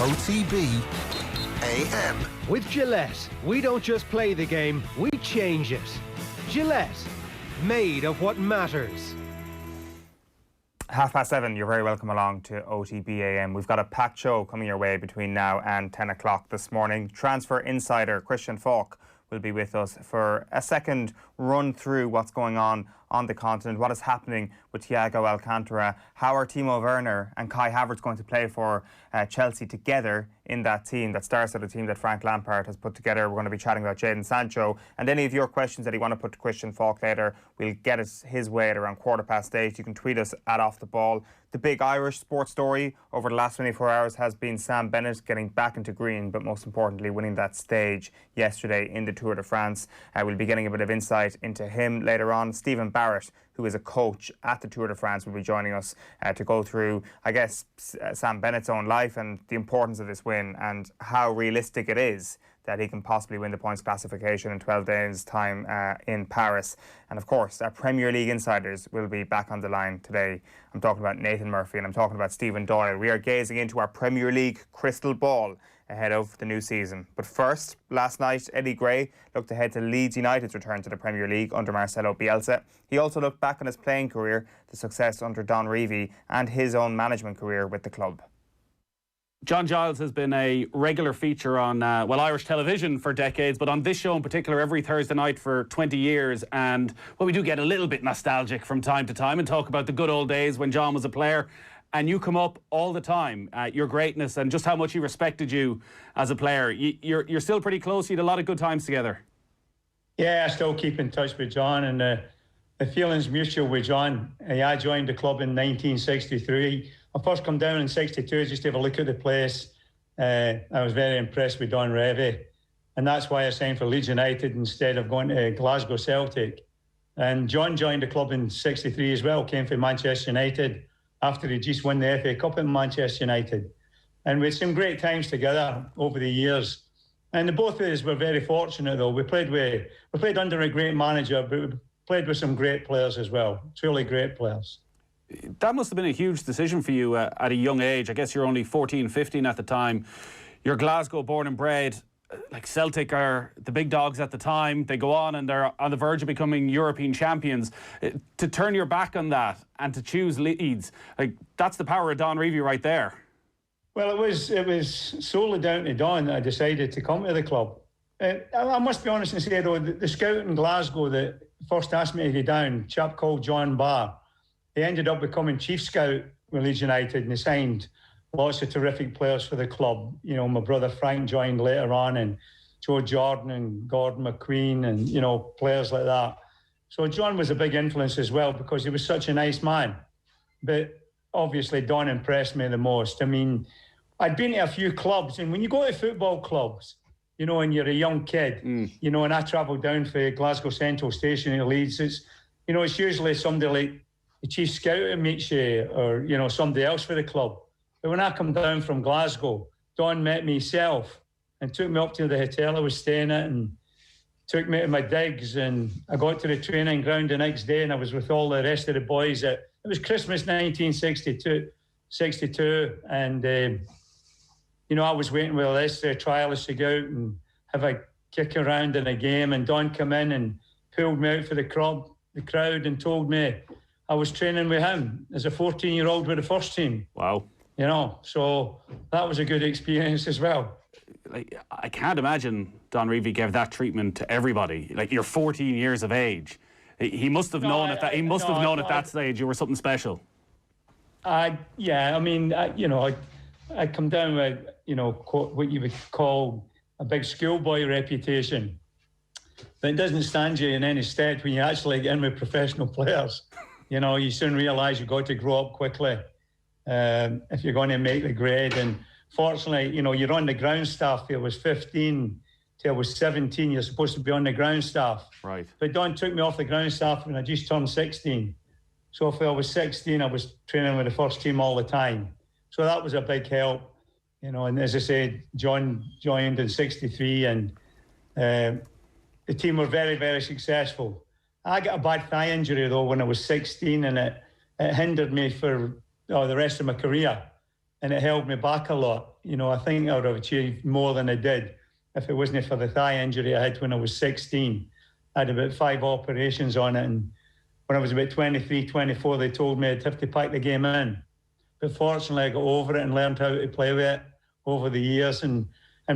OTB AM. With Gillette, we don't just play the game, we change it. Gillette, made of what matters. 7:30, you're very welcome along to OTB AM. We've got a packed show coming your way between now and 10 o'clock this morning. Transfer insider Christian Falk will be with us for a second run through what's going on the continent, what is happening with Thiago Alcantara, how are Timo Werner and Kai Havertz going to play for Chelsea together in that team, that star-studded team that Frank Lampard has put together. We're going to be chatting about Jadon Sancho, and any of your questions that you want to put to Christian Falk later, we'll get it his way at around 8:15. You can tweet us at Off The Ball. The big Irish sports story over the last 24 hours has been Sam Bennett getting back into green, but most importantly winning that stage yesterday in the Tour de France. We'll be getting a bit of insight into him later on. Stephen Barrett, who is a coach at the Tour de France, will be joining us to go through, I guess, Sam Bennett's own life and the importance of this win and how realistic it is that he can possibly win the points classification in 12 days' time in Paris. And of course, our Premier League insiders will be back on the line today. I'm talking about Nathan Murphy and I'm talking about Stephen Doyle. We are gazing into our Premier League crystal ball ahead of the new season. But first, last night, Eddie Gray looked ahead to Leeds United's return to the Premier League under Marcelo Bielsa. He also looked back on his playing career, the success under Don Revie, and his own management career with the club. John Giles has been a regular feature on, Irish television for decades, but on this show in particular every Thursday night for 20 years. And, we do get a little bit nostalgic from time to time and talk about the good old days when John was a player. And you come up all the time, your greatness and just how much he respected you as a player. You're still pretty close. You had a lot of good times together. Yeah, I still keep in touch with John, and the feeling's mutual with John. I joined the club in 1963. I first come down in 62 just to have a look at the place. I was very impressed with Don Revie, and that's why I signed for Leeds United instead of going to Glasgow Celtic. And John joined the club in 63 as well, came from Manchester United after he just won the FA Cup in Manchester United. And we had some great times together over the years. And the both of us were very fortunate, though. We played under a great manager, but we played with some great players as well, truly great players. That must have been a huge decision for you at a young age. I guess you're only 14, 15 at the time. You're Glasgow born and bred. Like Celtic are the big dogs at the time. They go on and they're on the verge of becoming European champions. To turn your back on that and to choose Leeds, that's the power of Don Revie right there. Well, it was solely down to Don that I decided to come to the club. I must be honest and say, though, the scout in Glasgow that first asked me to go down, a chap called John Barr, he ended up becoming chief scout with Leeds United, and he signed lots of terrific players for the club. You know, my brother Frank joined later on, and Joe Jordan and Gordon McQueen and, players like that. So John was a big influence as well because he was such a nice man. But obviously Don impressed me the most. I mean, I'd been to a few clubs, and when you go to football clubs, and you're a young kid, and I travelled down for Glasgow Central Station in Leeds, it's usually somebody like the chief scout that meets you or, somebody else for the club. But when I come down from Glasgow, Don met me himself and took me up to the hotel I was staying at and took me to my digs. And I got to the training ground the next day and I was with all the rest of the boys. It was Christmas 1962. And, I was waiting with the rest of the trialists to go out and have a kick around in a game. And Don came in and pulled me out for the crowd and told me I was training with him as a 14-year-old with the first team. Wow. So that was a good experience as well. I can't imagine Don Revie gave that treatment to everybody. You're 14 years of age. He must have known at that stage you were something special. I come down with, what you would call a big schoolboy reputation. But it doesn't stand you in any stead when you actually get in with professional players. You soon realise you've got to grow up quickly. If you're going to make the grade. And fortunately, you're on the ground staff. I was 15 till I was 17. You're supposed to be on the ground staff. Right. But Don took me off the ground staff when I just turned 16. So if I was 16, I was training with the first team all the time. So that was a big help. And as I said, John joined in 63 and the team were very, very successful. I got a bad thigh injury, though, when I was 16 and it hindered me for the rest of my career. and it held me back a lot. I think I would have achieved more than I did if it wasn't for the thigh injury I had when I was 16. I had about 5 operations on it, and when I was about 23, 24, they told me I'd have to pack the game in. But fortunately, I got over it and learned how to play with it over the years, and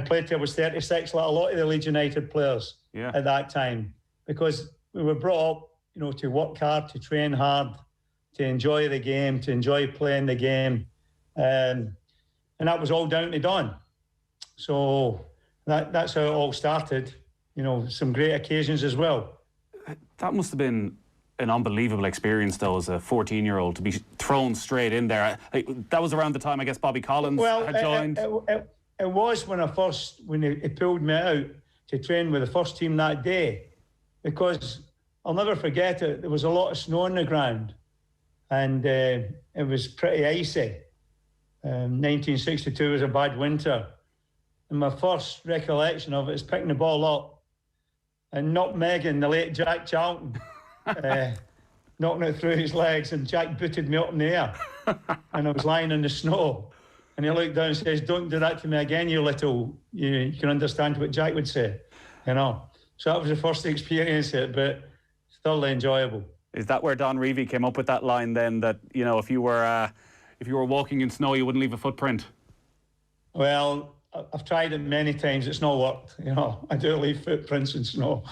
played till I was 36, like a lot of the Leeds United players at that time, because we were brought up, to work hard, to train hard, to enjoy the game, to enjoy playing the game. And that was all down to Don. So that's how it all started. Some great occasions as well. That must have been an unbelievable experience, though, as a 14-year-old, to be thrown straight in there. That was around the time, I guess, Bobby Collins had joined. It was when he pulled me out to train with the first team that day, because I'll never forget it. There was a lot of snow on the ground, and it was pretty icy. 1962 was a bad winter, and my first recollection of it is picking the ball up and nutmegging the late Jack Charlton, knocking it through his legs, and Jack booted me up in the air, and I was lying in the snow, and he looked down and says, "Don't do that to me again, you little." You can understand what Jack would say, So that was the first experience of it, but still enjoyable. Is that where Don Reevy came up with that line then, that if you were walking in snow, you wouldn't leave a footprint? Well, I've tried it many times. It's not worked. I do leave footprints in snow.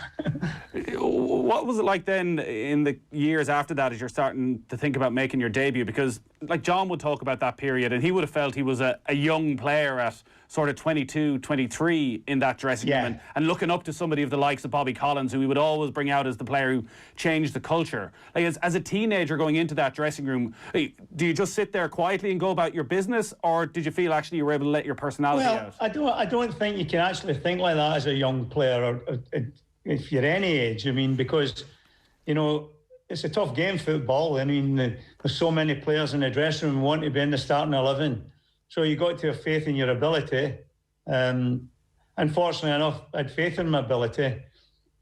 What was it like then in the years after that, as you're starting to think about making your debut? Because like John would talk about that period, and he would have felt he was a young player at sort of 22, 23 in that dressing room, and looking up to somebody of the likes of Bobby Collins, who he would always bring out as the player who changed the culture. Like as a teenager going into that dressing room, do you just sit there quietly and go about your business, or did you feel actually you were able to let your personality out? I don't think you can actually think like that as a young player, or if you're any age. Because it's a tough game, football. There's so many players in the dressing room who want to be in the starting 11. So you got to have faith in your ability. Unfortunately enough, I had faith in my ability.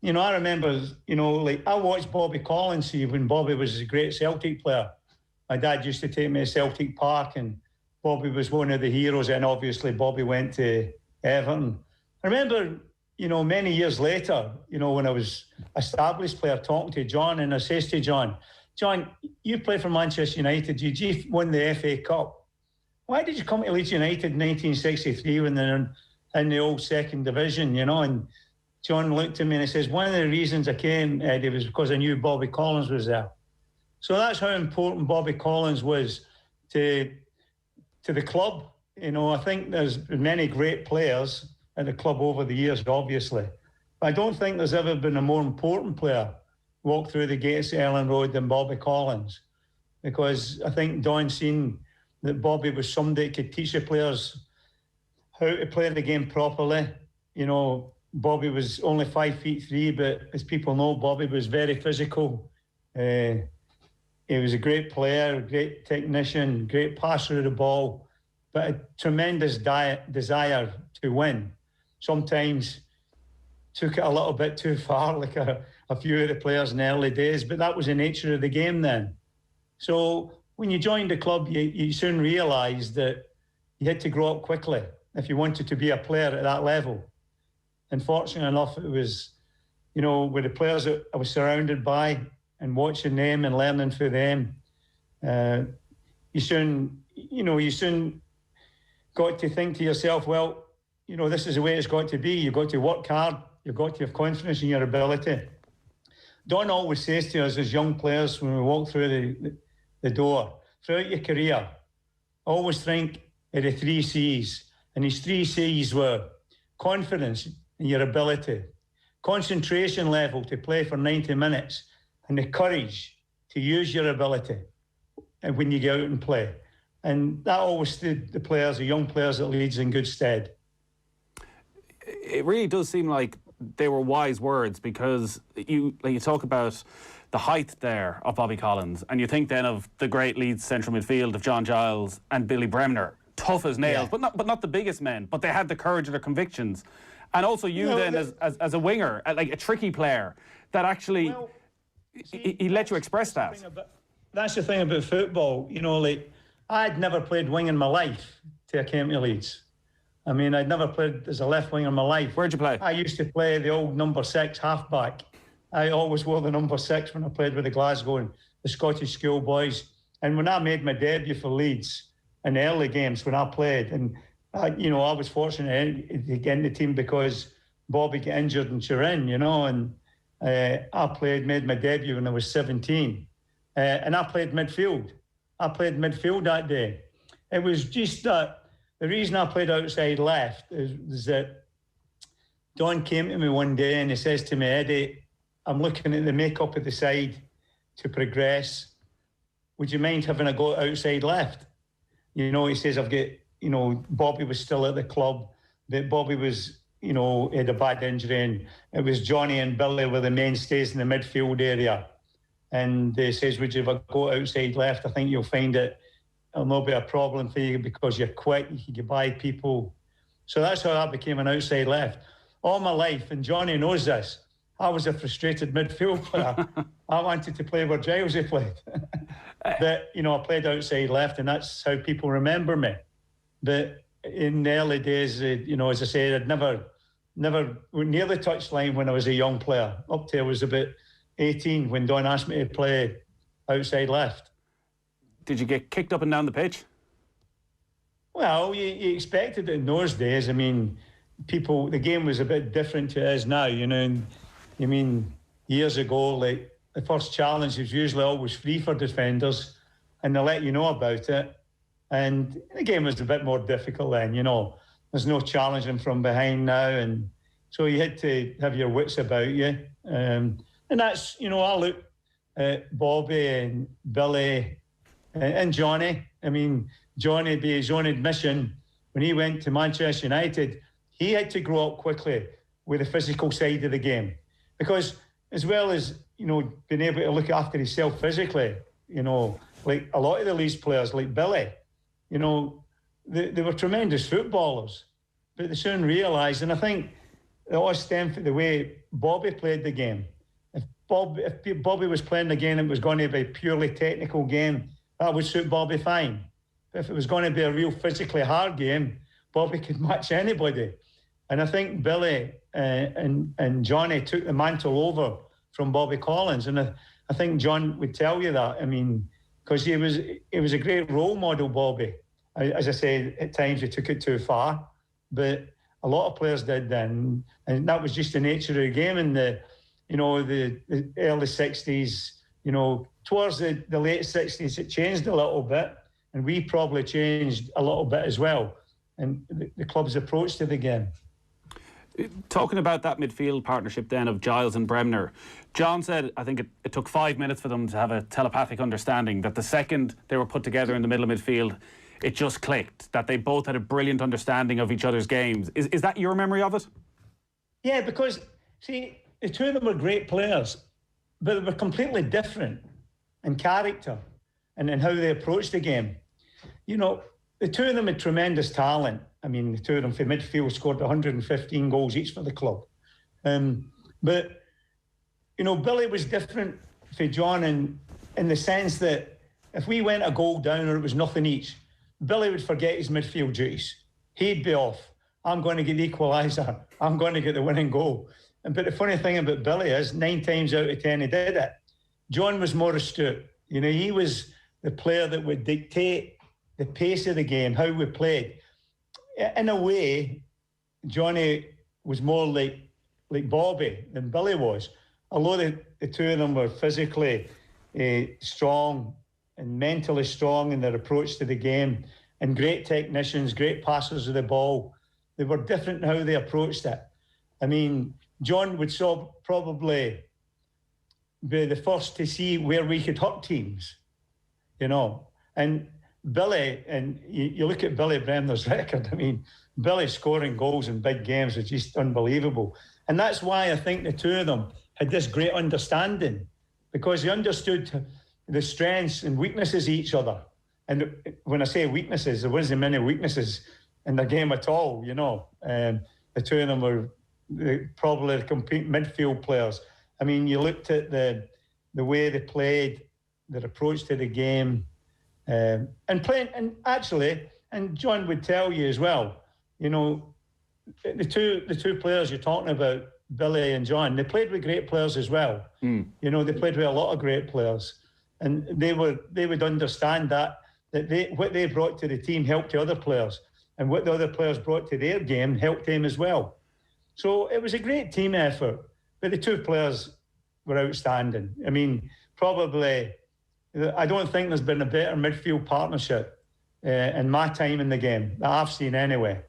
I remember, I watched Bobby Collins see when Bobby was a great Celtic player. My dad used to take me to Celtic Park, and Bobby was one of the heroes, and obviously Bobby went to Everton. I remember, many years later, when I was established player, talking to John, and I says to John, you play for Manchester United, you won the FA Cup. Why did you come to Leeds United in 1963 when they're in the old second division, And John looked at me and he says, one of the reasons I came, Eddie, was because I knew Bobby Collins was there. So that's how important Bobby Collins was to the club. I think there's been many great players at the club over the years, obviously. But I don't think there's ever been a more important player walk through the gates of Ellen Road than Bobby Collins. Because I think Don seen that Bobby was somebody that could teach the players how to play the game properly. Bobby was only 5'3", but as people know, Bobby was very physical. He was a great player, a great technician, great passer of the ball, but a tremendous desire to win. Sometimes took it a little bit too far, like a few of the players in the early days, but that was the nature of the game then. So when you joined the club, you soon realised that you had to grow up quickly if you wanted to be a player at that level. And fortunately enough, it was, with the players that I was surrounded by and watching them and learning through them, you soon got to think to yourself, well, this is the way it's got to be. You've got to work hard. You've got to have confidence in your ability. Don always says to us as young players when we walk through the door, throughout your career, always think of the 3 C's. And these 3 C's were confidence in your ability, concentration level to play for 90 minutes, and the courage to use your ability when you go out and play. And that always stood the young players at Leeds in good stead. It really does seem like they were wise words, because you talk about the height there of Bobby Collins, and you think then of the great Leeds central midfield of John Giles and Billy Bremner, tough as nails, but not the biggest men, but they had the courage of their convictions. And also as a winger, like a tricky player, that actually he let you express that. That's the thing about football, I'd never played wing in my life till I came to Leeds. I mean, I'd never played as a left winger in my life. Where'd you play? I used to play the old number 6 halfback. I always wore the number 6 when I played with the Glasgow and the Scottish schoolboys. And when I made my debut for Leeds in the early games when I played, and I was fortunate to get in the team because Bobby got injured in Turin, and I made my debut when I was 17. And I played midfield. I played midfield that day. It was just that the reason I played outside left is that Don came to me one day and he says to me, Eddie, I'm looking at the makeup of the side to progress. Would you mind having a go outside left? He says, I've got, Bobby was still at the club, but Bobby was, he had a bad injury, and it was Johnny and Billy were the mainstays in the midfield area. And he says, would you have a go outside left? I think you'll find it'll not be a problem for you because you're quick, you can get by people. So that's how I became an outside left. All my life, and Johnny knows this, I was a frustrated midfield player. I wanted to play where Giles played. But, I played outside left, and that's how people remember me. But in the early days, as I said, I'd never went near the touchline when I was a young player. Up till I was about 18 when Don asked me to play outside left. Did you get kicked up and down the pitch? Well, you expected it in those days. I mean, the game was a bit different to it is now, And, years ago, like the first challenge was usually always free for defenders, and they let you know about it. And the game was a bit more difficult then, There's no challenging from behind now, and so you had to have your wits about you. And that's, I look at Bobby and Billy and Johnny. I mean, Johnny, by his own admission, when he went to Manchester United, he had to grow up quickly with the physical side of the game. Because as well as, being able to look after himself physically, like a lot of the Leeds players, like Billy, they were tremendous footballers, but they soon realised, and I think it all stemmed from the way Bobby played the game. If Bobby was playing the game, it was going to be a purely technical game, that would suit Bobby fine. But if it was going to be a real physically hard game, Bobby could match anybody. And I think Billy and Johnny took the mantle over from Bobby Collins. And I think John would tell you that. I mean, because he was a great role model, Bobby. As I said, at times he took it too far, but a lot of players did then. And that was just the nature of the game in the early 60s. Towards the late 60s, it changed a little bit. And we probably changed a little bit as well. And the club's approach to the game. Talking about that midfield partnership then of Giles and Bremner, John said, I think it took 5 minutes for them to have a telepathic understanding that the second they were put together in the middle of midfield, it just clicked, that they both had a brilliant understanding of each other's games. Is that your memory of it? Yeah, because, see, the two of them were great players, but they were completely different in character and in how they approached the game. The two of them had tremendous talent. I mean, the two of them for midfield scored 115 goals each for the club. But, Billy was different for John in the sense that if we went a goal down or it was nothing each, Billy would forget his midfield duties. He'd be off. I'm going to get the equaliser. I'm going to get the winning goal. But the funny thing about Billy is 9 times out of 10 he did it. John was more astute. He was the player that would dictate the pace of the game, how we played. In a way, Johnny was more like Bobby than Billy was. Although the two of them were physically strong and mentally strong in their approach to the game, and great technicians, great passers of the ball, they were different in how they approached it. I mean, John would probably be the first to see where we could hurt teams, and Billy, and you look at Billy Bremner's record, I mean, Billy scoring goals in big games is just unbelievable. And that's why I think the two of them had this great understanding, because they understood the strengths and weaknesses of each other. And when I say weaknesses, there wasn't many weaknesses in the game at all, The two of them were probably the complete midfield players. I mean, you looked at the way they played, their approach to the game, And playing, and actually, and John would tell you as well, you know, the two players you're talking about, Billy and John, they played with great players as well. You know, they played with a lot of great players, and they would understand that what they brought to the team helped the other players, and what the other players brought to their game helped them as well. So it was a great team effort, but the two players were outstanding. I mean, probably, I don't think there's been a better midfield partnership in my time in the game that I've seen anyway.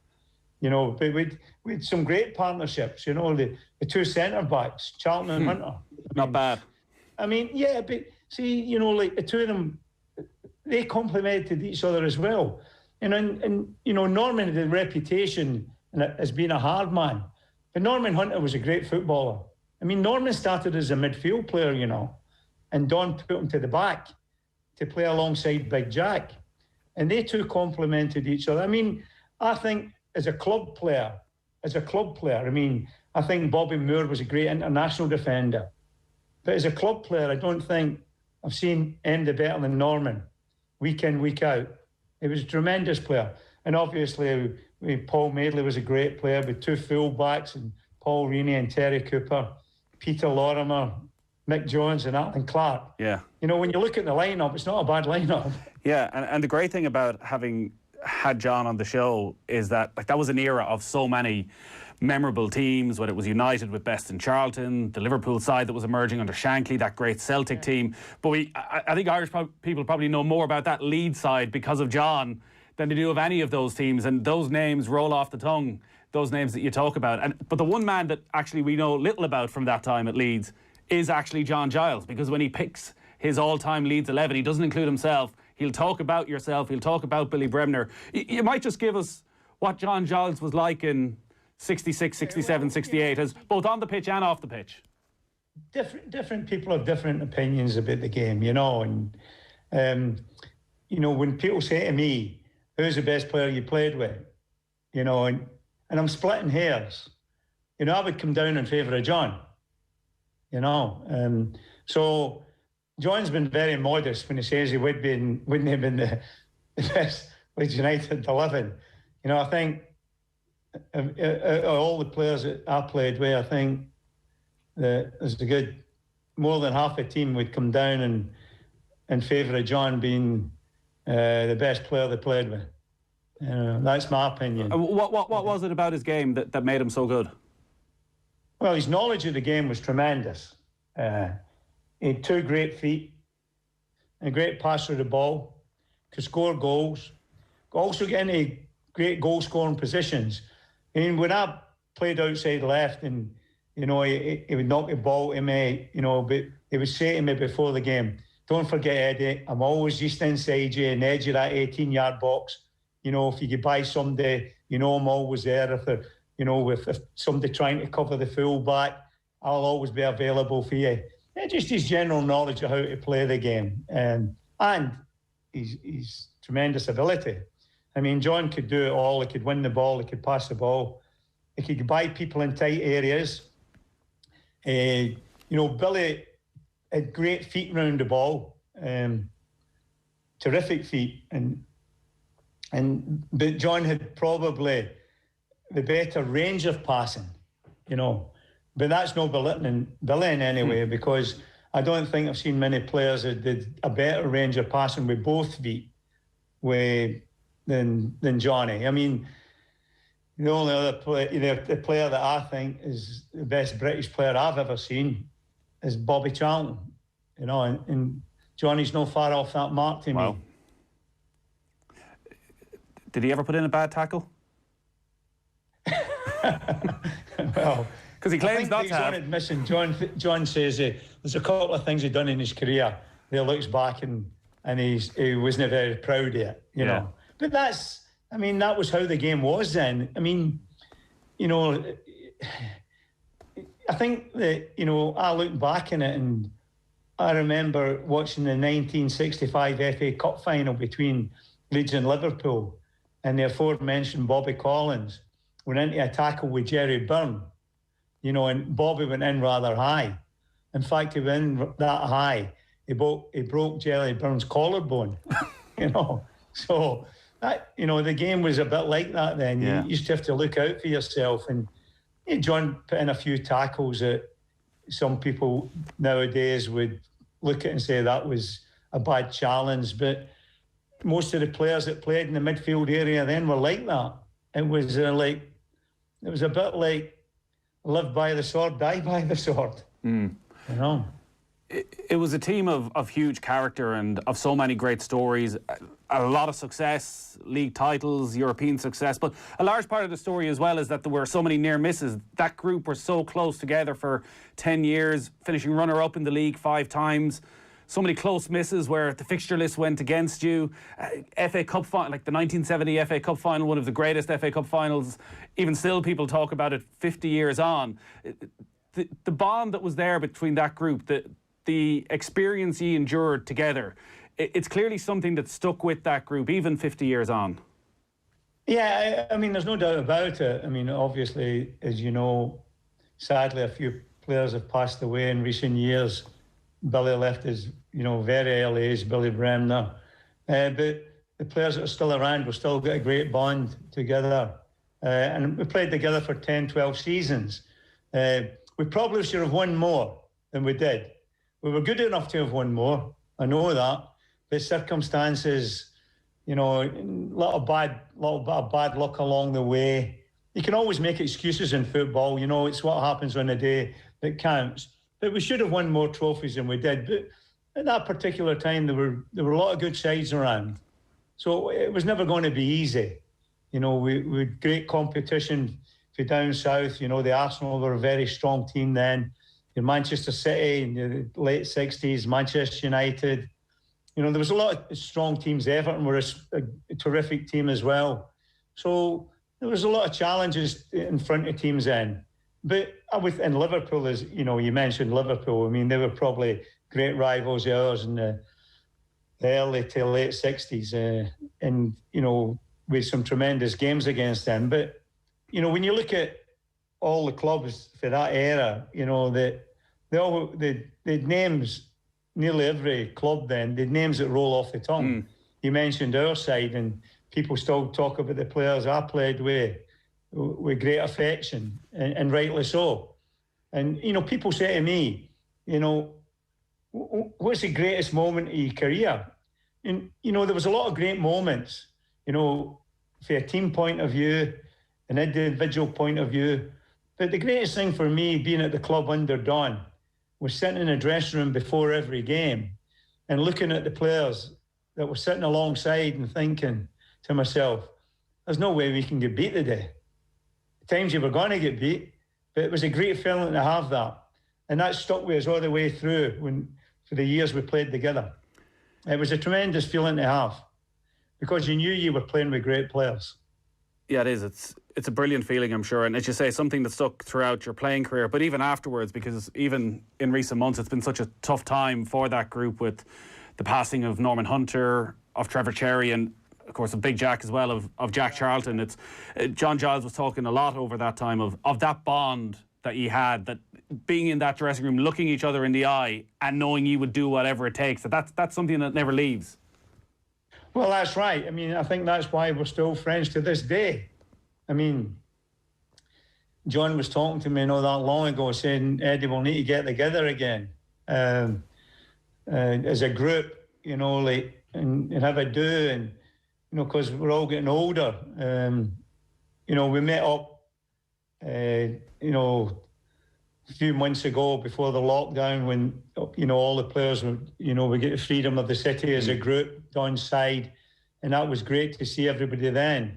You know, but we had some great partnerships, you know, the two centre-backs, Charlton and Hunter. Not bad. I mean, yeah, but see, you know, like the two of them, they complemented each other as well. And you know, Norman had a reputation as being a hard man. But Norman Hunter was a great footballer. I mean, Norman started as a midfield player, you know, and Don put him to the back to play alongside Big Jack. And they two complemented each other. I mean, I think as a club player, I mean, I think Bobby Moore was a great international defender. But as a club player, I don't think I've seen anybody better than Norman, week in, week out. He was a tremendous player. And obviously, Paul Madeley was a great player with two full-backs, and Paul Reaney and Terry Cooper, Peter Lorimer, Mick Jones and Alan Clark. Yeah. You know, when you look at the lineup, it's not a bad lineup. Yeah, and the great thing about having had John on the show is that that was an era of so many memorable teams, whether it was United with Best and Charlton, the Liverpool side that was emerging under Shankly, that great Celtic team. But I think Irish people probably know more about that Leeds side because of John than they do of any of those teams, and those names roll off the tongue, those names that you talk about. But the one man that actually we know little about from that time at Leeds is actually John Giles, because when he picks his all-time Leeds 11, he doesn't include himself. He'll talk about yourself, he'll talk about Billy Bremner. You might just give us what John Giles was like in 66, 67, 68, as both on the pitch and off the pitch. Different people have different opinions about the game, you know, and you know, when people say to me, who's the best player you played with, you know, and I'm splitting hairs, you know, I would come down in favour of John, you know. So John's been very modest when he says he wouldn't have been the best Leeds United 11. You know, I think all the players that I played with, I think that there's a good, more than half the team would come down in favour of John being the best player they played with. That's my opinion. What was it about his game that made him so good? Well, his knowledge of the game was tremendous. He had two great feet, a great passer of the ball, could score goals, could also get into great goal-scoring positions. I mean, when I played outside left and, you know, he would knock the ball to me, you know, but he would say to me before the game, don't forget, Eddie, I'm always just inside you, in the edge of that 18-yard box. You know, if you could buy somebody, you know, I'm always there. If somebody trying to cover the full-back, I'll always be available for you. Just his general knowledge of how to play the game, and his tremendous ability. I mean, John could do it all. He could win the ball. He could pass the ball. He could buy people in tight areas. You know, Billy had great feet round the ball, terrific feet, but John had probably the better range of passing, you know. But that's no belittling Billy in any way, because I don't think I've seen many players that did a better range of passing with both feet than Johnny. I mean, the only other player, the player that I think is the best British player I've ever seen is Bobby Charlton. You know, and Johnny's no far off that mark to me. Did he ever put in a bad tackle? Well, because he claims not to have. Admission. John says there's a couple of things he'd done in his career. He looks back and he wasn't very proud of it, you know. But that was how the game was then. I mean, you know, I think that, you know, I look back in it and I remember watching the 1965 FA Cup final between Leeds and Liverpool, and the aforementioned Bobby Collins went into a tackle with Jerry Byrne, you know, and Bobby went in rather high. In fact, he went in that high, he broke Jerry Byrne's collarbone. you know. So, that, you know, the game was a bit like that then. Yeah. You used to have to look out for yourself. And John put in a few tackles that some people nowadays would look at and say that was a bad challenge. But most of the players that played in the midfield area then were like that. It was a bit like live by the sword, die by the sword. You know. It was a team of huge character and of so many great stories, a lot of success, league titles, European success. But a large part of the story as well is that there were so many near misses. That group were so close together for 10 years, finishing runner-up in the league 5 times. So many close misses where the fixture list went against you. FA Cup final, like the 1970 FA Cup final, one of the greatest FA Cup finals. Even still, people talk about it 50 years on. The bond that was there between that group, the experience ye endured together, it's clearly something that stuck with that group, even 50 years on. Yeah, I mean, there's no doubt about it. I mean, obviously, as you know, sadly, a few players have passed away in recent years. Billy left his, you know, very early age, Billy Bremner. But the players that are still around, we've still got a great bond together. And we played together for 10, 12 seasons. We probably should have won more than we did. We were good enough to have won more. I know that. But circumstances, you know, a lot of bad luck along the way. You can always make excuses in football. You know, it's what happens on the day that counts. But we should have won more trophies than we did. But at that particular time, there were a lot of good sides around. So it was never going to be easy. You know, we had great competition for down south. You know, the Arsenal were a very strong team then. In Manchester City in the late 60s, Manchester United. You know, there was a lot of strong teams. Everton were a terrific team as well. So there was a lot of challenges in front of teams then. But in Liverpool, as you know, you mentioned Liverpool. I mean, they were probably great rivals of ours in the early to late 60s. And, you know, with some tremendous games against them. But, you know, when you look at all the clubs for that era, you know, they'd names, nearly every club then, they'd names that roll off the tongue. You mentioned our side, and people still talk about the players I played with great affection, and rightly so. And, you know, people say to me, you know, what's the greatest moment of your career? And, you know, there was a lot of great moments, you know, from a team point of view, an individual point of view. But the greatest thing for me, being at the club under Don, was sitting in a dressing room before every game and looking at the players that were sitting alongside and thinking to myself, there's no way we can get beat today. At times you were going to get beat, but it was a great feeling to have that. And that stuck with us all the way through for the years we played together. It was a tremendous feeling to have because you knew you were playing with great players. Yeah, it is. It's a brilliant feeling, I'm sure. And as you say, something that stuck throughout your playing career, but even afterwards, because even in recent months, it's been such a tough time for that group with the passing of Norman Hunter, of Trevor Cherry, and of course of Big Jack as well, of Jack Charlton. It's John Giles was talking a lot over that time of that bond that you had, that being in that dressing room, looking each other in the eye and knowing you would do whatever it takes. That's something that never leaves. Well, that's right. I mean, I think that's why we're still friends to this day. I mean, John was talking to me not that long ago saying, Eddie, we'll need to get together again as a group, you know, like, and have a do, and, you know, because we're all getting older. You know, we met up, you know, a few months ago before the lockdown when, you know, all the players were, you know, we get the freedom of the city as a group down side, and that was great to see everybody then.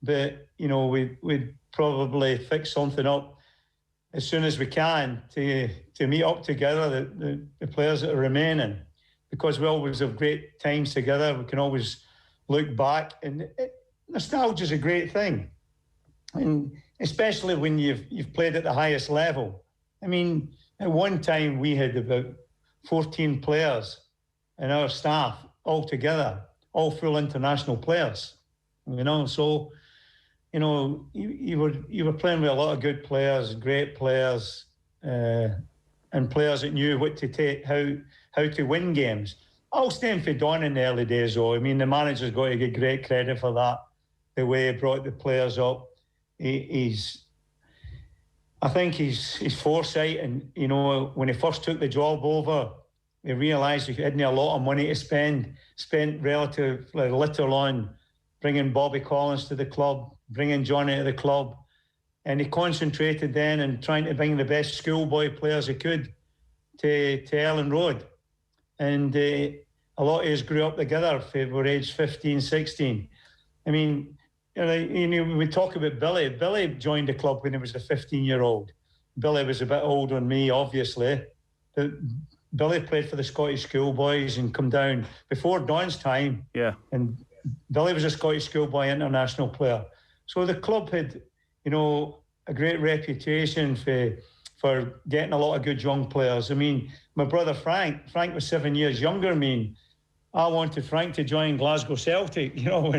But, you know, we'd probably fix something up as soon as we can to meet up together, the players that are remaining, because we always have great times together. We can always look back, and nostalgia is a great thing, and especially when you've played at the highest level. I mean, at one time we had about 14 players in our staff all together, all full international players, you know. So, you know, you were playing with a lot of good players, great players, and players that knew what to take, how to win games. I'll stand for Don in the early days, though. I mean, the manager's got to get great credit for that, the way he brought the players up. I think his foresight, and, you know, when he first took the job over, he realised he hadn't a lot of money to spent relatively little on bringing Bobby Collins to the club, bringing Johnny to the club. And he concentrated then on trying to bring the best schoolboy players he could to Ellen Road. And a lot of us grew up together if we were aged 15, 16. I mean, we talk about Billy. Billy joined the club when he was a 15-year-old. Billy was a bit older than me, obviously. But Billy played for the Scottish schoolboys and come down before Don's time. Yeah. And Billy was a Scottish schoolboy international player. So the club had, you know, a great reputation for getting a lot of good young players. I mean, my brother Frank was 7 years younger than me. I wanted Frank to join Glasgow Celtic, you know,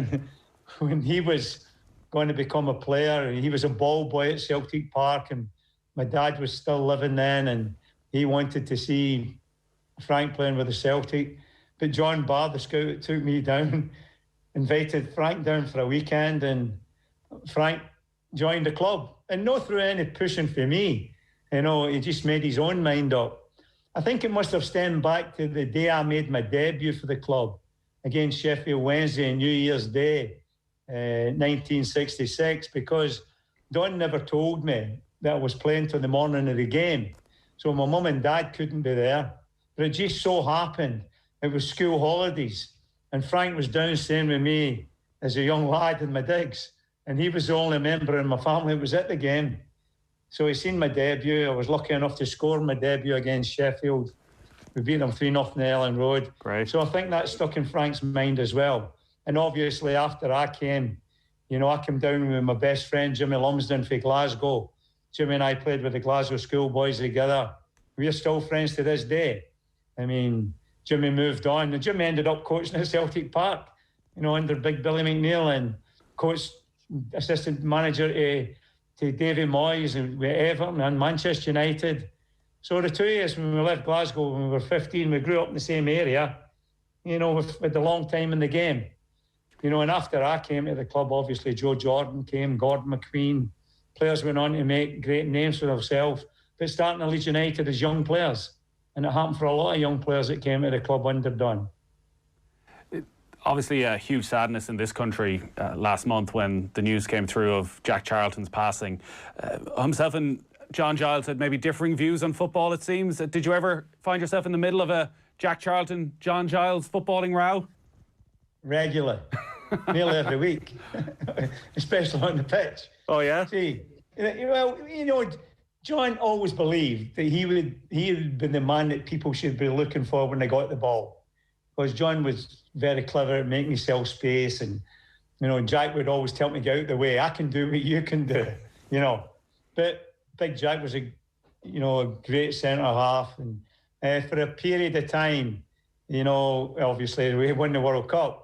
when he was going to become a player. He was a ball boy at Celtic Park, and my dad was still living then, and he wanted to see Frank playing with the Celtic. But John Barr, the scout that took me down, invited Frank down for a weekend, and Frank joined the club. And not through any pushing for me. You know, he just made his own mind up. I think it must have stemmed back to the day I made my debut for the club against Sheffield Wednesday on New Year's Day, 1966, because Don never told me that I was playing till the morning of the game. So my mum and dad couldn't be there. But it just so happened it was school holidays, and Frank was down staying with me as a young lad in my digs, and he was the only member in my family that was at the game. So he seen my debut. I was lucky enough to score my debut against Sheffield. We beat them 3-0 at Ellen Road. Great. So I think that stuck in Frank's mind as well. And obviously after I came, you know, I came down with my best friend, Jimmy Lumsden from Glasgow. Jimmy and I played with the Glasgow schoolboys together. We're still friends to this day. I mean, Jimmy moved on. And Jimmy ended up coaching at Celtic Park, you know, under Big Billy McNeil, and coached assistant manager to Davy Moyes and with Everton and Manchester United. So the 2 years when we left Glasgow when we were 15, we grew up in the same area, you know, with a long time in the game. You know, and after I came to the club, obviously Joe Jordan came, Gordon McQueen. Players went on to make great names for themselves, but starting at Leeds United as young players. And it happened for a lot of young players that came to the club under Don. Obviously, a huge sadness in this country last month when the news came through of Jack Charlton's passing. Himself and John Giles had maybe differing views on football, it seems. Did you ever find yourself in the middle of a Jack Charlton, John Giles footballing row? Regular. Nearly every week, especially on the pitch. Oh, yeah? See, well, you know, John always believed that he had been the man that people should be looking for when they got the ball. Because John was very clever at making himself space, and, you know, Jack would always tell me to get out the way. I can do what you can do, you know. But Big Jack was a great centre half, and for a period of time, you know, obviously we won the World Cup.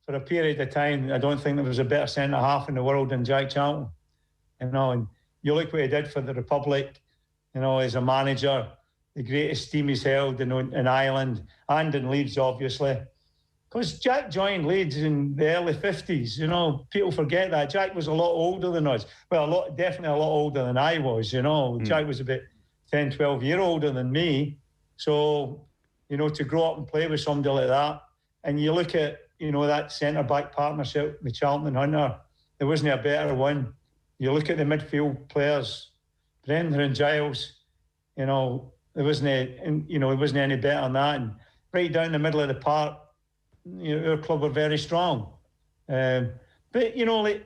For a period of time, I don't think there was a better centre half in the world than Jack Charlton. You know, and you look what he did for the Republic, you know, as a manager, the great esteem he's held in Ireland and in Leeds, obviously. Because Jack joined Leeds in the early 50s, you know, people forget that. Jack was a lot older than us. Well, definitely a lot older than I was, you know. Jack was about 10, 12 years older than me. So, you know, to grow up and play with somebody like that, and you look at, you know, that centre-back partnership with Charlton and Hunter, there wasn't a better one. You look at the midfield players, Brendan and Giles, you know, there wasn't any better than that. And right down the middle of the park, you know, our club were very strong. But, you know, like,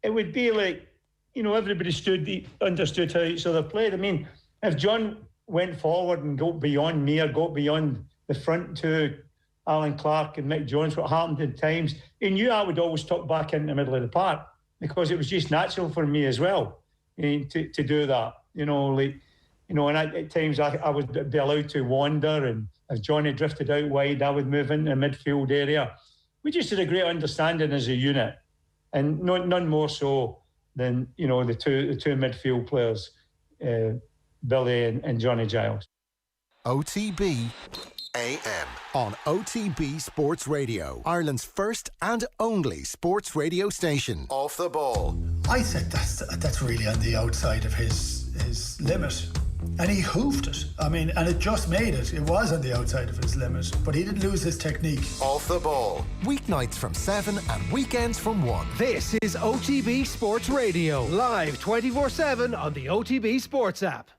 it would be like, you know, everybody understood how each other played. I mean, if John went forward and got beyond me or got beyond the front two, Alan Clark and Mick Jones, what happened at times, he knew I would always tuck back in the middle of the park because it was just natural for me as well, to do that. You know, like, you know, and at times I would be allowed to wander, and if Johnny drifted out wide, I would move into the midfield area. We just had a great understanding as a unit, and none more so than, you know, the two midfield players, Billy and Johnny Giles. OTB a.m. on OTB Sports Radio, Ireland's first and only sports radio station. Off the ball. I think that's really on the outside of his limit. And he hoofed it. I mean, and it just made it. It was on the outside of his limit, but he didn't lose his technique. Off the ball. Weeknights from 7 and weekends from 1. This is OTB Sports Radio, live 24/7 on the OTB Sports app.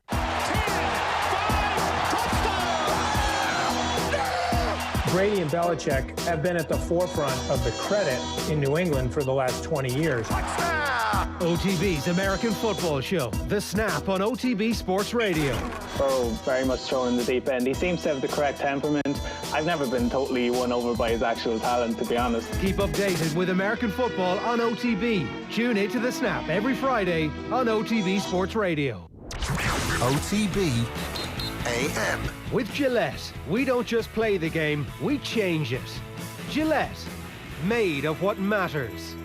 Brady and Belichick have been at the forefront of the credit in New England for the last 20 years. OTB's American Football Show, The Snap on OTB Sports Radio. Burrow very much thrown in the deep end. He seems to have the correct temperament. I've never been totally won over by his actual talent, to be honest. Keep updated with American football on OTB. Tune in to The Snap every Friday on OTB Sports Radio. OTB AM. With Gillette, we don't just play the game, we change it. Gillette, made of what matters.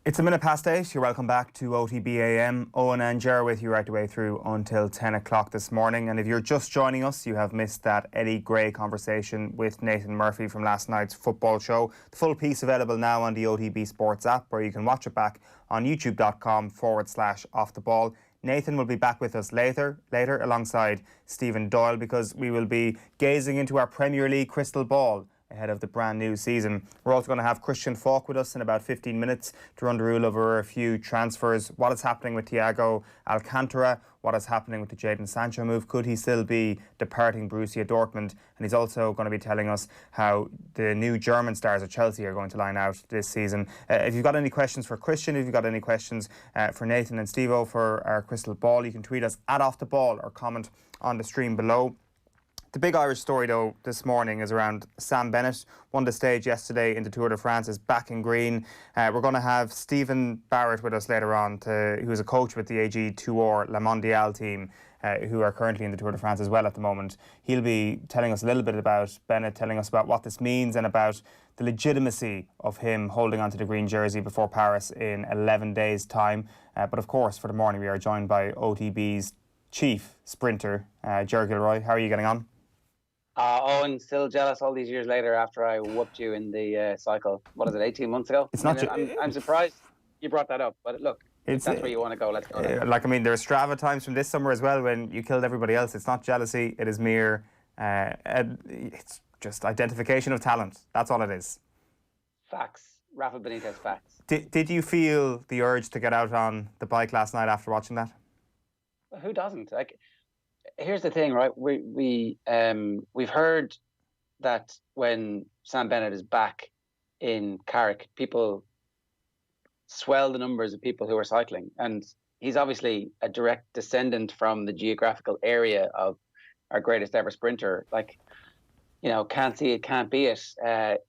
It's 8:01. You're welcome back to OTB AM. Eoin and Ger with you right the way through until 10 o'clock this morning. And if you're just joining us, you have missed that Eddie Gray conversation with Nathan Murphy from last night's football show. The full piece available now on the OTB Sports app, where you can watch it back on youtube.com/offtheball. Nathan will be back with us later alongside Stephen Doyle, because we will be gazing into our Premier League crystal ball ahead of the brand new season. We're also going to have Christian Falk with us in about 15 minutes to run the rule over a few transfers. What is happening with Thiago Alcantara? What is happening with the Jadon Sancho move? Could he still be departing Borussia Dortmund? And he's also going to be telling us how the new German stars of Chelsea are going to line out this season. If you've got any questions for Christian, if you've got any questions for Nathan and Steve-O for our crystal ball, you can tweet us at Off The Ball or comment on the stream below. The big Irish story, though, this morning is around Sam Bennett. Won the stage yesterday in the Tour de France, is back in green. We're going to have Stephen Barrett with us later on, who's a coach with the AG Tour La Mondiale team, who are currently in the Tour de France as well at the moment. He'll be telling us a little bit about Bennett, telling us about what this means and about the legitimacy of him holding onto the green jersey before Paris in 11 days' time. But of course, for the morning, we are joined by OTB's chief sprinter, Ger Gilroy. How are you getting on? Owen, still jealous all these years later after I whooped you in the cycle. What is it, 18 months ago? It's I'm surprised you brought that up, but look, if that's where you want to go, let's go. There are Strava times from this summer as well when you killed everybody else. It's not jealousy, it is mere, it's just identification of talent. That's all it is. Facts. Rafa Benitez facts. Did you feel the urge to get out on the bike last night after watching that? Well, who doesn't? Here's the thing, right? We've heard that when Sam Bennett is back in Carrick, people swell the numbers of people who are cycling, and he's obviously a direct descendant from the geographical area of our greatest ever sprinter. Can't see it, can't be it.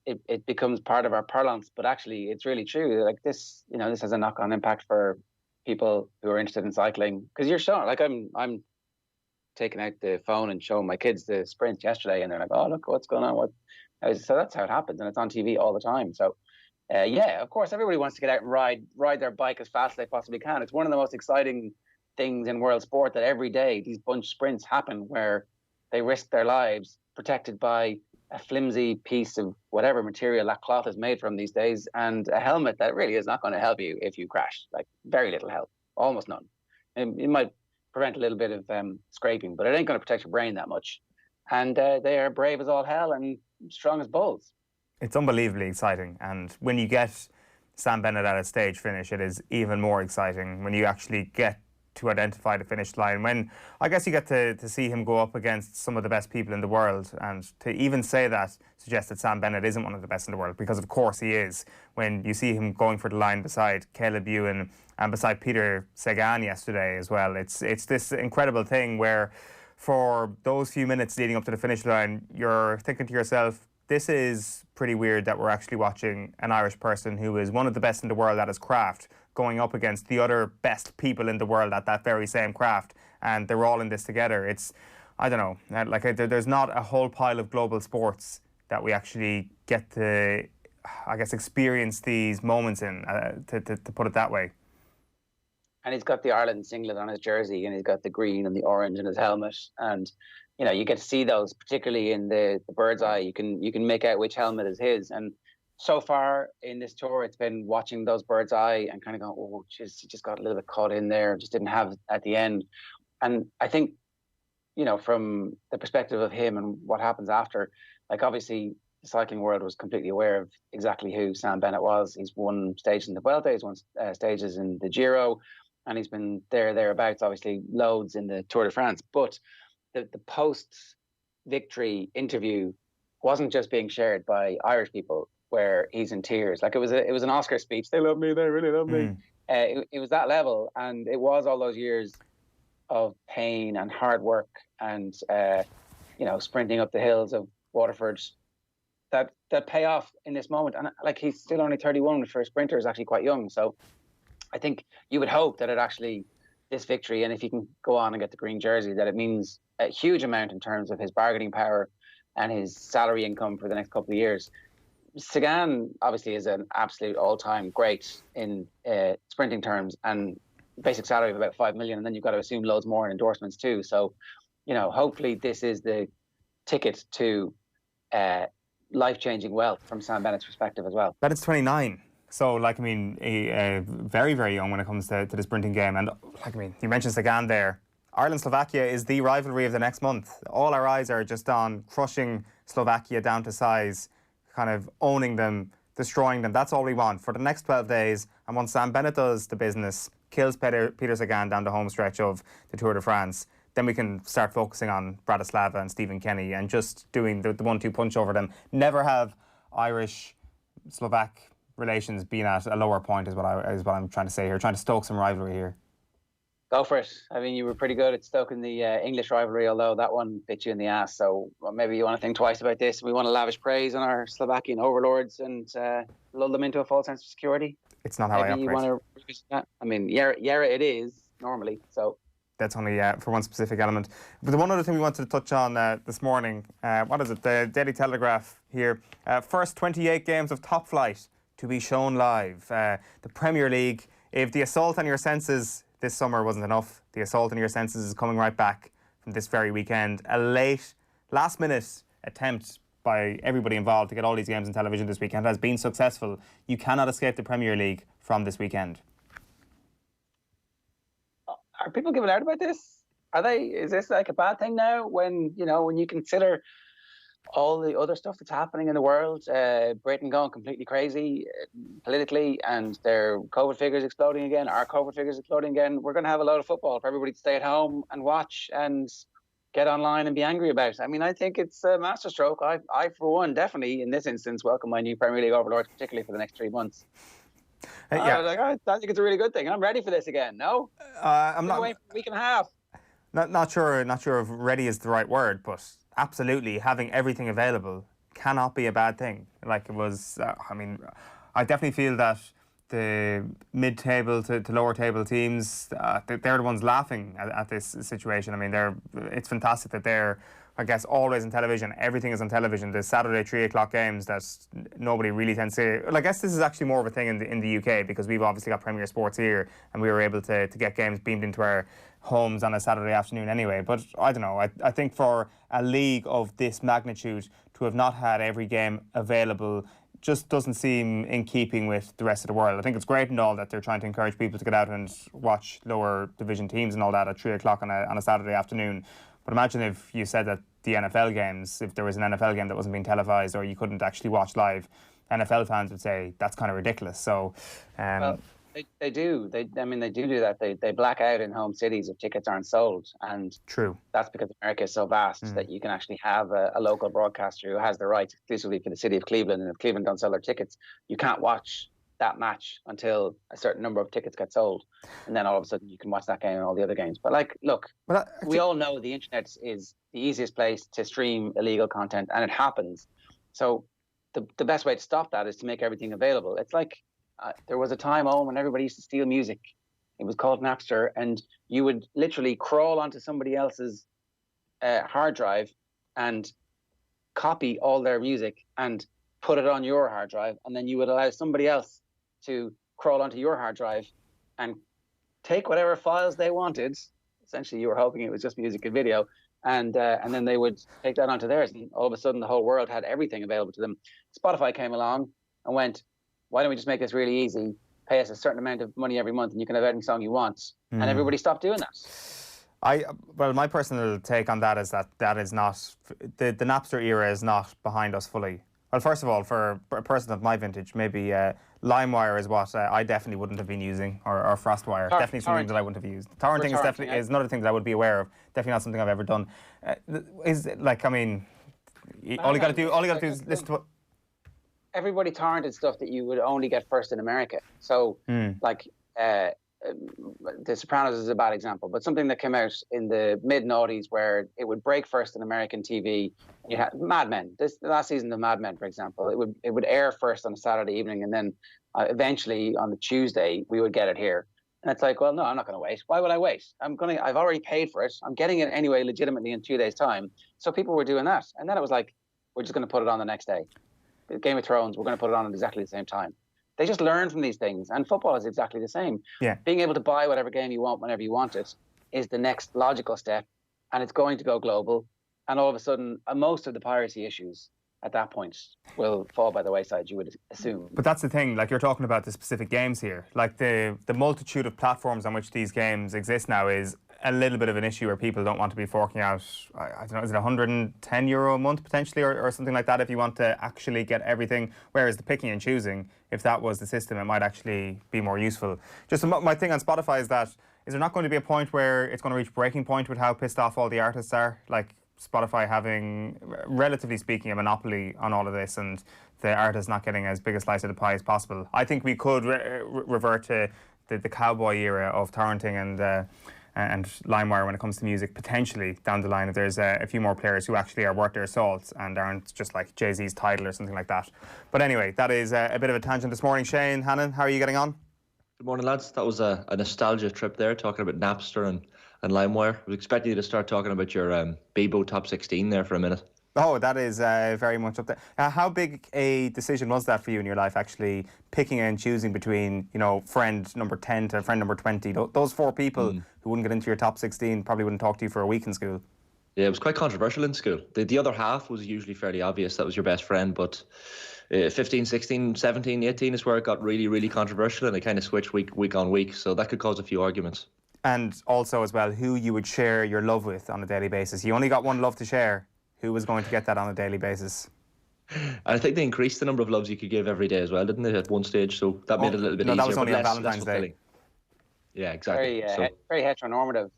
It becomes part of our parlance, but actually, it's really true. This has a knock-on impact for people who are interested in cycling, because you're shown. I'm taking out the phone and showing my kids the sprint yesterday, and they're like, "Oh, look what's going on!" So that's how it happens, and it's on TV all the time. So, of course, everybody wants to get out and ride their bike as fast as they possibly can. It's one of the most exciting things in world sport, that every day these bunch sprints happen where they risk their lives protected by a flimsy piece of whatever material that cloth is made from these days, and a helmet that really is not going to help you if you crash. Very little help, almost none. It might prevent a little bit of scraping, but it ain't going to protect your brain that much. And they are brave as all hell and strong as bulls. It's unbelievably exciting. And when you get Sam Bennett at a stage finish, it is even more exciting when you actually get to identify the finish line. When I guess you get to see him go up against some of the best people in the world, and to even say that suggests that Sam Bennett isn't one of the best in the world, because of course he is. When you see him going for the line beside Caleb Ewan and beside Peter Sagan yesterday as well, it's this incredible thing where for those few minutes leading up to the finish line, you're thinking to yourself, this is pretty weird that we're actually watching an Irish person who is one of the best in the world at his craft going up against the other best people in the world at that very same craft, and they're all in this together. It's, I don't know, there's not a whole pile of global sports that we actually get to, I guess, experience these moments in, to put it that way. And he's got the Ireland singlet on his jersey, and he's got the green and the orange in his helmet, and you get to see those, particularly in the bird's eye. You can make out which helmet is his. And so far in this tour, it's been watching those bird's eye and kind of going, oh, geez, he just got a little bit caught in there, just didn't have it at the end. And I think, from the perspective of him and what happens after, like obviously the cycling world was completely aware of exactly who Sam Bennett was. He's won stages in the Vuelta, he's won stages in the Giro, and he's been thereabouts, obviously loads in the Tour de France. But the post-victory interview wasn't just being shared by Irish people, where he's in tears. Like it was an Oscar speech. They love me. They really love me. It was that level, and it was all those years of pain and hard work and sprinting up the hills of Waterford that pay off in this moment. And like he's still only 31, which for a sprinter is actually quite young. So I think you would hope that this victory, and if he can go on and get the green jersey, that it means a huge amount in terms of his bargaining power and his salary income for the next couple of years. Sagan obviously is an absolute all-time great in sprinting terms, and basic salary of about 5 million, and then you've got to assume loads more in endorsements too. So, hopefully this is the ticket to life-changing wealth from Sam Bennett's perspective as well. Bennett's 29. So, very, very young when it comes to the sprinting game. And, you mentioned Sagan there. Ireland-Slovakia is the rivalry of the next month. All our eyes are just on crushing Slovakia down to size, kind of owning them, destroying them. That's all we want for the next 12 days. And once Sam Bennett does the business, kills Peter Sagan down the home stretch of the Tour de France, then we can start focusing on Bratislava and Stephen Kenny and just doing the 1-2 punch over them. Never have Irish-Slovak relations been at a lower point is what I'm trying to say here, trying to stoke some rivalry here. Go for it. I mean, you were pretty good at stoking the English rivalry, although that one bit you in the ass. So maybe you want to think twice about this. We want to lavish praise on our Slovakian overlords and lull them into a false sense of security. It's not how I operate. Maybe you want to revisit that. I mean, Yara it is normally. So that's only for one specific element. But the one other thing we wanted to touch on this morning, what is it? The Daily Telegraph here. First 28 games of Top Flight to be shown live. The Premier League. If the assault on your senses this summer wasn't enough, the assault on your senses is coming right back from this very weekend. A last-minute attempt by everybody involved to get all these games on television this weekend has been successful. You cannot escape the Premier League from this weekend. Are people giving out about this? Is this like a bad thing now when you consider all the other stuff that's happening in the world, Britain going completely crazy politically, and their COVID figures exploding again, our COVID figures exploding again? We're going to have a lot of football for everybody to stay at home and watch and get online and be angry about. I mean, I think it's a masterstroke. I for one, definitely in this instance, welcome my new Premier League overlords, particularly for the next 3 months. I think it's a really good thing. I'm ready for this again. No, I'm not waiting for a week and a half. Not sure if ready is the right word, but absolutely having everything available cannot be a bad thing. Like it was. I definitely feel that the mid-table to lower table teams, they're the ones laughing at this situation. I mean, it's fantastic that they're, I guess, always on television. Everything is on television. The Saturday 3 o'clock games that nobody really tends to. Well, I guess this is actually more of a thing in the UK because we've obviously got Premier Sports here, and we were able to get games beamed into our homes on a Saturday afternoon anyway. But I don't know. I think for a league of this magnitude to have not had every game available just doesn't seem in keeping with the rest of the world. I think it's great and all that they're trying to encourage people to get out and watch lower division teams and all that at 3 o'clock on a Saturday afternoon. But imagine if you said that the NFL games, if there was an NFL game that wasn't being televised or you couldn't actually watch live, NFL fans would say that's kind of ridiculous. So, well, they do. They do that. They black out in home cities if tickets aren't sold, and true. That's because America is so vast that you can actually have a local broadcaster who has the rights exclusively for the city of Cleveland, and if Cleveland don't sell their tickets, you can't watch that match until a certain number of tickets get sold, and then all of a sudden you can watch that game and all the other games. But we all know the internet is the easiest place to stream illegal content, and it happens. So the best way to stop that is to make everything available. It's like there was a time when everybody used to steal music. It was called Napster, and you would literally crawl onto somebody else's hard drive and copy all their music and put it on your hard drive, and then you would allow somebody else to crawl onto your hard drive and take whatever files they wanted. Essentially, you were hoping it was just music and video, and then they would take that onto theirs, and all of a sudden the whole world had everything available to them. Spotify came along and went, why don't we just make this really easy? Pay us a certain amount of money every month, and you can have any song you want. And everybody stopped doing that. Well, my personal take on that is that is not the Napster era is not behind us fully. Well, first of all, for a person of my vintage, maybe LimeWire is what I definitely wouldn't have been using, or FrostWire. Definitely something that I wouldn't have used. Torrenting is definitely is another thing that I would be aware of. Definitely not something I've ever done. All you got to do is listen to what. Everybody torrented stuff that you would only get first in America. So, The Sopranos is a bad example, but something that came out in the mid-noughties where it would break first in American TV. You had Mad Men. The last season of Mad Men, for example, it would air first on a Saturday evening, and then eventually on the Tuesday we would get it here. And it's like, well, no, I'm not going to wait. Why would I wait? I've already paid for it. I'm getting it anyway, legitimately in 2 days' time. So people were doing that, and then it was like, we're just going to put it on the next day. Game of Thrones, we're going to put it on at exactly the same time. They just learn from these things, and football is exactly the same. Yeah. Being able to buy whatever game you want whenever you want it is the next logical step, and it's going to go global. And all of a sudden, most of the piracy issues at that point will fall by the wayside, you would assume. But that's the thing, like you're talking about the specific games here. Like the multitude of platforms on which these games exist now is a little bit of an issue where people don't want to be forking out, I don't know, is it €110 a month potentially or something like that if you want to actually get everything, whereas the picking and choosing, if that was the system, it might actually be more useful. Just my thing on Spotify is that, is there not going to be a point where it's going to reach breaking point with how pissed off all the artists are? Like Spotify having, relatively speaking, a monopoly on all of this and the artists not getting as big a slice of the pie as possible. I think we could revert to the cowboy era of torrenting and LimeWire when it comes to music, potentially down the line, if there's a few more players who actually are worth their salt and aren't just like Jay-Z's Tidal or something like that. But anyway, that is a bit of a tangent this morning. Shane, Hannon, how are you getting on? Good morning, lads. That was a nostalgia trip there, talking about Napster and LimeWire. I was expecting you to start talking about your Bebo Top 16 there for a minute. Oh, that is very much up there. How big a decision was that for you in your life, actually picking and choosing between, friend number 10 to friend number 20? Those four people who wouldn't get into your top 16 probably wouldn't talk to you for a week in school. Yeah, it was quite controversial in school. The other half was usually fairly obvious. That was your best friend, but 15, 16, 17, 18 is where it got really, really controversial, and it kind of switched week on week, so that could cause a few arguments. And also as well, who you would share your love with on a daily basis. You only got one love to share. Who was going to get that on a daily basis? And I think they increased the number of loves you could give every day as well, didn't they, at one stage? So that made it a little bit easier. That was only on Valentine's Day. Yeah, exactly. Very heteronormative.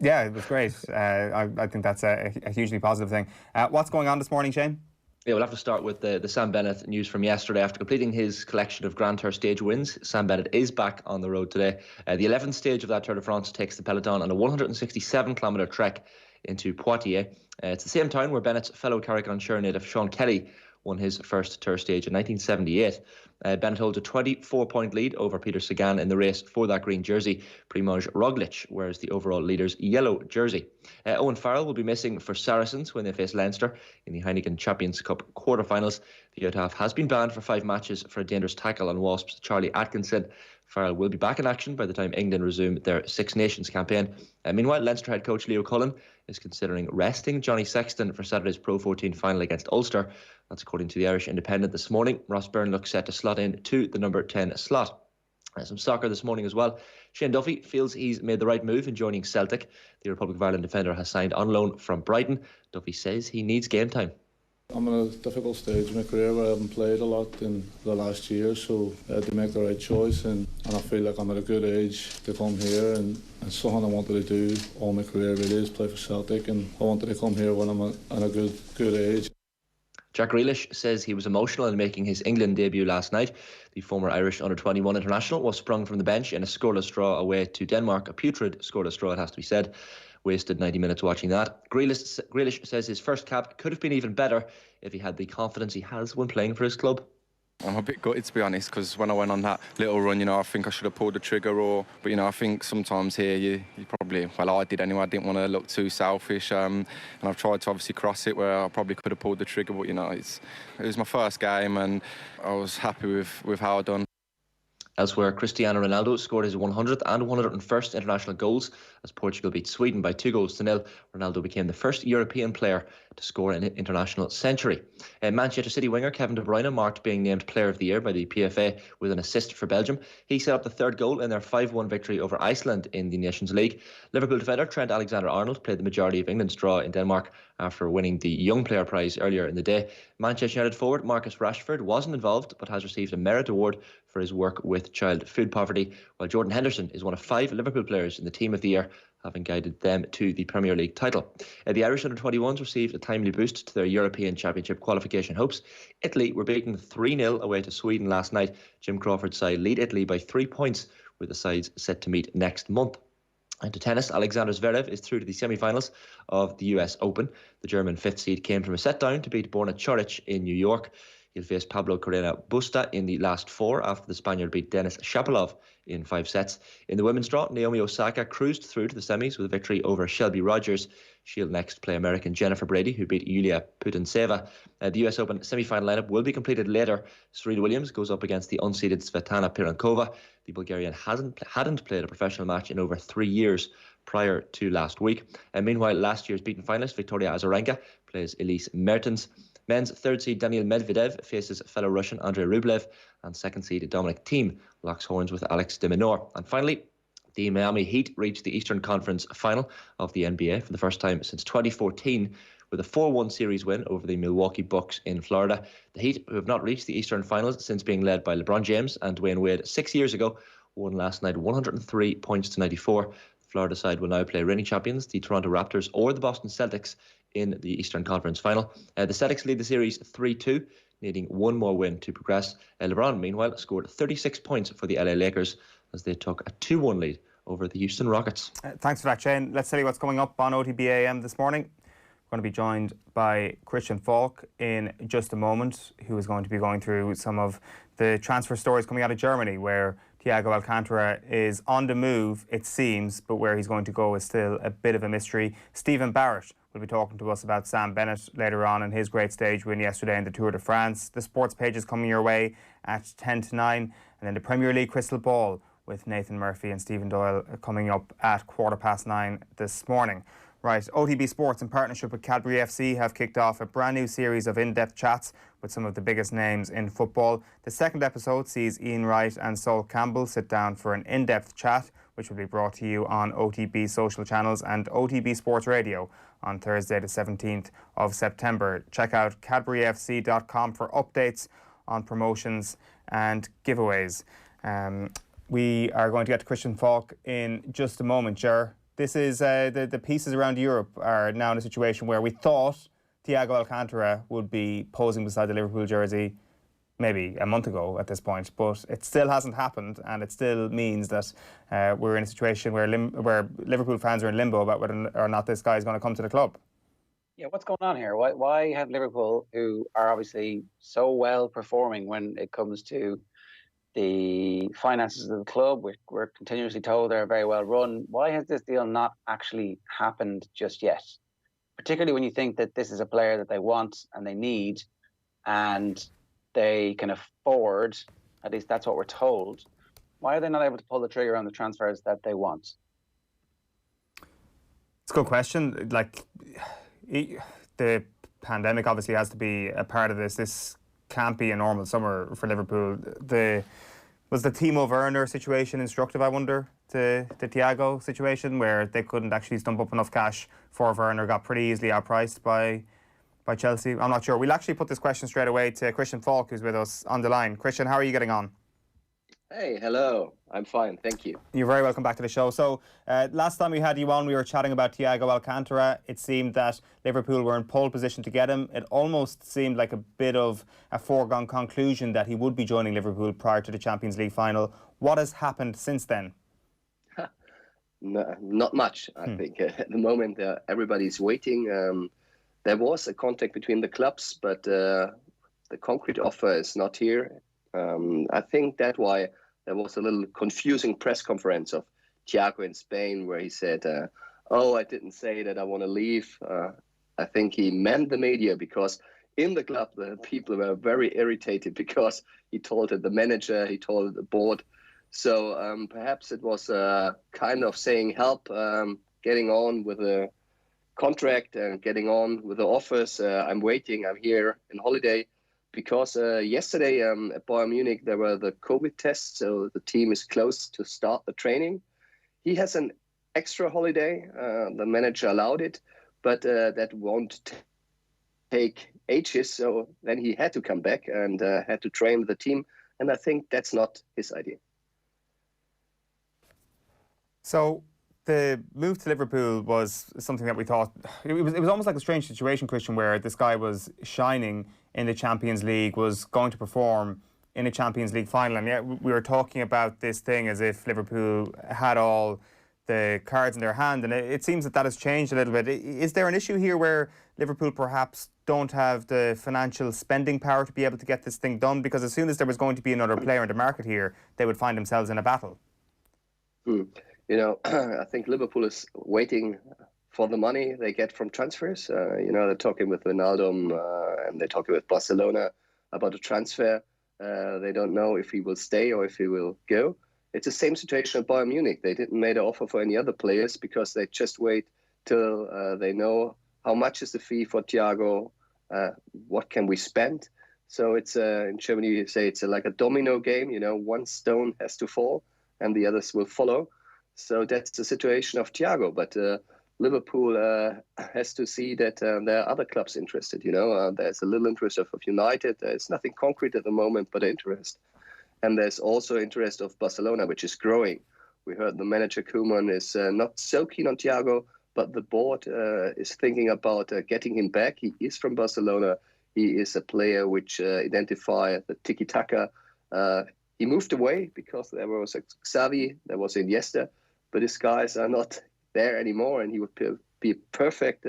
Yeah, it was great. I think that's a hugely positive thing. What's going on this morning, Shane? Yeah, we'll have to start with the Sam Bennett news from yesterday. After completing his collection of Grand Tour stage wins, Sam Bennett is back on the road today. The 11th stage of that Tour de France takes the peloton on a 167-kilometre trek into Poitiers. It's the same town where Bennett's fellow Carrick-on-Shire native Sean Kelly won his first Tour stage in 1978. Bennett holds a 24-point lead over Peter Sagan in the race for that green jersey. Primož Roglic wears the overall leader's yellow jersey. Owen Farrell will be missing for Saracens when they face Leinster in the Heineken Champions Cup quarter-finals. The out-half has been banned for 5 matches for a dangerous tackle on Wasps' Charlie Atkinson. Farrell will be back in action by the time England resume their Six Nations campaign. Meanwhile, Leinster head coach Leo Cullen is considering resting Johnny Sexton for Saturday's Pro 14 final against Ulster. That's according to the Irish Independent this morning. Ross Byrne looks set to slot in to the number 10 slot. Some soccer this morning as well. Shane Duffy feels he's made the right move in joining Celtic. The Republic of Ireland defender has signed on loan from Brighton. Duffy says he needs game time. I'm in a difficult stage in my career where I haven't played a lot in the last year, so I had to make the right choice, and I feel like I'm at a good age to come here, and something I wanted to do all my career really is play for Celtic, and I wanted to come here when I'm at a good age. Jack Grealish says he was emotional in making his England debut last night. The former Irish under-21 international was sprung from the bench in a scoreless draw away to Denmark, a putrid scoreless draw, it has to be said. Wasted 90 minutes watching that. Grealish says his first cap could have been even better if he had the confidence he has when playing for his club. I'm a bit gutted, to be honest, because when I went on that little run, I think I should have pulled the trigger. But I think sometimes here you probably, well, I did anyway. I didn't want to look too selfish, and I've tried to obviously cross it where I probably could have pulled the trigger. But it was my first game, and I was happy with how I done. Elsewhere, Cristiano Ronaldo scored his 100th and 101st international goals as Portugal beat Sweden by 2-0. Ronaldo became the first European player to score an international century. Manchester City winger Kevin De Bruyne marked being named Player of the Year by the PFA with an assist for Belgium. He set up the third goal in their 5-1 victory over Iceland in the Nations League. Liverpool defender Trent Alexander-Arnold played the majority of England's draw in Denmark after winning the Young Player Prize earlier in the day. Manchester United forward Marcus Rashford wasn't involved but has received a merit award for his work with child food poverty, while Jordan Henderson is one of 5 Liverpool players in the Team of the Year, having guided them to the Premier League title. The Irish under-21s received a timely boost to their European Championship qualification hopes. Italy were beaten 3-0 away to Sweden last night. Jim Crawford's side lead Italy by 3 points, with the sides set to meet next month. And to tennis, Alexander Zverev is through to the semi-finals of the US Open. The German 5th seed came from a set down to beat Borna Coric in New York. He'll face Pablo Carrera Busta in the last 4 after the Spaniard beat Denis Shapovalov in 5 sets. In the women's draw, Naomi Osaka cruised through to the semis with a victory over Shelby Rogers. She'll next play American Jennifer Brady, who beat Yulia Putintseva. The US Open semi-final lineup will be completed later. Serena Williams goes up against the unseeded Svetlana Pirankova. The Bulgarian hadn't played a professional match in over 3 years prior to last week. And meanwhile, last year's beaten finalist Victoria Azarenka plays Elise Mertens. Men's 3rd seed Daniil Medvedev faces fellow Russian Andrei Rublev, and 2nd seed Dominic Thiem locks horns with Alex de Minaur. And finally, the Miami Heat reached the Eastern Conference final of the NBA for the first time since 2014 with a 4-1 series win over the Milwaukee Bucks in Florida. The Heat, who have not reached the Eastern Finals since being led by LeBron James and Dwayne Wade 6 years ago, won last night 103 points to 94. The Florida side will now play reigning champions, the Toronto Raptors or the Boston Celtics, in the Eastern Conference final. The Celtics lead the series 3-2, needing one more win to progress. LeBron, meanwhile, scored 36 points for the LA Lakers as they took a 2-1 lead over the Houston Rockets. Thanks for that, Shane. Let's tell you what's coming up on OTB AM this morning. We're going to be joined by Christian Falk in just a moment, who is going to be going through some of the transfer stories coming out of Germany, where Thiago Alcantara is on the move, it seems, but where he's going to go is still a bit of a mystery. Stephen Barrett will be talking to us about Sam Bennett later on and his great stage win yesterday in the Tour de France. The sports page is coming your way at 10 to 9. And then the Premier League Crystal Ball with Nathan Murphy and Stephen Doyle coming up at 9:15 this morning. Right, OTB Sports in partnership with Cadbury FC have kicked off a brand new series of in-depth chats with some of the biggest names in football. The second episode sees Ian Wright and Sol Campbell sit down for an in-depth chat, which will be brought to you on OTB social channels and OTB Sports Radio on Thursday the 17th of September. Check out cadburyfc.com for updates on promotions and giveaways. We are going to get to Christian Falk in just a moment, Ger. This is the pieces around Europe are now in a situation where we thought Thiago Alcantara would be posing beside the Liverpool jersey maybe a month ago at this point, but it still hasn't happened, and it still means that we're in a situation where Liverpool fans are in limbo about whether or not this guy is going to come to the club. Yeah, what's going on here? Why have Liverpool, who are obviously so well performing when it comes to the finances of the club, we're continuously told they're very well run, why has this deal not actually happened just yet? Particularly when you think that this is a player that they want and they need and they can afford, at least that's what we're told. Why are they not able to pull the trigger on the transfers that they want? It's a good question. Like, the pandemic obviously has to be a part of this. This can't be a normal summer for Liverpool. Was the Timo Werner situation instructive, I wonder, the Thiago situation, where they couldn't actually stump up enough cash for Werner, got pretty easily outpriced by Chelsea? I'm not sure. We'll actually put this question straight away to Christian Falk, who's with us on the line. Christian, how are you getting on? Hey, hello. I'm fine, thank you. You're very welcome back to the show. So, last time we had you on, we were chatting about Thiago Alcantara. It seemed that Liverpool were in pole position to get him. It almost seemed like a bit of a foregone conclusion that he would be joining Liverpool prior to the Champions League final. What has happened since then? No, not much, I think. At the moment, everybody's waiting. There was a contact between the clubs, but the concrete offer is not here. I think that's why there was a little confusing press conference of Thiago in Spain where he said, I didn't say that I want to leave. I think he meant the media, because in the club the people were very irritated because he told the manager, he told the board So perhaps it was kind of saying help, getting on with a contract and getting on with the offers. I'm waiting. I'm here in holiday. Because yesterday at Bayern Munich, there were the COVID tests, so the team is close to start the training. He has an extra holiday. The manager allowed it, but that won't take ages. So then he had to come back and had to train with the team. And I think that's not his idea. So the move to Liverpool was something that we thought, it was almost like a strange situation, Christian, where this guy was shining in the Champions League, was going to perform in a Champions League final. And yet we were talking about this thing as if Liverpool had all the cards in their hand. And it seems that has changed a little bit. Is there an issue here where Liverpool perhaps don't have the financial spending power to be able to get this thing done? Because as soon as there was going to be another player in the market here, they would find themselves in a battle. You know, I think Liverpool is waiting for the money they get from transfers. You know, they're talking with Wijnaldum and they're talking with Barcelona about a transfer. They don't know if he will stay or if he will go. It's the same situation at Bayern Munich. They didn't make an offer for any other players because they just wait till they know how much is the fee for Thiago, what can we spend. So it's in Germany you say it's like a domino game. You know, one stone has to fall and the others will follow. So that's the situation of Thiago. But Liverpool has to see that there are other clubs interested. You know, there's a little interest of United. There's nothing concrete at the moment, but interest. And there's also interest of Barcelona, which is growing. We heard the manager Koeman is not so keen on Thiago, but the board is thinking about getting him back. He is from Barcelona. He is a player which identifies the tiki-taka. He moved away because there was Xavi, there was Iniesta, but his guys are not there anymore, and he would be a perfect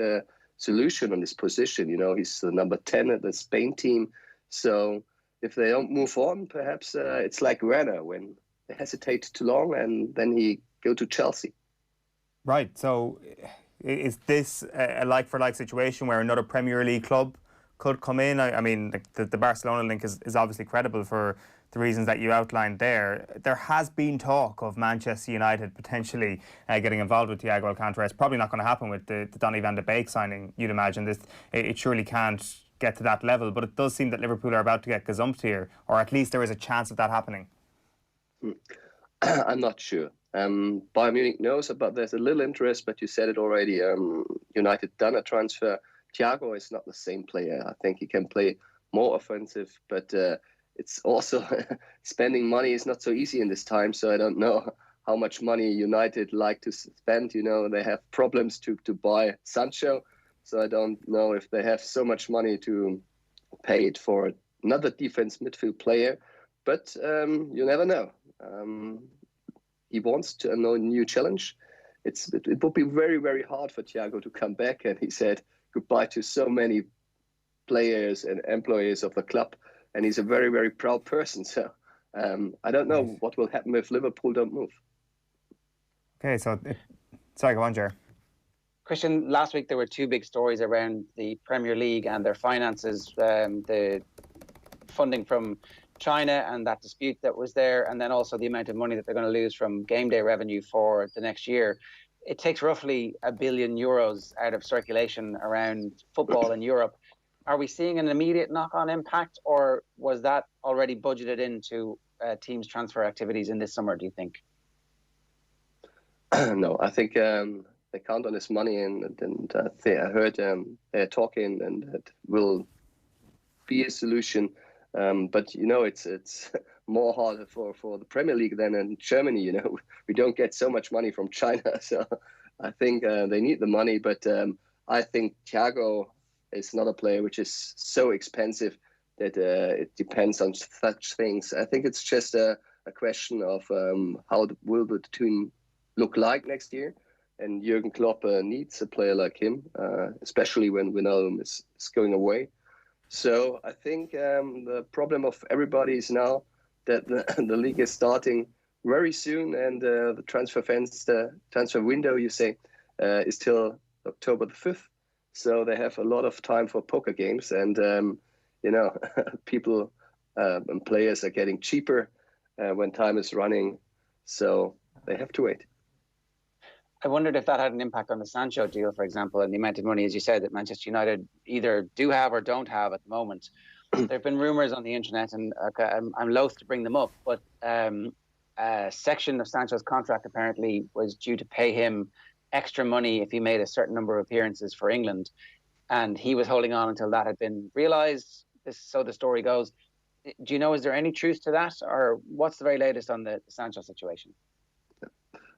solution on this position. You know, he's the number 10 at the Spain team. So if they don't move on, perhaps it's like Werner when they hesitate too long and then he go to Chelsea. Right. So is this a like-for-like situation where another Premier League club could come in? I mean, the Barcelona link is obviously credible for the reasons that you outlined there. There has been talk of Manchester United potentially getting involved with Thiago Alcantara. It's probably not going to happen with the Donny van de Beek signing, you'd imagine. It surely can't get to that level, but it does seem that Liverpool are about to get gazumped here, or at least there is a chance of that happening. I'm not sure. Bayern Munich knows about there's a little interest, but you said it already. United done a transfer. Thiago is not the same player. I think he can play more offensive, but it's also spending money is not so easy in this time. So I don't know how much money United like to spend. You know, they have problems to buy Sancho. So I don't know if they have so much money to pay it for another defense midfield player. But you never know. He wants to know a new challenge. It would be very, very hard for Thiago to come back. And he said goodbye to so many players and employees of the club. And he's a very, very proud person. So I don't know what will happen if Liverpool don't move. Okay, so sorry, go on, Ger. Christian, last week there were two big stories around the Premier League and their finances, the funding from China and that dispute that was there, and then also the amount of money that they're going to lose from game day revenue for the next year. It takes roughly €1 billion out of circulation around football in Europe. Are we seeing an immediate knock-on impact, or was that already budgeted into teams' transfer activities in this summer, do you think? No, I think they count on this money, and I heard they're talking, and it will be a solution. But you know, it's more harder for the Premier League than in Germany. You know, we don't get so much money from China, so I think they need the money. But I think Thiago is not a player which is so expensive that it depends on such things. I think it's just a question of how will the team look like next year. And Jurgen Klopp needs a player like him, especially when Wijnaldum is going away. So I think the problem of everybody is now that the league is starting very soon, and the transfer window, you say, is till October the 5th. So they have a lot of time for poker games, and you know, people and players are getting cheaper when time is running So they have to wait. I wondered if that had an impact on the Sancho deal, for example, and the amount of money, as you said, that Manchester United either do have or don't have at the moment. There have been rumours on the internet, and I'm loath to bring them up, but a section of Sancho's contract apparently was due to pay him extra money if he made a certain number of appearances for England, and he was holding on until that had been realised. So the story goes. Do you know, is there any truth to that, or what's the very latest on the Sancho situation?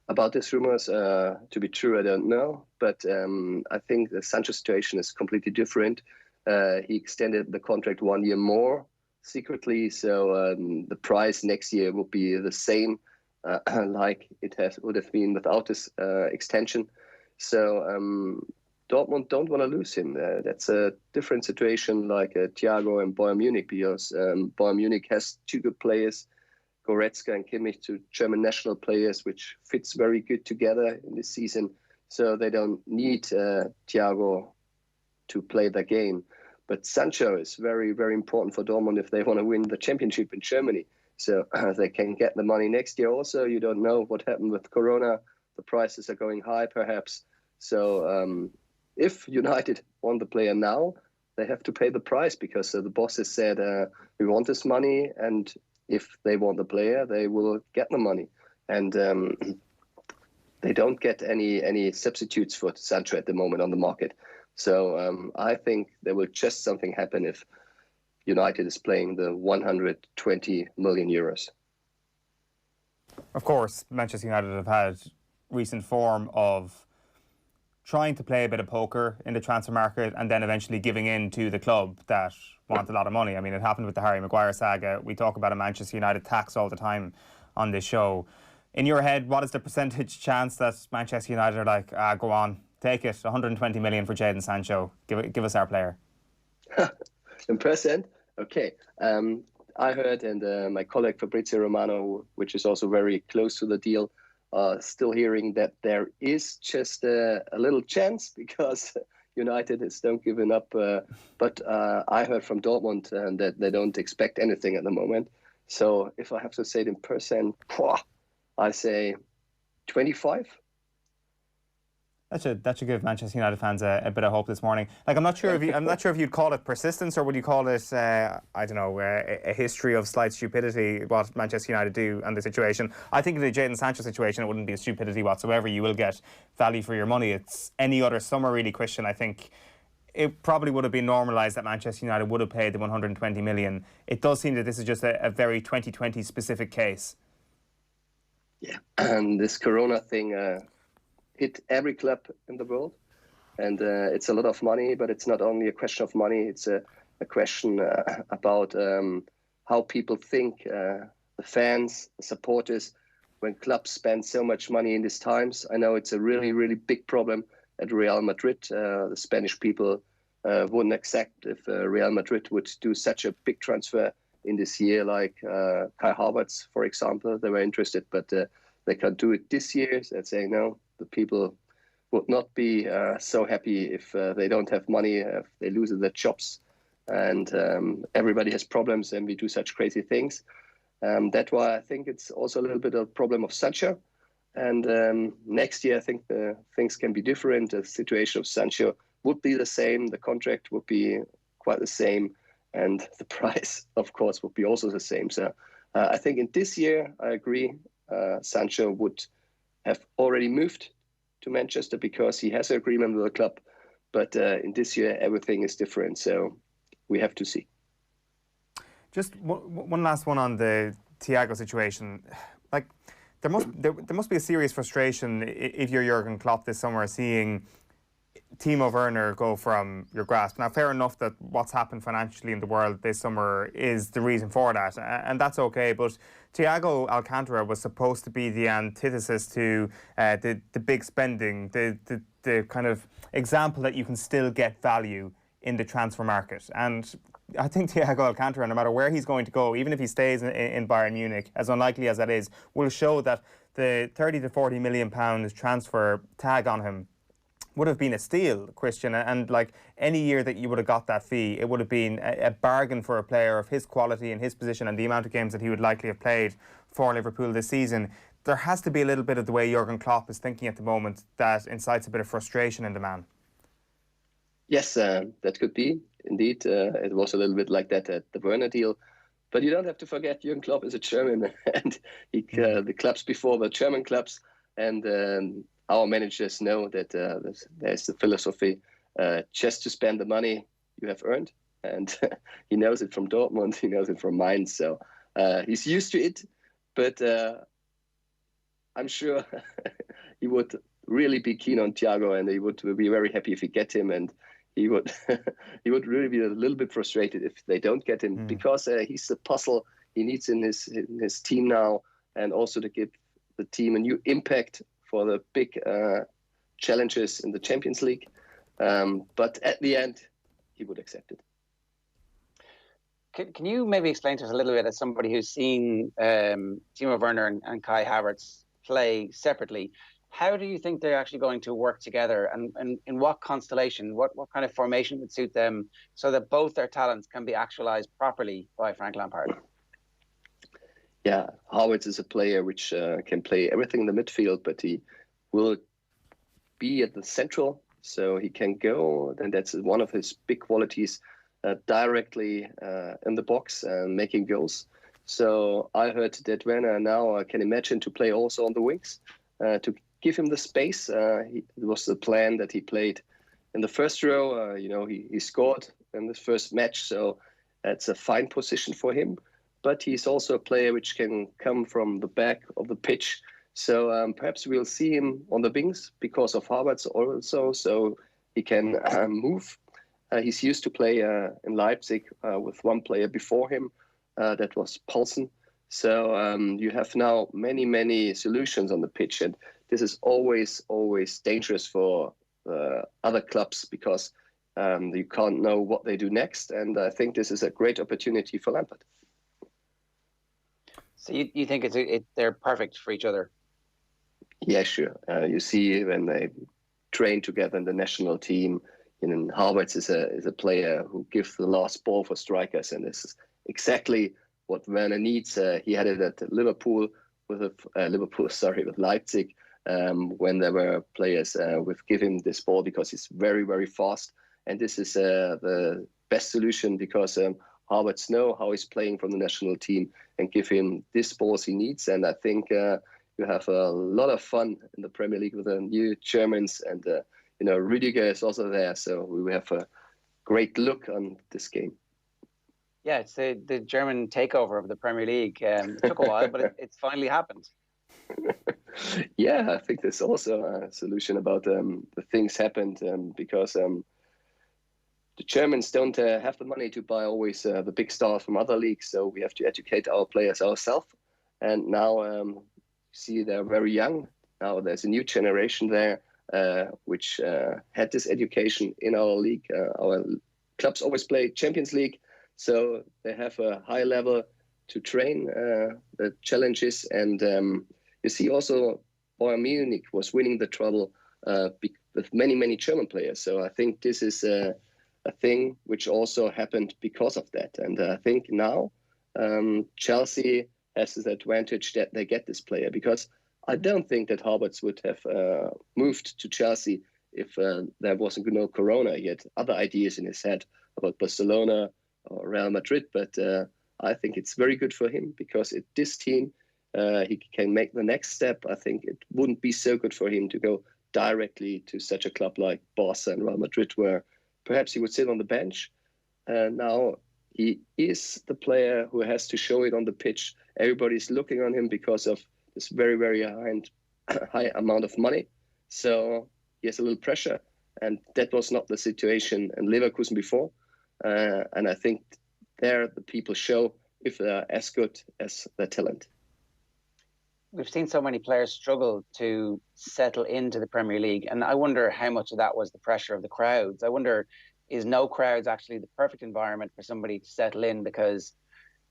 About this rumours to be true, I don't know, but I think the Sancho situation is completely different. He extended the contract 1 year more secretly, so the price next year will be the same like it would have been without this extension. So Dortmund don't want to lose him. That's a different situation like Thiago and Bayern Munich, because Bayern Munich has two good players, Goretzka and Kimmich, two German national players, which fits very good together in this season. So they don't need Thiago to play the game. But Sancho is very, very important for Dortmund if they want to win the championship in Germany. So they can get the money next year also. You don't know what happened with Corona. The prices are going high, perhaps. So if United want the player now, they have to pay the price, because the bosses said, we want this money, and if they want the player, they will get the money. And they don't get any substitutes for Sancho at the moment on the market. So I think there will just something happen if United is playing the 120 million euros. Of course, Manchester United have had recent form of trying to play a bit of poker in the transfer market and then eventually giving in to the club that want a lot of money. I mean, it happened with the Harry Maguire saga. We talk about a Manchester United tax all the time on this show. In your head, what is the percentage chance that Manchester United are like, go on, take it, 120 million for Jadon Sancho, give us our player? In percent? Okay. I heard, and my colleague Fabrizio Romano, which is also very close to the deal, still hearing that there is just a little chance, because United is don't giving up. But I heard from Dortmund that they don't expect anything at the moment. So if I have to say it in percent, I say 25. That should give Manchester United fans a bit of hope this morning. Like, I'm not sure if you'd call it persistence, or would you call it I don't know, a history of slight stupidity, what Manchester United do and the situation. I think in the Jadon Sancho situation, it wouldn't be a stupidity whatsoever. You will get value for your money. It's any other summer really, Christian. I think it probably would have been normalised that Manchester United would have paid the 120 million. It does seem that this is just a very 2020 specific case. Yeah, and this Corona thing hit every club in the world, and it's a lot of money, but it's not only a question of money, it's a question about how people think, the fans, the supporters, when clubs spend so much money in these times. I know it's a really, really big problem at Real Madrid. The Spanish people wouldn't accept if Real Madrid would do such a big transfer in this year, like Kai Havertz, for example. They were interested, but they can't do it this year. So they're saying no. The people would not be so happy if they don't have money, if they lose their jobs, and everybody has problems and we do such crazy things. That's why I think it's also a little bit of a problem of Sancho. And next year, I think things can be different. The situation of Sancho would be the same. The contract would be quite the same. And the price, of course, would be also the same. So I think in this year, I agree, Sancho would have already moved to Manchester because he has an agreement with the club. But in this year, everything is different. So we have to see. Just one last one on the Thiago situation. Like, there must be a serious frustration if you're Jurgen Klopp this summer, seeing Timo Werner go from your grasp. Now, fair enough that what's happened financially in the world this summer is the reason for that, and that's okay. But Thiago Alcantara was supposed to be the antithesis to the big spending, the kind of example that you can still get value in the transfer market. And I think Thiago Alcantara, no matter where he's going to go, even if he stays in Bayern Munich, as unlikely as that is, will show that the 30 to 40 million pounds transfer tag on him would have been a steal, Christian, and like any year that you would have got that fee, it would have been a bargain for a player of his quality and his position and the amount of games that he would likely have played for Liverpool this season. there has to be a little bit of the way Jurgen Klopp is thinking at the moment that incites a bit of frustration in the man. Yes, that could be. Indeed, it was a little bit like that at the Werner deal. But you don't have to forget Jurgen Klopp is a German, and the clubs before were German clubs, and our managers know that there's the philosophy just to spend the money you have earned, and he knows it from Dortmund, he knows it from Mainz, so he's used to it. But I'm sure he would really be keen on Thiago, and he would be very happy if he get him, and he would he would really be a little bit frustrated if they don't get him, because he's the puzzle he needs in his team now, and also to give the team a new impact for the big challenges in the Champions League. But at the end, he would accept it. Can you maybe explain to us a little bit, as somebody who's seen Timo Werner and Kai Havertz play separately, how do you think they're actually going to work together, and in what constellation, what kind of formation would suit them, so that both their talents can be actualized properly by Frank Lampard? Yeah, Havertz is a player which can play everything in the midfield, but he will be at the central, so he can go, and that's one of his big qualities, directly in the box and making goals. So I heard that Werner now can imagine to play also on the wings, to give him the space. It was the plan that he played in the first row. He scored in the first match, so it's a fine position for him. But he's also a player which can come from the back of the pitch. So perhaps we'll see him on the wings because of Havertz also, so he can move. He's used to play in Leipzig with one player before him, that was Paulsen. So you have now many solutions on the pitch, and this is always dangerous for other clubs, because you can't know what they do next, and I think this is a great opportunity for Lampard. So you think they're perfect for each other? Yeah, sure. You see when they train together in the national team, Havertz is a player who gives the last ball for strikers, and this is exactly what Werner needs. He had it at Liverpool with Leipzig, when there were players with give him this ball, because he's very fast, and this is the best solution, because Havertz know how he's playing from the national team and give him this balls he needs, and I think you have a lot of fun in the Premier League with the new Germans, and Rüdiger is also there, so we have a great look on this game. Yeah, it's the German takeover of the Premier League. It took a while, but it's finally happened. Yeah, I think there's also a solution about the things happened, because the Germans don't have the money to buy always the big stars from other leagues, so we have to educate our players ourselves. And now see they're very young. Now there's a new generation there which had this education in our league. Our clubs always play Champions League, so they have a high level to train the challenges. And you see also Bayern Munich was winning the treble with many German players. So I think this is a thing which also happened because of that. And I think now Chelsea has this advantage that they get this player, because I don't think that Havertz would have moved to Chelsea if there wasn't no Corona. He had other ideas in his head about Barcelona or Real Madrid, but I think it's very good for him, because at this team he can make the next step. I think it wouldn't be so good for him to go directly to such a club like Barca and Real Madrid, where perhaps he would sit on the bench. Now he is the player who has to show it on the pitch. Everybody's looking on him because of this very high amount of money. So he has a little pressure, and that was not the situation in Leverkusen before. And I think there the people show if they're as good as their talent. We've seen so many players struggle to settle into the Premier League, and I wonder how much of that was the pressure of the crowds. I wonder, is no crowds actually the perfect environment for somebody to settle in, because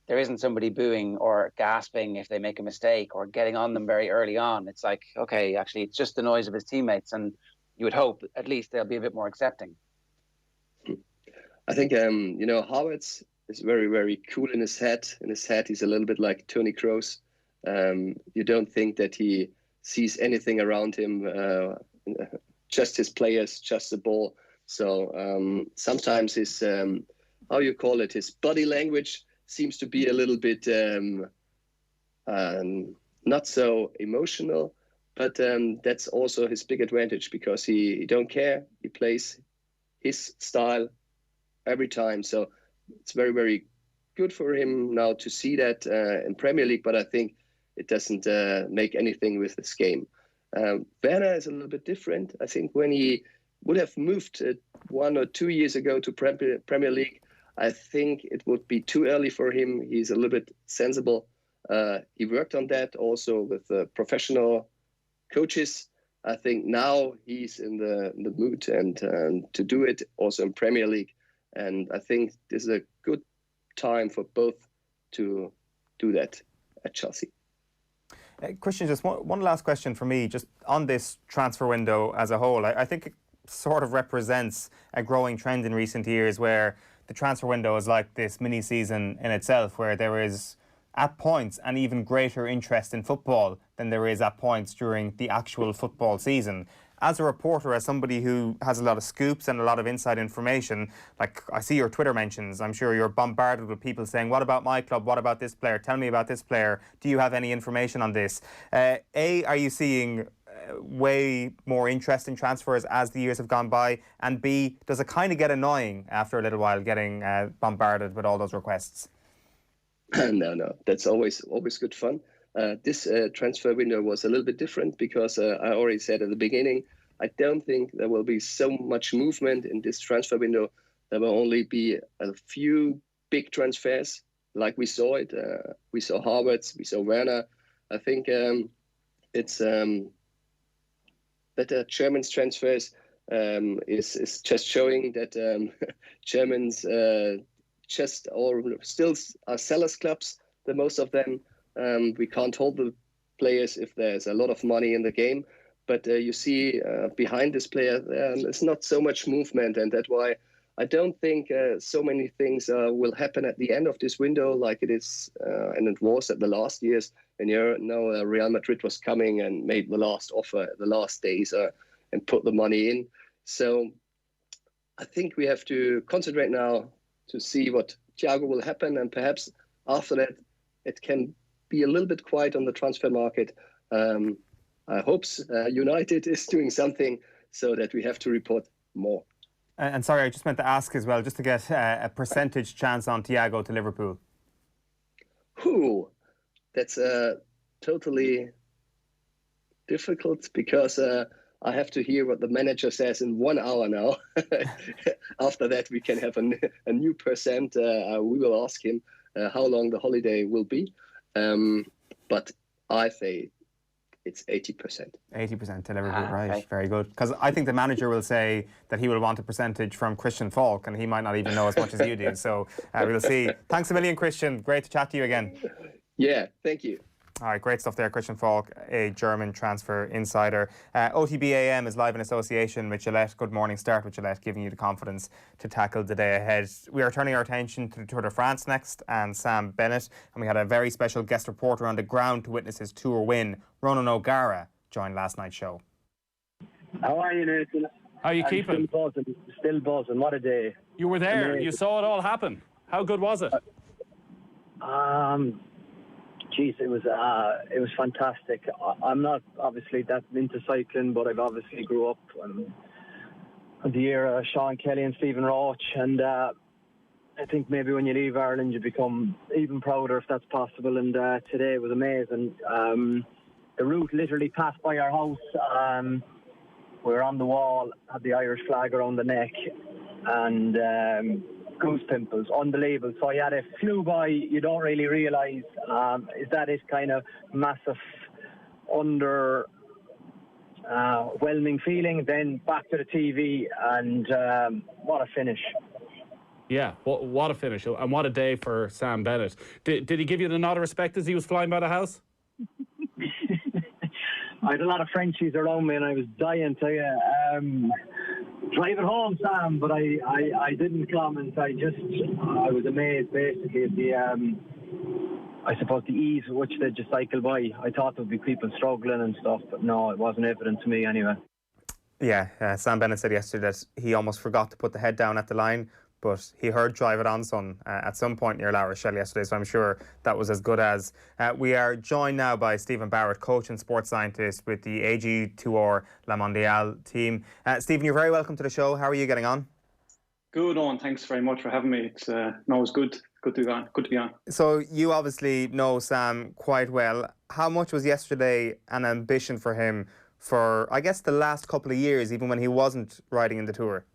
there isn't somebody booing or gasping if they make a mistake or getting on them very early on. It's like, okay, actually, it's just the noise of his teammates, and you would hope at least they'll be a bit more accepting. I think, Havertz is very cool in his head. In his head, he's a little bit like Toni Kroos. You don't think that he sees anything around him, just his players, just the ball. So sometimes his, his body language seems to be a little bit not so emotional, but that's also his big advantage, because he don't care. He plays his style every time. So it's very, very good for him now to see that in Premier League, but I think it doesn't make anything with this game. Werner is a little bit different. I think when he would have moved 1 or 2 years ago to Premier League, I think it would be too early for him. He's a little bit sensible. He worked on that also with professional coaches. I think now he's in the mood and to do it also in Premier League. And I think this is a good time for both to do that at Chelsea. Christian, just one last question for me, just on this transfer window as a whole. I think it sort of represents a growing trend in recent years where the transfer window is like this mini-season in itself, where there is at points an even greater interest in football than there is at points during the actual football season. As a reporter, as somebody who has a lot of scoops and a lot of inside information, like I see your Twitter mentions, I'm sure you're bombarded with people saying, what about my club? What about this player? Tell me about this player. Do you have any information on this? A, are you seeing way more interest in transfers as the years have gone by? And B, does it kind of get annoying after a little while getting bombarded with all those requests? No, that's always good fun. This transfer window was a little bit different because I already said at the beginning, I don't think there will be so much movement in this transfer window. There will only be a few big transfers like we saw it. We saw Havertz, we saw Werner. I think it's that Germans transfers is just showing that Germans just still are sellers clubs, the most of them. We can't hold the players if there's a lot of money in the game. But you see behind this player, there's not so much movement. And that's why I don't think so many things will happen at the end of this window like it is and it was at the last years. And Real Madrid was coming and made the last offer the last days and put the money in. So I think we have to concentrate now to see what Thiago will happen. And perhaps after that, it can be a little bit quiet on the transfer market. I hope United is doing something so that we have to report more. And sorry, I just meant to ask as well, just to get a percentage chance on Thiago to Liverpool. That's totally difficult because I have to hear what the manager says in 1 hour now. After that, we can have a new percent. We will ask him how long the holiday will be. But I say it's 80%. 80% to Liverpool, right. Okay. Very good. Because I think the manager will say that he will want a percentage from Christian Falk, and he might not even know as much as you do. So we'll see. Thanks a million, Christian. Great to chat to you again. Yeah, thank you. All right, great stuff there. Christian Falk, a German transfer insider. OTB AM is live in association with Gillette. Good morning. Start with Gillette, giving you the confidence to tackle the day ahead. We are turning our attention to the Tour de France next and Sam Bennett. And we had a very special guest reporter on the ground to witness his tour win. Ronan O'Gara joined last night's show. How are you, Nathan? How are you keeping? Still buzzing. What a day. You were there. Amazing. You saw it all happen. How good was it? It was fantastic. I'm not obviously that into cycling, but I've obviously grew up on the era of Sean Kelly and Stephen Roach, and I think maybe when you leave Ireland you become even prouder if that's possible, and today was amazing. The route literally passed by our house. We were on the wall, had the Irish flag around the neck, and goose pimples, unbelievable. So yeah, they flew by. You don't really realise is that is kind of massive whelming feeling. Then back to the TV, and what a finish. Yeah, what a finish, and what a day for Sam Bennett. Did he give you the nod of respect as he was flying by the house? I had a lot of Frenchies around me and I was dying to drive it home, Sam, but I didn't comment. I was amazed basically at I suppose the ease with which they just cycle by. I thought there would be people struggling and stuff, but no, it wasn't evident to me anyway. Yeah, Sam Bennett said yesterday that he almost forgot to put the head down at the line, but he heard Drive It On Son at some point near La Rochelle yesterday, so I'm sure that was as good as. We are joined now by Stephen Barrett, coach and sports scientist with the AG2R La Mondiale team. Stephen, you're very welcome to the show. How are you getting on? Good on. Thanks very much for having me. It's good. Good to be on. So you obviously know Sam quite well. How much was yesterday an ambition for him for, I guess, the last couple of years, even when he wasn't riding in the Tour?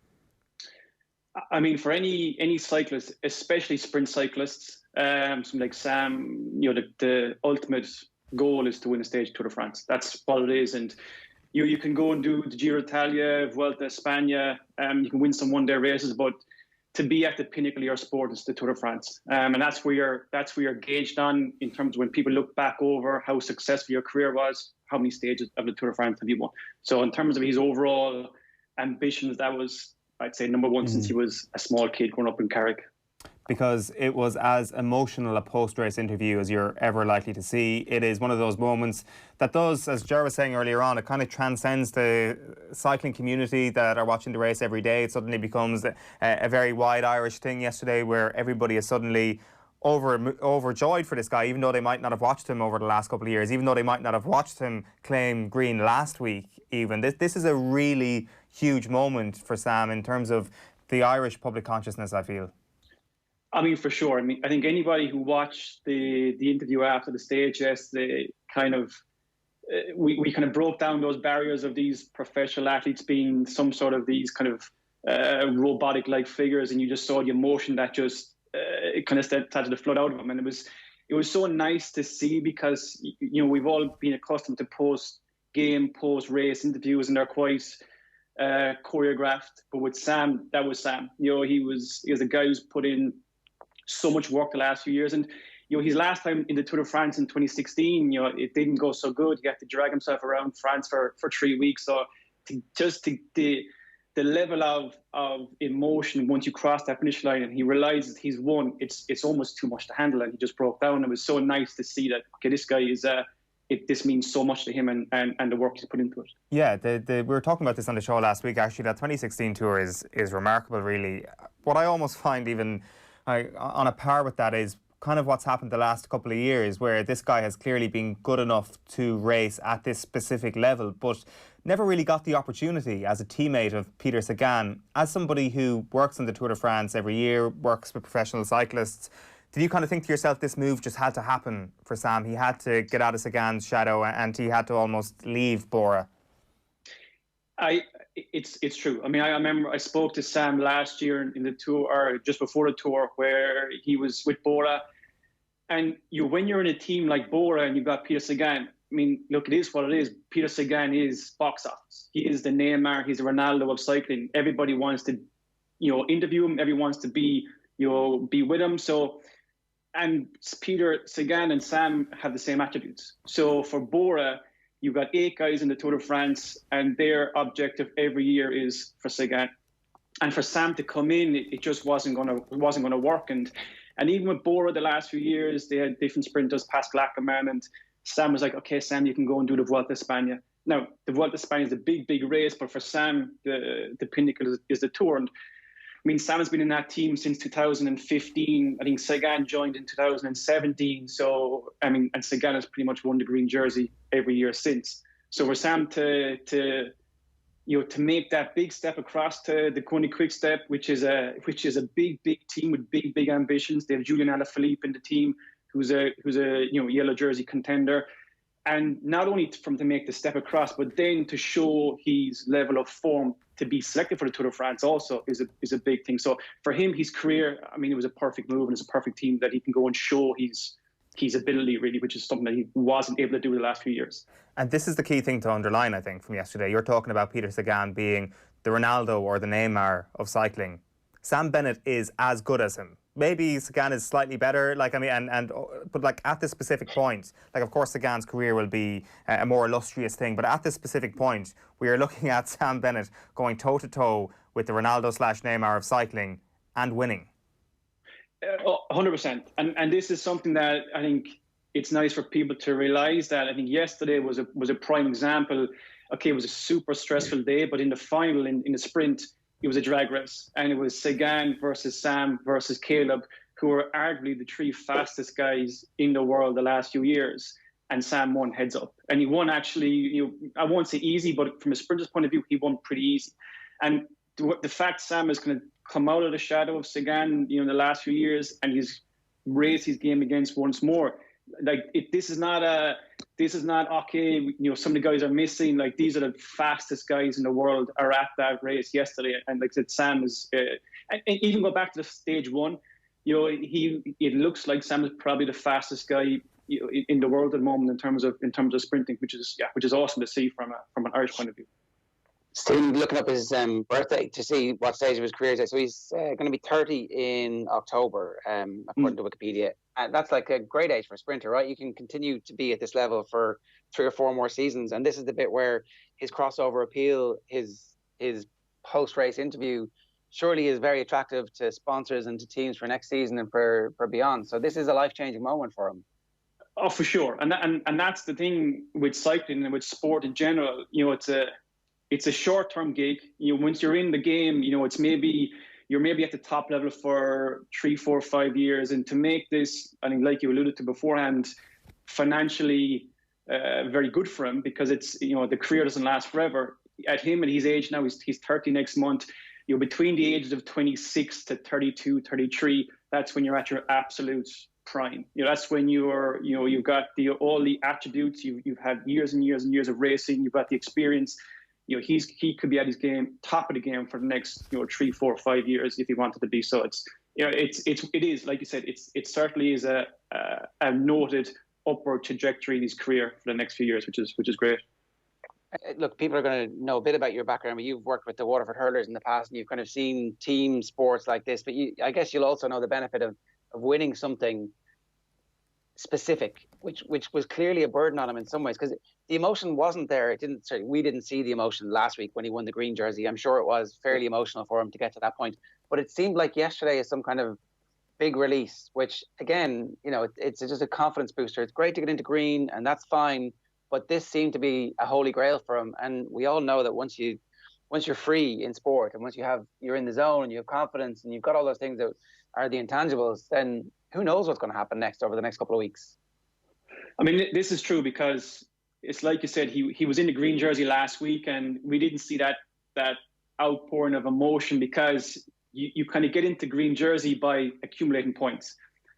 I mean, for any cyclist, especially sprint cyclists, something like Sam, the ultimate goal is to win a stage Tour de France. That's what it is. And you can go and do the Giro d'Italia, Vuelta a España, you can win some one-day races, but to be at the pinnacle of your sport is the Tour de France. And that's where you're gauged on in terms of when people look back over how successful your career was, how many stages of the Tour de France have you won. So in terms of his overall ambitions, that was, I'd say, number one since he was a small kid growing up in Carrick. Because it was as emotional a post-race interview as you're ever likely to see. It is one of those moments that does, as Ger was saying earlier on, it kind of transcends the cycling community that are watching the race every day. It suddenly becomes a very wide Irish thing yesterday where everybody is suddenly overjoyed for this guy, even though they might not have watched him over the last couple of years, even though they might not have watched him claim green last week even. This is a really huge moment for Sam in terms of the Irish public consciousness, I feel. I mean, for sure. I mean, I think anybody who watched the interview after the stage yesterday, we kind of broke down those barriers of these professional athletes being some sort of these kind of robotic-like figures, and you just saw the emotion that just it kind of started to flood out of them, and it was so nice to see because we've all been accustomed to post-game, post-race interviews, and they're quite choreographed. But with Sam, that was Sam. He was a guy who's put in so much work the last few years, and his last time in the Tour de France in 2016, it didn't go so good. He had to drag himself around France for 3 weeks. So the level of emotion once you cross that finish line and he realizes he's won, it's almost too much to handle, and he just broke down. It was so nice to see that, okay, this guy is this means so much to him and the work he's put into it. Yeah, we were talking about this on the show last week. Actually, that 2016 Tour is remarkable, really. What I almost find even on a par with that is kind of what's happened the last couple of years, where this guy has clearly been good enough to race at this specific level, but never really got the opportunity as a teammate of Peter Sagan. As somebody who works in the Tour de France every year, works with professional cyclists, did you kind of think to yourself this move just had to happen for Sam? He had to get out of Sagan's shadow and he had to almost leave Bora? It's true. I mean, I remember I spoke to Sam last year in the Tour, or just before the Tour, where he was with Bora. And when you're in a team like Bora and you've got Peter Sagan, I mean, look, it is what it is. Peter Sagan is box office. He is the Neymar. He's the Ronaldo of cycling. Everybody wants to, interview him. Everyone wants to be with him. So, and Peter Sagan and Sam have the same attributes. So for Bora, you've got 8 guys in the Tour de France, and their objective every year is for Sagan. And for Sam to come in, it just wasn't going to work. And even with Bora the last few years, they had different sprinters, Pascal Ackermann, and Sam was like, okay, Sam, you can go and do the Vuelta a España. Now, the Vuelta a España is a big, big race, but for Sam, the pinnacle is the Tour. And I mean, Sam has been in that team since 2015. I think Sagan joined in 2017. So, I mean, and Sagan has pretty much won the green jersey every year since. So for Sam to make that big step across to the Kony Quick Step, which is a big, big team with big, big ambitions. They have Julian Alaphilippe in the team, who's a yellow jersey contender. And not only to make the step across, but then to show his level of form to be selected for the Tour de France also is a big thing. So for him, his career, I mean, it was a perfect move, and it's a perfect team that he can go and show his ability, really, which is something that he wasn't able to do the last few years. And this is the key thing to underline, I think, from yesterday. You're talking about Peter Sagan being the Ronaldo or the Neymar of cycling. Sam Bennett is as good as him. Maybe Sagan is slightly better, but at this specific point, of course Sagan's career will be a more illustrious thing, but at this specific point, we are looking at Sam Bennett going toe-to-toe with the Ronaldo/Neymar of cycling and winning. 100%. And this is something that I think it's nice for people to realise that. I think yesterday was a prime example. Okay, it was a super stressful day, but in the final, in the sprint, it was a drag race. And it was Sagan versus Sam versus Caleb, who were arguably the 3 fastest guys in the world the last few years. And Sam won heads up. And he won actually, I won't say easy, but from a sprinter's point of view, he won pretty easy. And the fact Sam is going to come out of the shadow of Sagan, in the last few years, and he's raised his game against once more. This is not okay. Some of the guys are missing. Like, these are the fastest guys in the world are at that race yesterday. And like I said, Sam is, and even go back to the stage 1, it looks like Sam is probably the fastest guy in the world at the moment in terms of sprinting, which is awesome to see from an Irish point of view. Stephen, looking up his birthday to see what stage of his career he's at. So he's going to be 30 in October, according to Wikipedia. And that's like a great age for a sprinter, right? You can continue to be at this level for 3 or 4 more seasons. And this is the bit where his crossover appeal, his post-race interview, surely is very attractive to sponsors and to teams for next season and for beyond. So this is a life-changing moment for him. Oh, for sure. And that's the thing with cycling and with sport in general. It's a short-term gig. Once you're in the game, you're maybe at the top level for 3, 4, 5 years. And to make this, I think, like you alluded to beforehand, financially very good for him, because it's, the career doesn't last forever. At his age now, he's 30 next month. Between the ages of 26 to 32, 33, that's when you're at your absolute prime. That's when you've got all the attributes. You've had years and years and years of racing. You've got the experience. He could be at his game, top of the game for the next 3, 4, 5 years if he wanted to be. So it is like you said, it certainly is a noted upward trajectory in his career for the next few years, which is great. Look, people are going to know a bit about your background, but you've worked with the Waterford Hurlers in the past, and you've kind of seen team sports like this. But I guess you'll also know the benefit of winning something specific, which was clearly a burden on him in some ways, because the emotion wasn't there. We didn't see the emotion last week when he won the green jersey. I'm sure it was fairly emotional for him to get to that point, but it seemed like yesterday is some kind of big release, which again, it's just a confidence booster. It's great to get into green, and that's fine, but this seemed to be a holy grail for him. And we all know that once you're free in sport, and once you're in the zone and you have confidence and you've got all those things that are the intangibles, then who knows what's going to happen next over the next couple of weeks. I mean, this is true, because it's like you said, he was in the green jersey last week, and we didn't see that outpouring of emotion, because you kind of get into green jersey by accumulating points.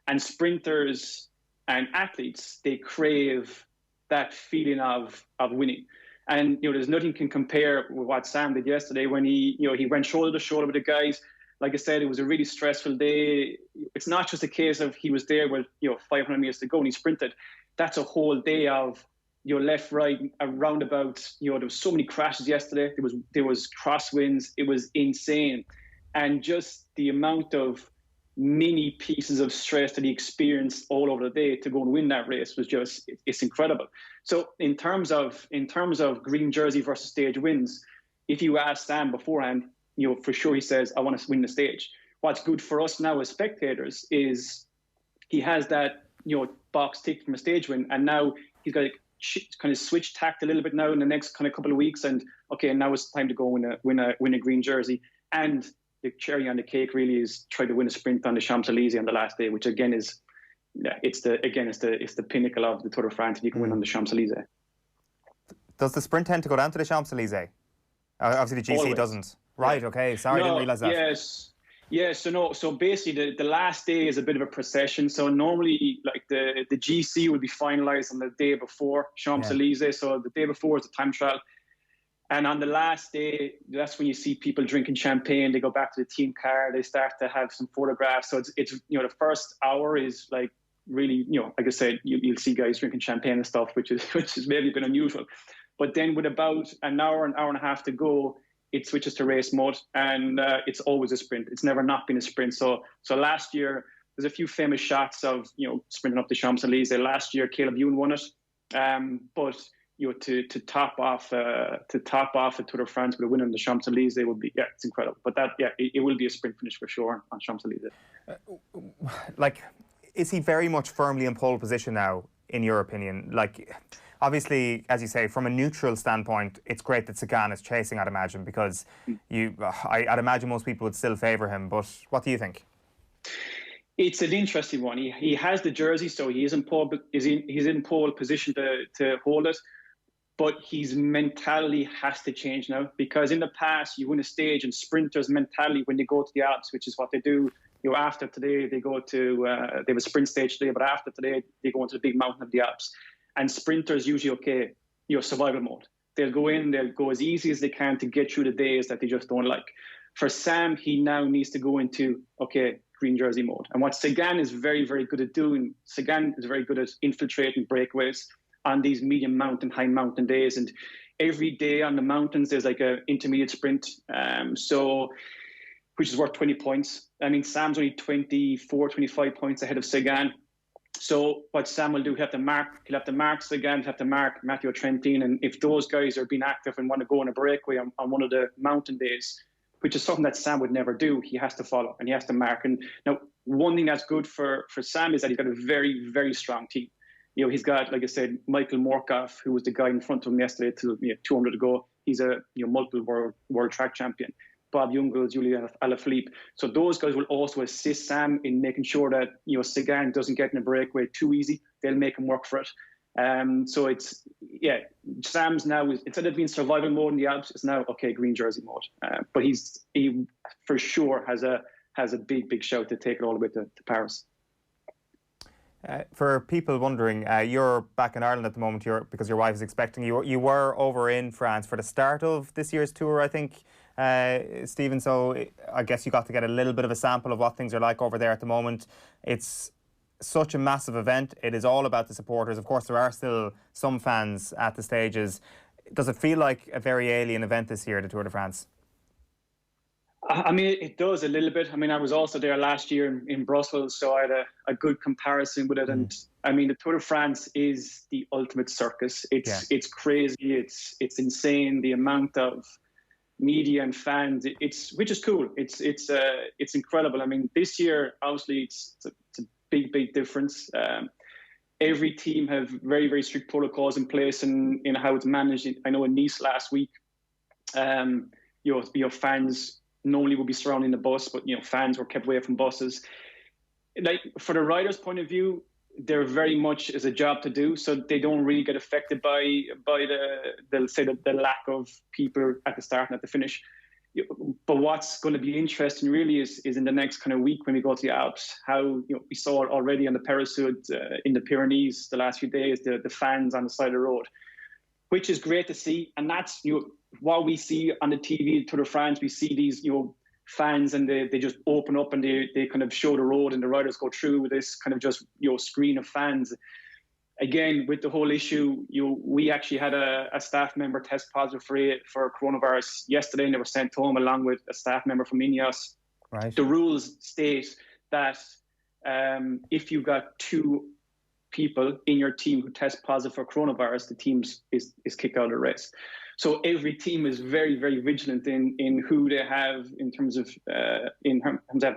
And sprinters and athletes, they crave that feeling of winning. And there's nothing can compare with what Sam did yesterday when he went shoulder to shoulder with the guys. Like I said, it was a really stressful day. It's not just a case of he was there with 500 meters to go and he sprinted. That's a whole day of left, right, roundabouts. There was so many crashes yesterday. There was crosswinds. It was insane, and just the amount of mini pieces of stress that he experienced all over the day to go and win that race was it's incredible. So in terms of green jersey versus stage wins, if you ask Sam beforehand, for sure he says, I want to win the stage. What's good for us now as spectators is he has that, box ticked from a stage win, and now he's got to kind of switch tact a little bit now in the next kind of couple of weeks, and okay, now it's time to go win a green jersey. And the cherry on the cake really is try to win a sprint on the Champs-Élysées on the last day, which again is, it's the pinnacle of the Tour de France if you can win on the Champs-Élysées. Does the sprint tend to go down to the Champs-Élysées? Obviously the GC Always. Doesn't. Right, okay. Sorry, I didn't realise that. Yes. Yeah, so basically the last day is a bit of a procession. So normally like the GC will be finalised on the day before Champs-Élysées. Yeah. So the day before is the time trial. And on the last day, that's when you see people drinking champagne. They go back to the team car. They start to have some photographs. So it's the first hour is like really, like I said, you'll see guys drinking champagne and stuff, which is maybe a bit unusual. But then with about an hour and a half to go, it switches to race mode, and it's always a sprint. It's never not been a sprint. So last year, there's a few famous shots of sprinting up the Champs-Élysées. Last year, Caleb Eoin won it, but to top off a Tour de France with a win on the Champs Elysees, it would be it's incredible. But it will be a sprint finish for sure on Champs Elysees. Is he very much firmly in pole position now, in your opinion? Obviously, as you say, from a neutral standpoint, it's great that Sagan is chasing, I'd imagine, because I'd imagine most people would still favour him. But what do you think? It's an interesting one. He has the jersey, so he is in pole. He's in pole position to hold it. But his mentality has to change now, because in the past you win a stage, and sprinters' mentality when they go to the Alps, which is what they do. After today they go to they have a sprint stage today, but after today they go into the big mountain of the Alps. And sprinters usually survival mode. They'll go in, they'll go as easy as they can to get through the days that they just don't like. For Sam, he now needs to go into green jersey mode. And what Sagan is very, very good at doing, Sagan is very good at infiltrating breakaways on these medium mountain, high mountain days. And every day on the mountains, there's like an intermediate sprint. Which is worth 20 points. I mean, Sam's only 24, 25 points ahead of Sagan. So what Sam will do, he'll have to mark Sagan, he'll have to mark Matteo Trentin. And if those guys are being active and want to go on a breakaway on one of the mountain days, which is something that Sam would never do, he has to follow and he has to mark. And now, one thing that's good for Sam is that he's got a very, very strong team. He's got, like I said, Michael Morkov, who was the guy in front of him yesterday till 200 to go. He's a multiple world track champion. Bob Jungels, Julian Alaphilippe. So those guys will also assist Sam in making sure that Sagan doesn't get in a breakaway too easy. They'll make him work for it. So it's Sam's now, instead of being survival mode in the Alps, it's now green jersey mode. But he for sure has a big shout to take it all the way to Paris. For people wondering, you're back in Ireland at the moment. Because your wife is expecting you. You were over in France for the start of this year's tour, I think, Stephen. So I guess you got to get a little bit of a sample of what things are like over there at the moment. It's such a massive event. It is all about the supporters. Of course, there are still some fans at the stages. Does it feel like a very alien event this year, the Tour de France? I mean, it does a little bit. I mean, I was also there last year in Brussels, so I had a good comparison with it. And I mean, the Tour de France is the ultimate circus. It's crazy. It's insane. The amount of media and fans, which is cool. It's incredible. I mean, this year, obviously, it's a big difference. Every team have very, very strict protocols in place in how it's managed. I know in Nice last week, your fans normally would be surrounding the bus, but fans were kept away from buses. Like, for the riders' point of view, they're very much as a job to do, so they don't really get affected by the lack of people at the start and at the finish. But what's going to be interesting really is in the next kind of week when we go to the Alps, how we saw it already on the Parasud in the Pyrenees the last few days, the fans on the side of the road, which is great to see. And that's what we see on the TV Tour de France. We see these fans, and they just open up and they kind of show the road, and the riders go through with this kind of just screen of fans. Again, with the whole issue, we actually had a staff member test positive for coronavirus yesterday, and they were sent home along with a staff member from Ineos. Right. The rules state that if you've got two people in your team who test positive for coronavirus, the team is kicked out of the race. So every team is very, very vigilant in who they have in terms of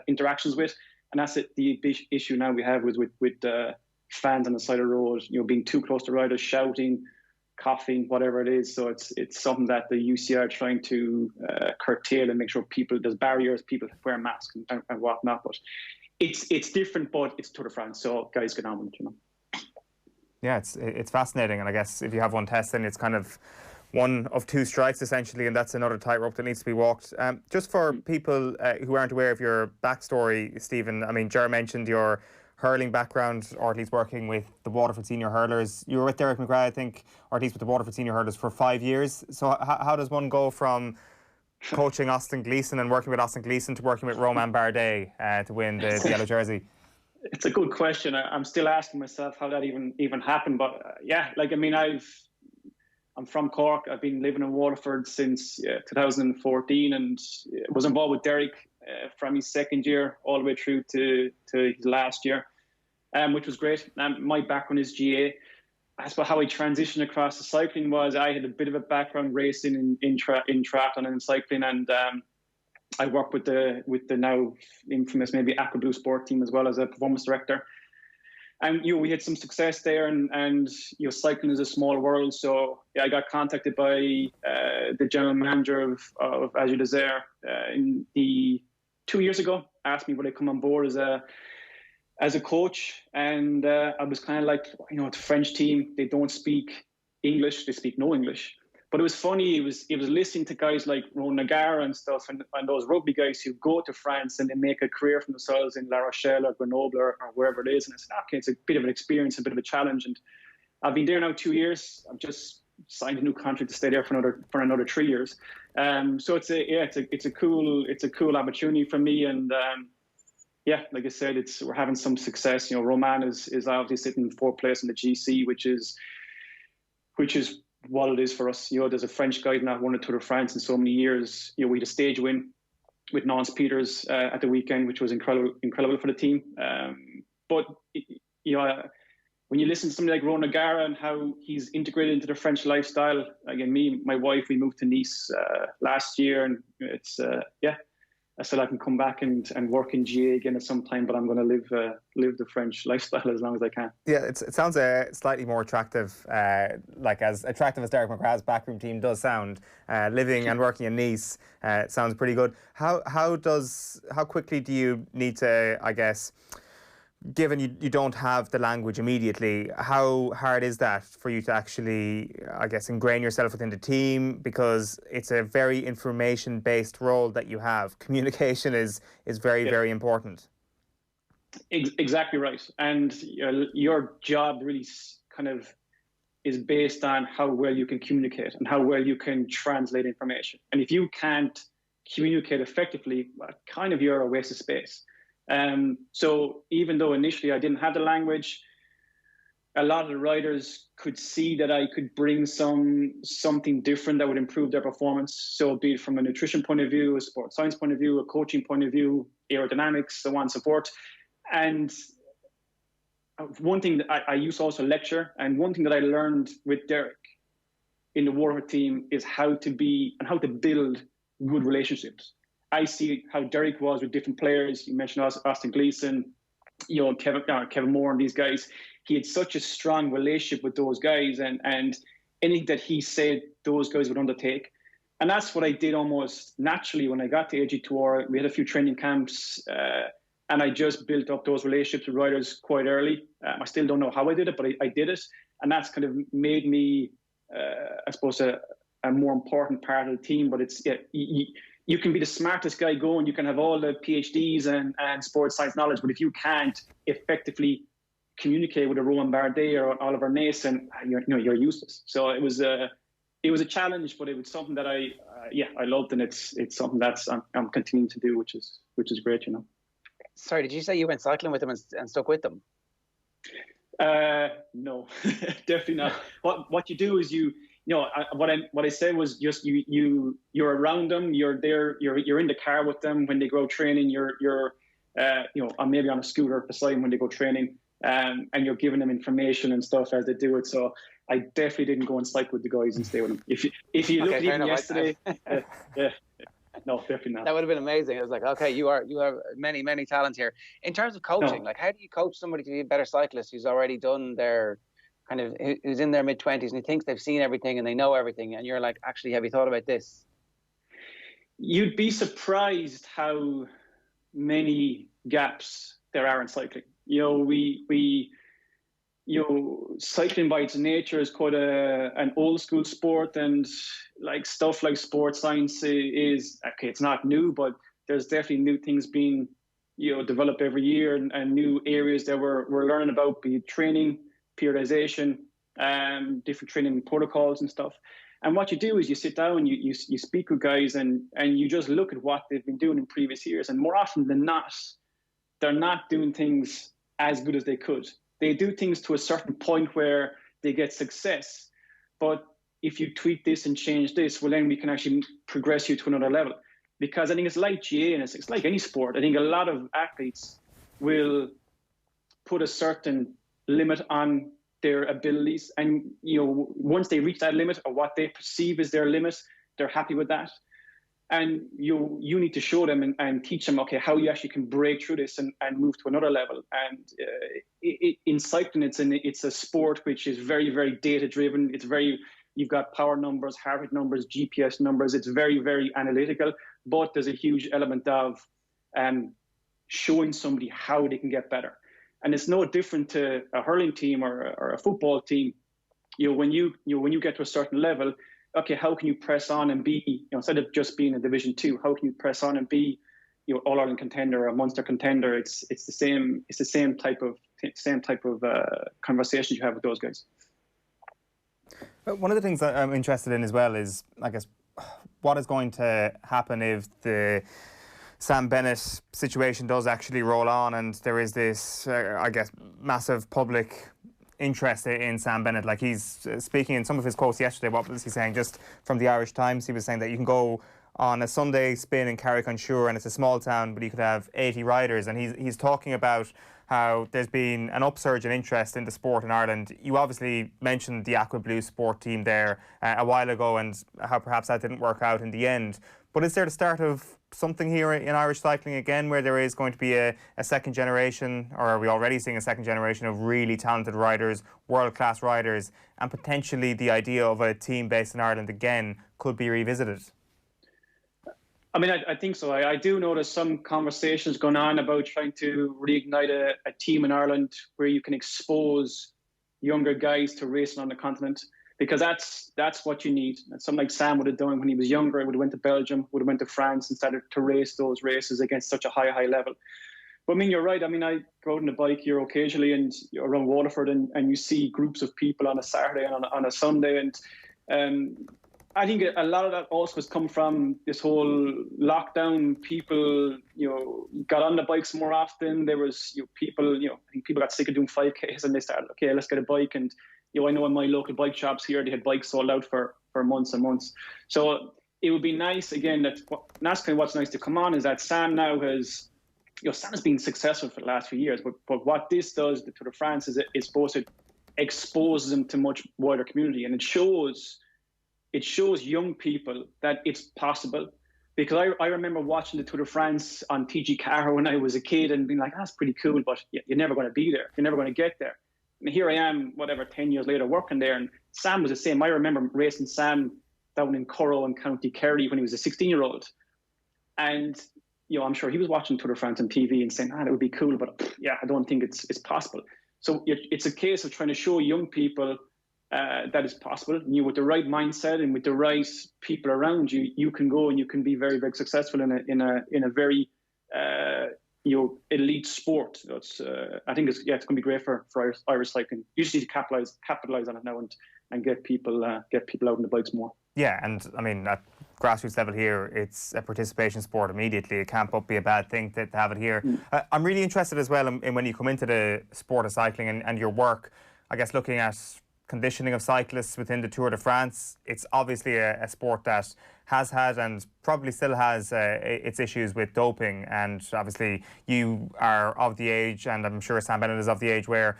interactions with, and that's the issue now we have with fans on the side of the road, being too close to riders, shouting, coughing, whatever it is. So it's something that the UCI are trying to curtail and make sure there's barriers, people wear masks and whatnot. But it's different, but it's Tour de France, so guys get on with it, Yeah, it's fascinating, and I guess if you have one test, then it's kind of one of two strikes essentially, and that's another tightrope that needs to be walked. Just for people who aren't aware of your backstory, Stephen, I mean, Ger mentioned your hurling background, or at least working with the Waterford senior hurlers. You were with Derek McGrath, I think, or at least with the Waterford senior hurlers for 5 years. So how does one go from coaching Austin Gleeson and working with Austin Gleeson to working with Romain Bardet to win the yellow jersey? It's a good question. I'm still asking myself how that even happened. But I'm from Cork. I've been living in Waterford since 2014, and was involved with Derek from his second year all the way through to his last year, which was great. My background is GA. as for how I transitioned across to cycling was I had a bit of a background racing in triathlon and in cycling, and I worked with the now infamous maybe Aqua Blue Sport team as well as a performance director. And we had some success there, and cycling is a small world. So I got contacted by the general manager of Azure Desert in 2 years ago. Asked me would I come on board as a coach, and I was kind of like, the French team, they don't speak English, they speak no English. But it was funny. It was listening to guys like Ron Nagara and stuff, and those rugby guys who go to France and they make a career for themselves in La Rochelle or Grenoble or wherever it is. And I said, okay, it's a bit of an experience, a bit of a challenge. And I've been there now 2 years. I've just signed a new contract to stay there for another 3 years. So it's a cool opportunity for me. And like I said, we're having some success. Roman is obviously sitting in fourth place in the GC, which is what it is for us. There's a French guy not won a Tour de France in so many years. We had a stage win with Nance Peters at the weekend, which was incredible for the team. But when you listen to somebody like Ron Nagara and how he's integrated into the French lifestyle, again, my wife, we moved to Nice last year, and it's I said I can come back and work in GA again at some time, but I'm going to live the French lifestyle as long as I can. Yeah, it sounds slightly more attractive, like as attractive as Derek McGrath's backroom team does sound. Living and working in Nice sounds pretty good. How quickly do you need to, I guess, given you don't have the language immediately, how hard is that for you to actually, I guess, ingrain yourself within the team? Because it's a very information-based role that you have. Communication is very, very important. Exactly right. And your job really kind of is based on how well you can communicate and how well you can translate information. And if you can't communicate effectively, kind of you're a waste of space. So even though initially I didn't have the language, a lot of the riders could see that I could bring something different that would improve their performance. So be it from a nutrition point of view, a sports science point of view, a coaching point of view, aerodynamics, so on and so forth. And one thing that I used to also lecture, and one thing that I learned with Derek in the Warfare team is how to build good relationships. I see how Derek was with different players. You mentioned Austin Gleeson, Kevin Moore and these guys. He had such a strong relationship with those guys, and anything that he said, those guys would undertake. And that's what I did almost naturally when I got to AG Tour. We had a few training camps, and I just built up those relationships with riders quite early. I still don't know how I did it, but I did it. And that's kind of made me, I suppose, a more important part of the team. But it's, you can be the smartest guy going, you can have all the PhDs and sports science knowledge, but if you can't effectively communicate with a Rowan Bardet or Oliver Nason, you're useless. So it was a challenge, but it was something that I loved, and it's something that's I'm continuing to do, which is great, Sorry, did you say you went cycling with them and stuck with them? No, definitely not. What you do is what I said was just you're around them, you're there, you're in the car with them when they go training, you're maybe on a scooter beside them when they go training, and you're giving them information and stuff as they do it. So I definitely didn't go and cycle with the guys and stay with them. If you look at even yesterday, no, definitely not. That would have been amazing. It was like, okay, you have many talents here. In terms of coaching, like how do you coach somebody to be a better cyclist who's already done their who's in their mid-20s and he thinks they've seen everything and they know everything, and you're like, actually, have you thought about this? You'd be surprised how many gaps there are in cycling. Cycling by its nature is quite an old school sport, and like stuff like sports science is okay. It's not new, but there's definitely new things being developed every year, and new areas that we're learning about, be it training, periodization, different training protocols and stuff. And what you do is you sit down, you speak with guys, and you just look at what they've been doing in previous years. And more often than not, they're not doing things as good as they could. They do things to a certain point where they get success. But if you tweak this and change this, well, then we can actually progress you to another level. Because I think it's like GA, and it's like any sport. I think a lot of athletes will put a certain limit on their abilities. And, once they reach that limit, or what they perceive as their limit, they're happy with that. And you need to show them and teach them, okay, how you actually can break through this and move to another level. And in cycling, it's a sport which is very, very data driven. You've got power numbers, heart rate numbers, GPS numbers. It's very, very analytical, but there's a huge element of showing somebody how they can get better. And it's no different to a hurling team or a football team. When you get to a certain level, okay, how can you press on and be, instead of just being in Division 2, how can you press on and be, All-Ireland contender or a Munster contender? It's the same type of conversations you have with those guys. One of the things that I'm interested in as well is, I guess, what is going to happen if the Sam Bennett situation does actually roll on and there is this, I guess, massive public interest in Sam Bennett. Like, he's speaking in some of his quotes yesterday. What was he saying? Just from the Irish Times, he was saying that you can go on a Sunday spin in Carrick-on-Suir, and it's a small town, but you could have 80 riders. And he's talking about how there's been an upsurge in interest in the sport in Ireland. You obviously mentioned the Aqua Blue sport team there a while ago, and how perhaps that didn't work out in the end. But is there the start of something here in Irish cycling again, where there is going to be a second generation, or are we already seeing a second generation of really talented riders, world-class riders, and potentially the idea of a team based in Ireland again could be revisited? I mean, I think so. I do know there's some conversations going on about trying to reignite a team in Ireland where you can expose younger guys to racing on the continent, because that's what you need. Something like Sam would have done when he was younger. He would have went to Belgium, would have went to France and started to race those races against such a high level. But I mean, you're right. I mean, I go out on the bike here occasionally and around Waterford, and you see groups of people on a Saturday and on a Sunday. And I think a lot of that also has come from this whole lockdown. People, got on the bikes more often. There was, people, I think people got sick of doing 5Ks and they started, okay, let's get a bike. And, I know in my local bike shops here, they had bikes sold out for months and months. So it would be nice, again, that's kind of what's nice to come on, is that Sam now has, Sam has been successful for the last few years. But what this does, the Tour de France, is it's supposed to expose them to much wider community. And it shows young people that it's possible. Because I remember watching the Tour de France on TG Car when I was a kid and being like, that's pretty cool, but you're never going to be there. You're never going to get there. And here I am, 10 years later, working there. And Sam was the same. I remember racing Sam down in Currow in County Kerry when he was a 16-year-old. And, I'm sure he was watching Tour de France on TV and saying, that would be cool, but I don't think it's possible. So it's a case of trying to show young people that it's possible. With the right mindset and with the right people around you, you can go and you can be very, very successful in a very elite sport. I think it's going to be great for Irish cycling. You just need to capitalize on it now and get people out on the bikes more. Yeah, and I mean, at grassroots level here, it's a participation sport immediately. It can't but be a bad thing to have it here. I'm really interested as well in when you come into the sport of cycling and your work, I guess, looking at conditioning of cyclists within the Tour de France. It's obviously a sport that has had and probably still has its issues with doping. And obviously you are of the age, and I'm sure Sam Bennett is of the age, where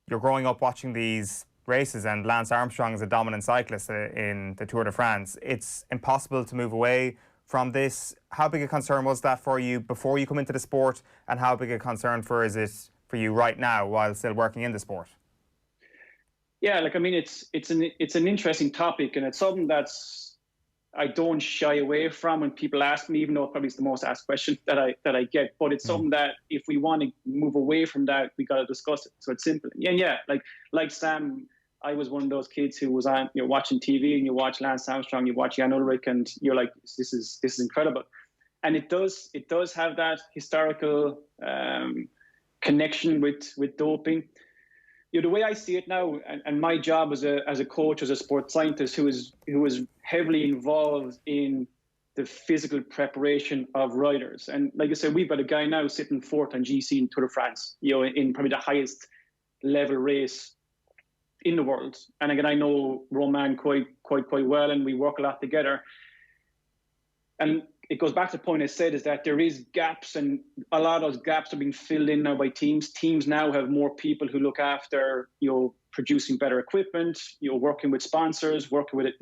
you're growing up watching these races, and Lance Armstrong is a dominant cyclist in the Tour de France. It's impossible to move away from this. How big a concern was that for you before you come into the sport, and how big a concern is it for you right now while still working in the sport? Yeah, it's an interesting topic, and it's something I don't shy away from when people ask me, even though it probably is the most asked question that I get. But it's something that if we want to move away from that, we got to discuss it. So it's simple. Yeah, like Sam, I was one of those kids who was on, watching TV, and you watch Lance Armstrong, you watch Jan Ullrich, and you're like, this is incredible. And it does have that historical connection with doping. The way I see it now, and my job as a coach, as a sports scientist who is heavily involved in the physical preparation of riders. And like I said, we've got a guy now sitting fourth on GC in Tour de France, in probably the highest level race in the world. And again, I know Romain quite well, and we work a lot together. And it goes back to the point I said, is that there is gaps, and a lot of those gaps are being filled in now by teams. Teams now have more people who look after, producing better equipment, working with sponsors, working with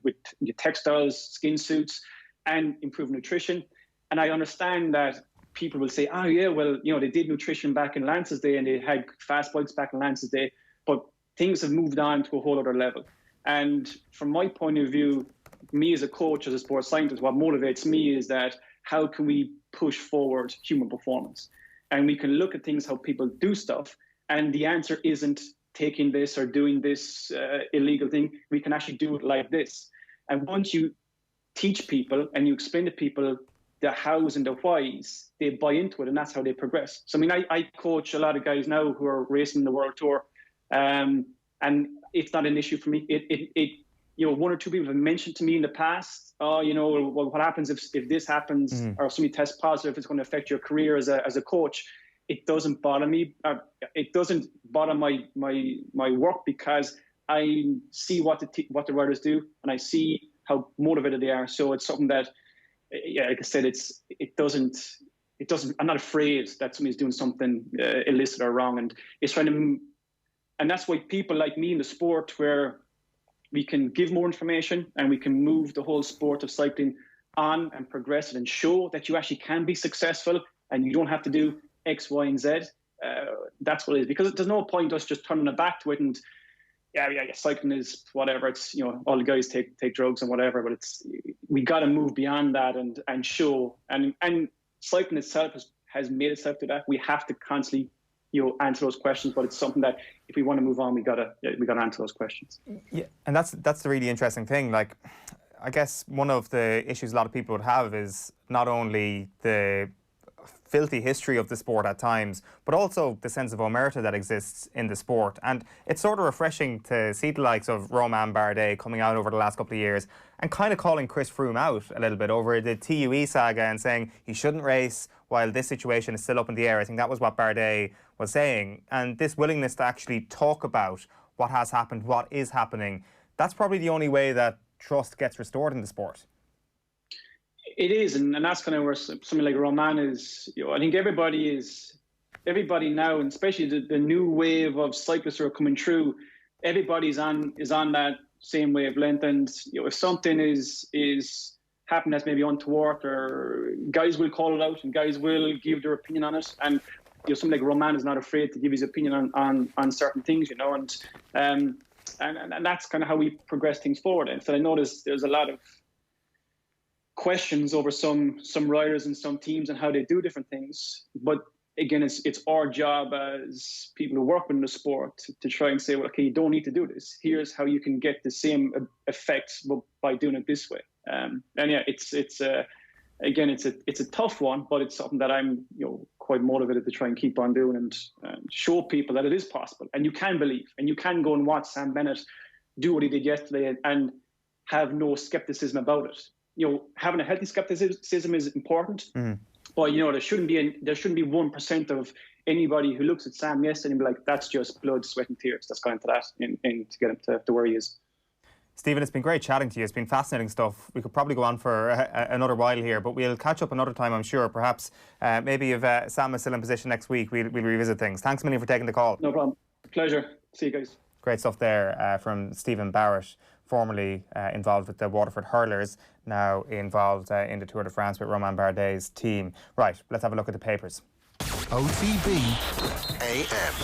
with textiles, skin suits, and improve nutrition. And I understand that people will say, oh yeah, well, they did nutrition back in Lance's day and they had fast bikes back in Lance's day, but things have moved on to a whole other level. And from my point of view, me as a coach, as a sports scientist, what motivates me is that how can we push forward human performance? And we can look at things, how people do stuff, and the answer isn't taking this or doing this illegal thing. We can actually do it like this. And once you teach people and you explain to people the hows and the whys, they buy into it, and that's how they progress. So, I coach a lot of guys now who are racing the World Tour, and it's not an issue for me. One or two people have mentioned to me in the past, well, what happens if this happens, or if somebody tests positive, it's going to affect your career as a coach. It doesn't bother me. It doesn't bother my work, because I see what the riders do, and I see how motivated they are. So it's something that, like I said, it doesn't. I'm not afraid that somebody's doing something illicit or wrong, and it's trying to. And that's why people like me in the sport, where we can give more information and we can move the whole sport of cycling on and progress it and show that you actually can be successful and you don't have to do X, Y, and Z. That's what it is. Because there's no point us just turning it back to it and, yeah, cycling is whatever. It's, all the guys take drugs and whatever, but we got to move beyond that and show. And cycling itself has made itself to that. We have to constantly answer those questions, but it's something that if we want to move on, we gotta answer those questions. Yeah, and that's the really interesting thing. Like, I guess one of the issues a lot of people would have is not only the filthy history of the sport at times, but also the sense of omerta that exists in the sport. And it's sort of refreshing to see the likes of Romain Bardet coming out over the last couple of years and kind of calling Chris Froome out a little bit over the TUE saga and saying he shouldn't race while this situation is still up in the air. I think that was what Bardet was saying. And this willingness to actually talk about what has happened, what is happening, that's probably the only way that trust gets restored in the sport. It is, and that's kind of where something like Romain is. I think everybody now, and especially the new wave of cyclists who are coming through, everybody's on that same wavelength. And if something is happening that's maybe untoward, or guys will call it out and guys will give their opinion on it. And something like Romain is not afraid to give his opinion on certain things, and that's kind of how we progress things forward. And so I notice there's a lot of questions over some riders and some teams and how they do different things. But again, it's our job as people who work in the sport to try and say, well, okay, you don't need to do this. Here's how you can get the same effects by doing it this way. And yeah, it's a tough one, but it's something that I'm quite motivated to try and keep on doing and show people that it is possible, and you can believe, and you can go and watch Sam Bennett do what he did yesterday and have no skepticism about it. Having a healthy skepticism is important, but there shouldn't be 1% of anybody who looks at Sam yesterday and be like, that's just blood, sweat, and tears that's gone into that in to get him to where he is. Stephen, it's been great chatting to you. It's been fascinating stuff. We could probably go on for another while here, but we'll catch up another time, I'm sure. Perhaps maybe if Sam is still in position next week, we'll revisit things. Thanks a million for taking the call. No problem. Pleasure. See you guys. Great stuff there from Stephen Barrett, formerly involved with the Waterford Hurlers, now involved in the Tour de France with Romain Bardet's team. Right, let's have a look at the papers. OTB AM.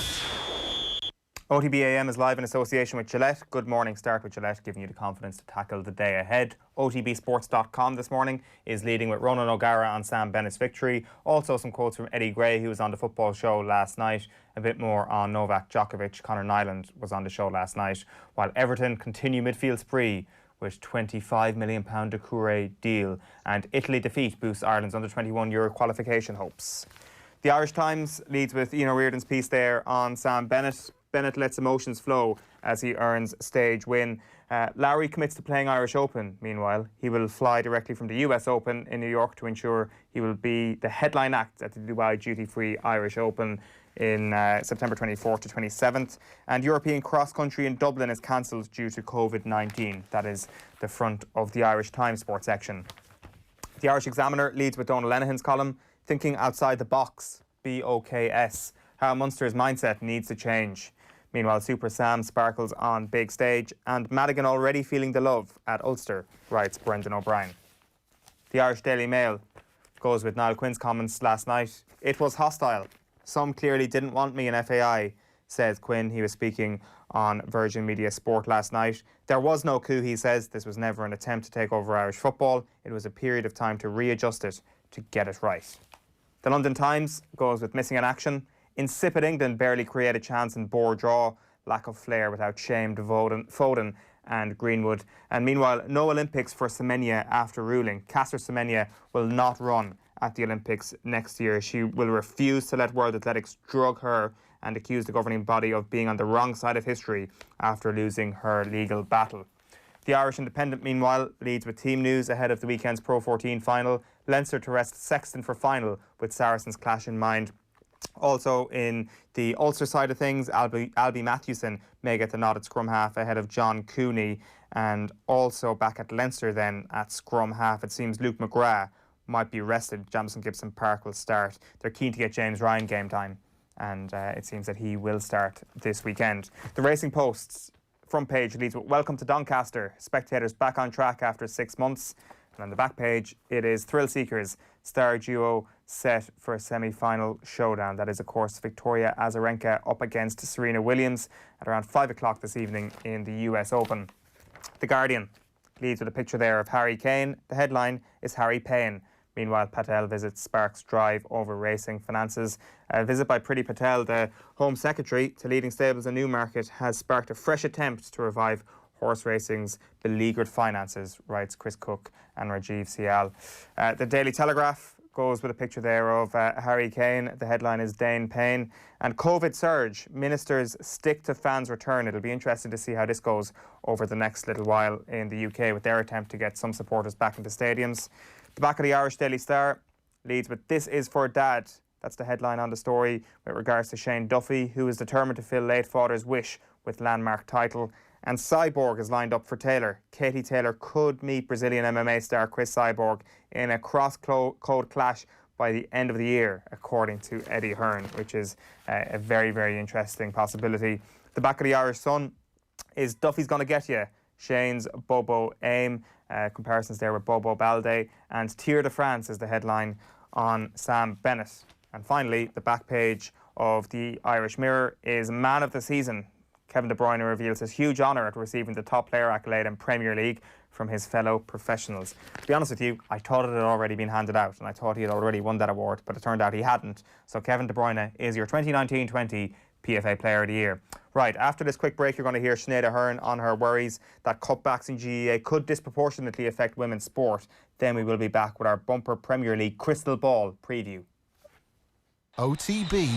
OTB AM is live in association with Gillette. Good morning. Start with Gillette, giving you the confidence to tackle the day ahead. OTBsports.com this morning is leading with Ronan O'Gara on Sam Bennett's victory. Also some quotes from Eddie Gray, who was on the football show last night. A bit more on Novak Djokovic. Conor Nyland was on the show last night. While Everton continue midfield spree with £25 million Doucouré deal. And Italy defeat boosts Ireland's under-21 Euro qualification hopes. The Irish Times leads with Ian O'Riordan's piece there on Sam Bennett. Bennett lets emotions flow as he earns stage win. Lowry commits to playing Irish Open. Meanwhile, he will fly directly from the US Open in New York to ensure he will be the headline act at the Dubai Duty-Free Irish Open in September 24th to 27th. And European cross-country in Dublin is cancelled due to COVID-19. That is the front of the Irish Times sports section. The Irish Examiner leads with Donal Lenihan's column, Thinking Outside the Box, BOKS, how Munster's mindset needs to change. Meanwhile, Super Sam sparkles on big stage, and Madigan already feeling the love at Ulster, writes Brendan O'Brien. The Irish Daily Mail goes with Niall Quinn's comments last night. It was hostile. Some clearly didn't want me in FAI, says Quinn. He was speaking on Virgin Media Sport last night. There was no coup, he says. This was never an attempt to take over Irish football. It was a period of time to readjust it, to get it right. The London Times goes with missing in action. Insipid England barely create a chance in bore draw. Lack of flair without shamed Foden and Greenwood. And meanwhile, no Olympics for Semenya after ruling. Caster Semenya will not run at the Olympics next year. She will refuse to let World Athletics drug her and accuse the governing body of being on the wrong side of history after losing her legal battle. The Irish Independent, meanwhile, leads with team news ahead of the weekend's Pro 14 final. Leinster to rest Sexton for final with Saracens' clash in mind. Also in the Ulster side of things, Albie Mathewson may get the nod at scrum half ahead of John Cooney. And also back at Leinster then at scrum half, it seems Luke McGrath might be rested. Jamison Gibson Park will start. They're keen to get James Ryan game time, and it seems that he will start this weekend. The Racing Post's front page leads with Welcome to Doncaster. Spectators back on track after 6 months. And on the back page, it is Thrill Seekers, star duo set for a semi-final showdown. That is, of course, Victoria Azarenka up against Serena Williams at around 5 o'clock this evening in the US Open. The Guardian leads with a picture there of Harry Kane. The headline is Harry Payne. Meanwhile, Patel visits Sparks drive over racing finances. A visit by Priti Patel, the Home Secretary to leading stables in Newmarket, has sparked a fresh attempt to revive horse racing's beleaguered finances, writes Chris Cook and Rajiv Sial. The Daily Telegraph goes with a picture there of Harry Kane. The headline is Dane Payne. And COVID surge, ministers stick to fans return. It'll be interesting to see how this goes over the next little while in the UK with their attempt to get some supporters back into stadiums. The back of the Irish Daily Star leads with This is for Dad. That's the headline on the story with regards to Shane Duffy, who is determined to fill late father's wish with landmark title. And Cyborg is lined up for Taylor. Katie Taylor could meet Brazilian MMA star Chris Cyborg in a cross-code clash by the end of the year, according to Eddie Hearn, which is a very, very interesting possibility. The back of the Irish Sun is Duffy's Gonna Get You. Shane's Bobo Aim, comparisons there with Bobo Balde, and Tour de France is the headline on Sam Bennett. And finally, the back page of the Irish Mirror is Man of the Season. Kevin De Bruyne reveals his huge honour at receiving the top player accolade in Premier League from his fellow professionals. To be honest with you, I thought it had already been handed out and I thought he had already won that award, but it turned out he hadn't. So Kevin De Bruyne is your 2019-20 PFA Player of the Year. Right, after this quick break, you're going to hear Sinead Ahern on her worries that cutbacks in GEA could disproportionately affect women's sport. Then we will be back with our bumper Premier League crystal ball preview. OTB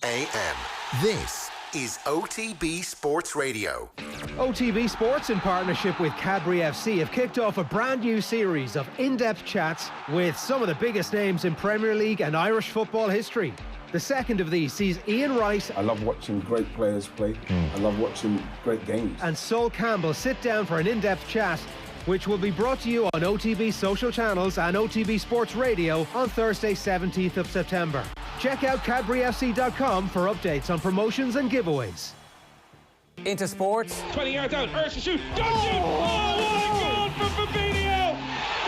AM. This is OTB Sports Radio. OTB Sports, in partnership with Cadbury FC, have kicked off a brand new series of in-depth chats with some of the biggest names in Premier League and Irish football history. The second of these sees Ian Wright. I love watching great players play. I love watching great games. And Sol Campbell sit down for an in-depth chat, which will be brought to you on OTB social channels and OTB Sports Radio on Thursday, 17th of September. Check out CadburyFC.com for updates on promotions and giveaways. Into sports. 20 yards out, Ursh to shoot. Oh, what a goal from Fabinho!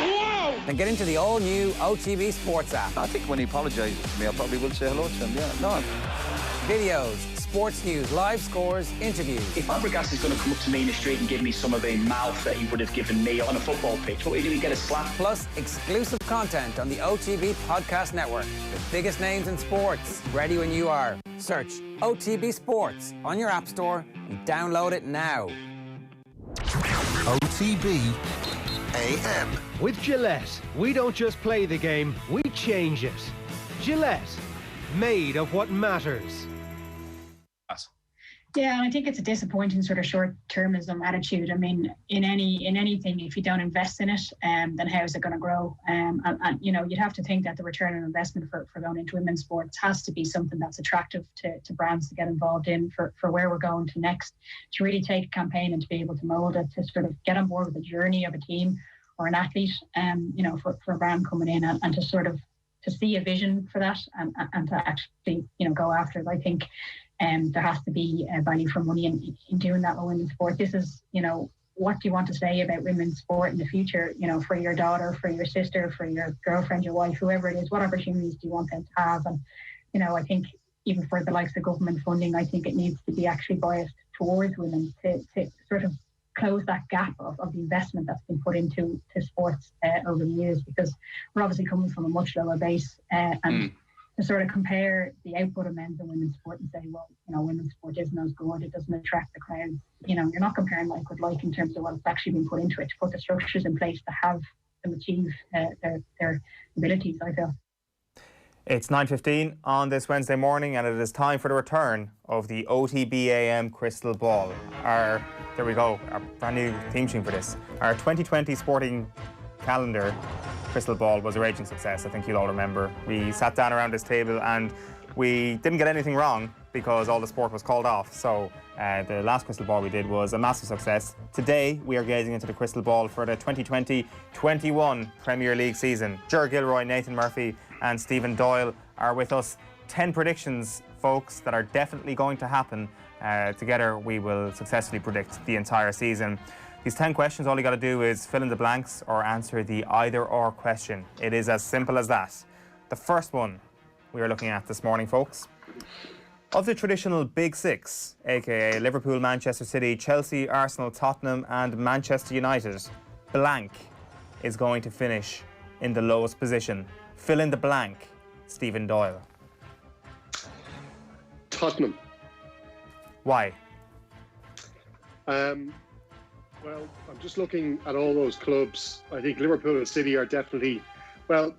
Wow! Then get into the all-new OTB Sports app. I think when he apologises to me, I probably will say hello to him, yeah. No. Videos, sports news, live scores, interviews. If Fabregas is going to come up to me in the street and give me some of the mouth that he would have given me on a football pitch, what would he do? He'd get a slap. Plus, exclusive content on the OTB Podcast Network. The biggest names in sports, ready when you are. Search OTB Sports on your app store and download it now. OTB AM. With Gillette, we don't just play the game, we change it. Gillette, made of what matters. Yeah, and I think it's a disappointing sort of short-termism attitude. I mean, in anything, if you don't invest in it, then how is it going to grow? And you know, you'd have to think that the return on investment for going into women's sports has to be something that's attractive to brands to get involved in for where we're going to next, to really take a campaign and to be able to mould it, to sort of get on board with the journey of a team an athlete, for a brand coming in and to sort of to see a vision for that and to actually, go after it. I think there has to be value for money in doing that with women's sport. This is, what do you want to say about women's sport in the future, for your daughter, for your sister, for your girlfriend, your wife, whoever it is, what opportunities do you want them to have? And, I think even for the likes of government funding, I think it needs to be actually biased towards women to sort of close that gap of the investment that's been put into sports over the years, because we're obviously coming from a much lower base and to sort of compare the output of men's and women's sport and say, well, women's sport isn't as good, it doesn't attract the crowds. You're not comparing like with like in terms of what's actually been put into it to put the structures in place to have them achieve their abilities, I feel. It's 9:15 on this Wednesday morning, and it is time for the return of the OTB AM Crystal Ball. There we go, our brand new theme tune for this. Our 2020 sporting calendar Crystal Ball was a raging success. I think you'll all remember. We sat down around this table and we didn't get anything wrong because all the sport was called off. So the last Crystal Ball we did was a massive success. Today we are gazing into the Crystal Ball for the 2020-21 Premier League season. Gilroy, Nathan Murphy and Stephen Doyle are with us. 10 predictions, folks, that are definitely going to happen. Together we will successfully predict the entire season. These 10 questions, all you got to do is fill in the blanks or answer the either or question. It is as simple as that. The first one we are looking at this morning, folks. Of the traditional Big Six, aka Liverpool, Manchester City, Chelsea, Arsenal, Tottenham and Manchester United, blank is going to finish in the lowest position. Fill in the blank, Stephen Doyle. Tottenham. Why? Well, I'm just looking at all those clubs. I think Liverpool and City are definitely... Well,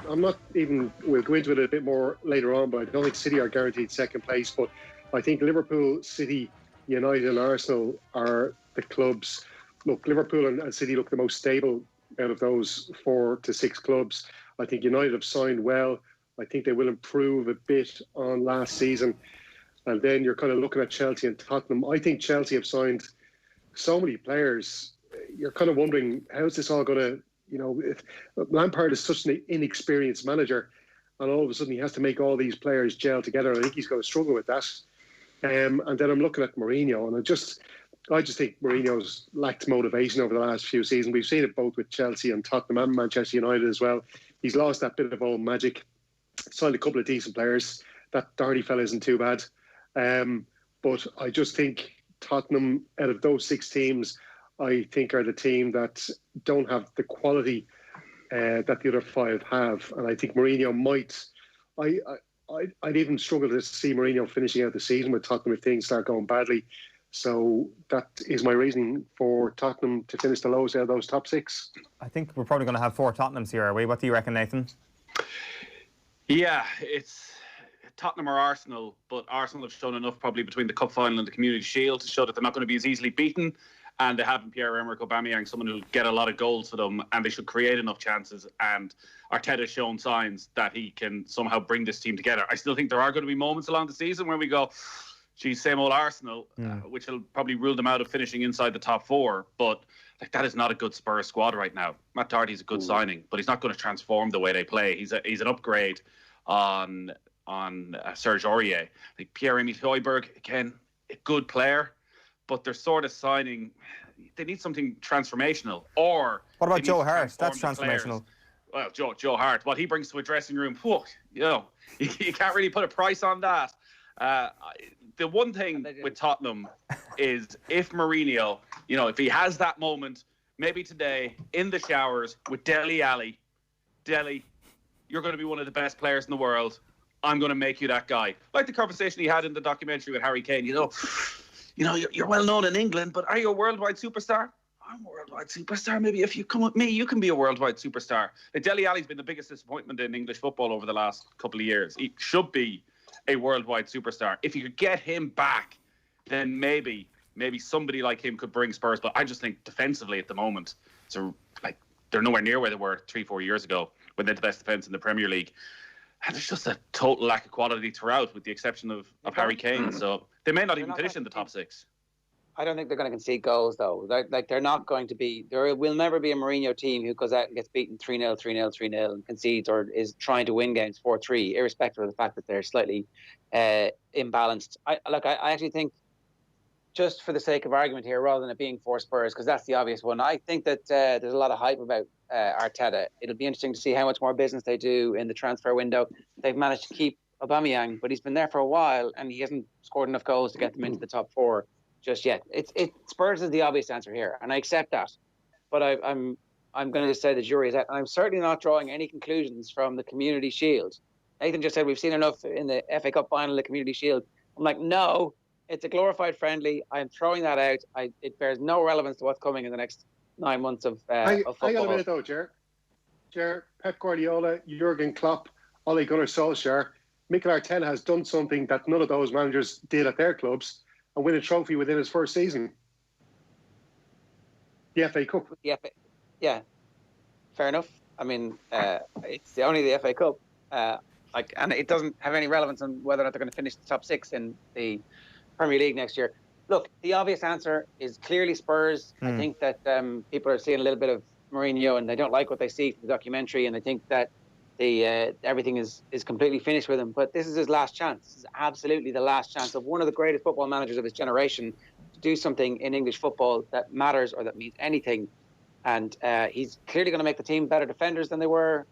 I'm not even... We'll go into it a bit more later on, but I don't think City are guaranteed second place. But I think Liverpool, City, United and Arsenal are the clubs. Look, Liverpool and City look the most stable out of those 4 to 6 clubs. I think United have signed well. I think they will improve a bit on last season. And then you're kind of looking at Chelsea and Tottenham. I think Chelsea have signed so many players. You're kind of wondering, how's this all going to, if Lampard is such an inexperienced manager and all of a sudden he has to make all these players gel together. I think he's going to struggle with that. And then I'm looking at Mourinho, and I just think Mourinho's lacked motivation over the last few seasons. We've seen it both with Chelsea and Tottenham and Manchester United as well. He's lost that bit of old magic. Signed a couple of decent players. That Doherty fella isn't too bad. But I just think Tottenham, out of those 6 teams, I think are the team that don't have the quality that the other 5 have. And I think Mourinho might... I'd even struggle to see Mourinho finishing out the season with Tottenham if things start going badly. So that is my reasoning for Tottenham to finish the lowest out of those top 6. I think we're probably going to have 4 Tottenhams here, are we? What do you reckon, Nathan? Yeah, it's Tottenham or Arsenal, but Arsenal have shown enough probably between the Cup Final and the Community Shield to show that they're not going to be as easily beaten, and they have in Pierre-Emerick Aubameyang someone who'll get a lot of goals for them, and they should create enough chances, and Arteta's shown signs that he can somehow bring this team together. I still think there are going to be moments along the season where we go, geez, same old Arsenal, which will probably rule them out of finishing inside the top 4, but that is not a good Spurs squad right now. Matt Doherty's a good signing, but he's not going to transform the way they play. He's an upgrade on Serge Aurier. Like Pierre-Emile Højbjerg, again, a good player, but they're sort of signing... They need something transformational. Or what about Joe Hart? That's transformational. Well, Joe Hart, what he brings to a dressing room, you can't really put a price on that. The one thing with Tottenham is if Mourinho, if he has that moment, maybe today, in the showers with Dele Alli, Dele, you're going to be one of the best players in the world. I'm going to make you that guy. Like the conversation he had in the documentary with Harry Kane, you're well known in England, but are you a worldwide superstar? I'm a worldwide superstar. Maybe if you come with me, you can be a worldwide superstar. Dele Alli's been the biggest disappointment in English football over the last couple of years. He should be a worldwide superstar. If you could get him back, then maybe somebody like him could bring Spurs. But I just think defensively at the moment, they're nowhere near where they were 3-4 years ago when they had the best defence in the Premier League. And there's just a total lack of quality throughout, with the exception of Harry Kane. So they may not even finish in the top 6. I don't think they're going to concede goals, though. They're not going to be. There will never be a Mourinho team who goes out and gets beaten 3-0, 3-0, 3-0 and concedes or is trying to win games 4-3, irrespective of the fact that they're slightly imbalanced. I actually think, just for the sake of argument here, rather than it being for Spurs, because that's the obvious one, I think that there's a lot of hype about Arteta. It'll be interesting to see how much more business they do in the transfer window. They've managed to keep Aubameyang, but he's been there for a while and he hasn't scored enough goals to get them into the top 4 just yet. Spurs is the obvious answer here, and I accept that. But I'm going to say the jury is out, and I'm certainly not drawing any conclusions from the Community Shield. Nathan just said we've seen enough in the FA Cup final, the Community Shield. I'm like, no, it's a glorified friendly. I'm throwing that out. It bears no relevance to what's coming in the next 9 months of football. Hang on a minute though, Ger. Pep Guardiola, Jurgen Klopp, Ole Gunnar Solskjaer, Mikel Arteta has done something that none of those managers did at their clubs, and win a trophy within his first season. The FA Cup. Yeah, fair enough. I mean, it's only the FA Cup. And it doesn't have any relevance on whether or not they're going to finish the top 6 in the Premier League next year. Look, the obvious answer is clearly Spurs. I think that people are seeing a little bit of Mourinho and they don't like what they see from the documentary, and they think that everything is completely finished with him. But this is his last chance. This is absolutely the last chance of one of the greatest football managers of his generation to do something in English football that matters or that means anything. And he's clearly going to make the team better defenders than they were,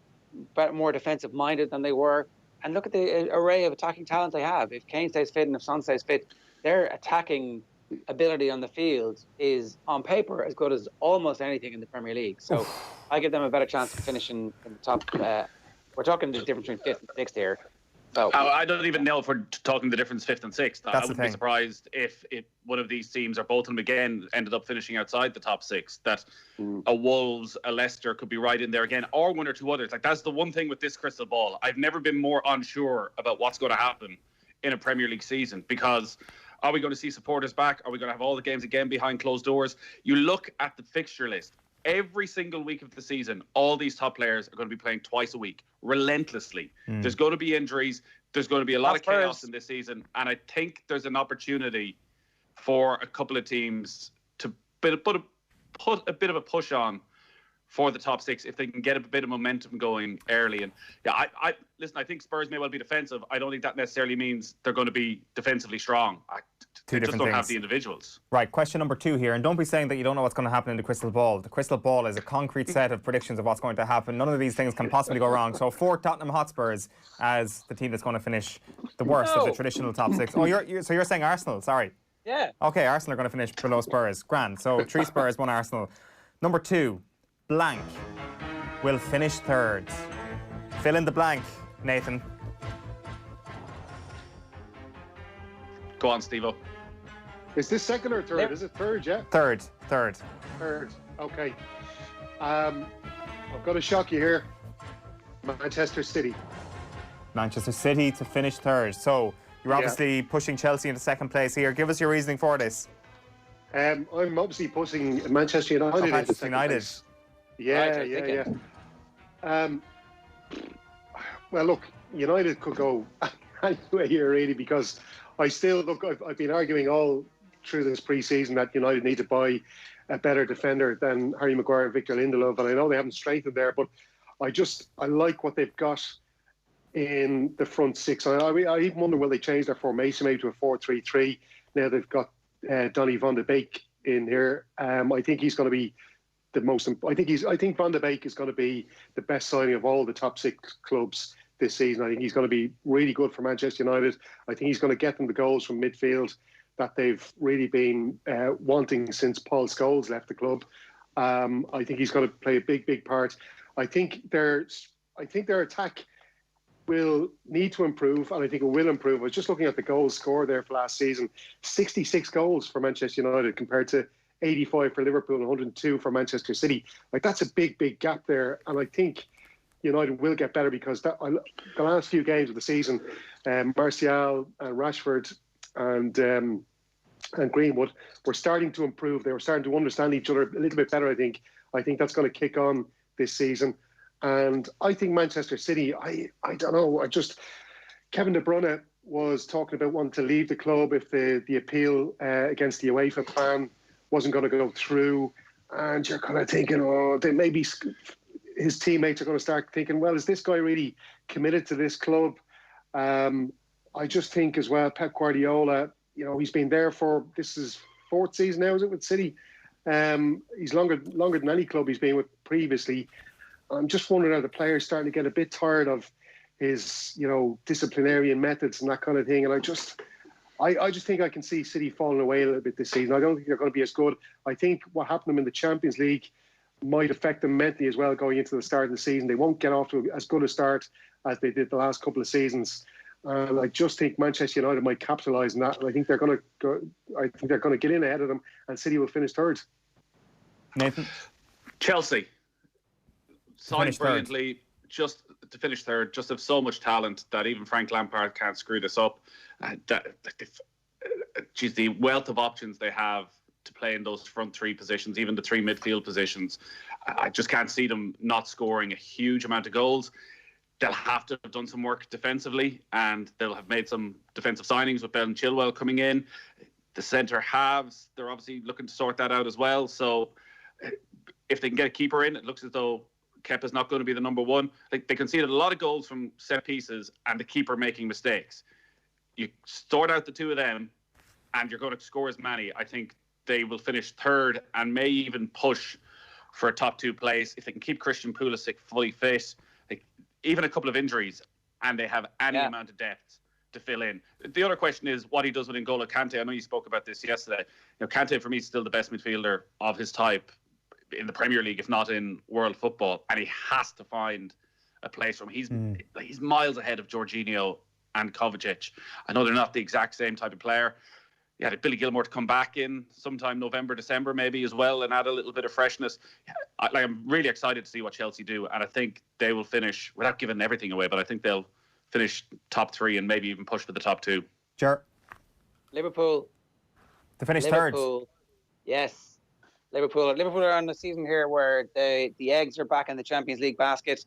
more defensive-minded than they were. And look at the array of attacking talent they have. If Kane stays fit and if Son stays fit, their attacking ability on the field is, on paper, as good as almost anything in the Premier League. So I give them a better chance of finishing in the top. We're talking the difference between 5th and 6th here. So I don't even know if we're talking the difference 5th and 6th. I wouldn't be surprised if one of these teams, or both of them again, ended up finishing outside the top 6. That a Wolves, a Leicester could be right in there again, or one or two others. Like, that's the one thing with this crystal ball. I've never been more unsure about what's going to happen in a Premier League season, because are we going to see supporters back? Are we going to have all the games again behind closed doors? You look at the fixture list. Every single week of the season, all these top players are going to be playing twice a week, relentlessly. There's going to be injuries. There's going to be a lot of chaos in this season. And I think there's an opportunity for a couple of teams to put a bit of a push on for the top 6 if they can get a bit of momentum going early. And yeah, listen, I think Spurs may well be defensive. I don't think that necessarily means they're going to be defensively strong. They just don't have the individuals. Right, question number 2 here. And don't be saying that you don't know what's going to happen in the crystal ball. The crystal ball is a concrete set of predictions of what's going to happen. None of these things can possibly go wrong. So for Tottenham Hotspurs as the team that's going to finish the worst of the traditional top 6. Oh, so you're saying Arsenal, sorry. Yeah. Okay, Arsenal are going to finish below Spurs. Grand. So 3 Spurs, 1 Arsenal. Number 2, blank will finish 3rd. Fill in the blank, Nathan. Go on, Steve-O. Is this 2nd or 3rd? Is it 3rd, yeah? 3rd. 3rd, okay. I've got to shock you here. Manchester City. Manchester City to finish 3rd. So you're obviously pushing Chelsea into 2nd place here. Give us your reasoning for this. I'm obviously pushing Manchester United into 2nd place. Yeah. Well, look, United could go anywhere here, really, because I've been arguing all through this pre-season that United need to buy a better defender than Harry Maguire and Victor Lindelof, and I know they haven't strengthened there, but I like what they've got in the front 6. I even wonder, will they change their formation maybe to a 4-3-3 now they've got Donny van de Beek in here. I think he's going to be the most. I think Van de Beek is going to be the best signing of all the top 6 clubs this season. I think he's going to be really good for Manchester United. I think he's going to get them the goals from midfield that they've really been wanting since Paul Scholes left the club. I think he's going to play a big part. I think their attack will need to improve, and I think it will improve. I was just looking at the goals scored there for last season. 66 goals for Manchester United compared to 85 for Liverpool and 102 for Manchester City. Like, that's a big gap there, and I think United will get better because the last few games of the season, Martial and Rashford and Greenwood were starting to improve. They were starting to understand each other a little bit better, I think. I think that's going to kick on this season. And I think Manchester City, I don't know, Kevin De Bruyne was talking about wanting to leave the club if the appeal against the UEFA ban wasn't going to go through. And you're kind of thinking, oh, then maybe his teammates are going to start thinking, well, is this guy really committed to this club? I just think as well, Pep Guardiola, he's been there this is fourth season now, is it, with City? He's longer than any club he's been with previously. I'm just wondering, are the players starting to get a bit tired of his, disciplinarian methods and that kind of thing? And I just think I can see City falling away a little bit this season. I don't think they're going to be as good. I think what happened to them in the Champions League might affect them mentally as well going into the start of the season. They won't get off to as good a start as they did the last couple of seasons. And I just think Manchester United might capitalise on that. And I think they're going to get in ahead of them, and City will finish third. Nathan? Chelsea signed brilliantly, just to finish third. Just have so much talent that even Frank Lampard can't screw this up. The wealth of options they have to play in those front three positions, even the three midfield positions, I just can't see them not scoring a huge amount of goals. They'll have to have done some work defensively, and they'll have made some defensive signings with Bell and Chilwell coming in. The centre halves, they're obviously looking to sort that out as well. So if they can get a keeper in, it looks as though Kepa's not going to be the number one. Like, they conceded a lot of goals from set pieces and the keeper making mistakes. You sort out the two of them and you're going to score as many. I think they will finish third and may even push for a top two place if they can keep Christian Pulisic fully fit. Even a couple of injuries, and they have any amount of depth to fill in. The other question is what he does with N'Golo Kante. I know you spoke about this yesterday. Kante for me is still the best midfielder of his type in the Premier League, if not in world football, and he has to find a place for him. He's miles ahead of Jorginho and Kovacic. I know they're not the exact same type of player. You had Billy Gilmour to come back in sometime November, December maybe as well, and add a little bit of freshness. I'm really excited to see what Chelsea do, and I think they will finish, without giving everything away, but I think they'll finish top three and maybe even push for the top two. Sure. Liverpool. To finish third. Yes. Liverpool are on the season here where the eggs are back in the Champions League basket.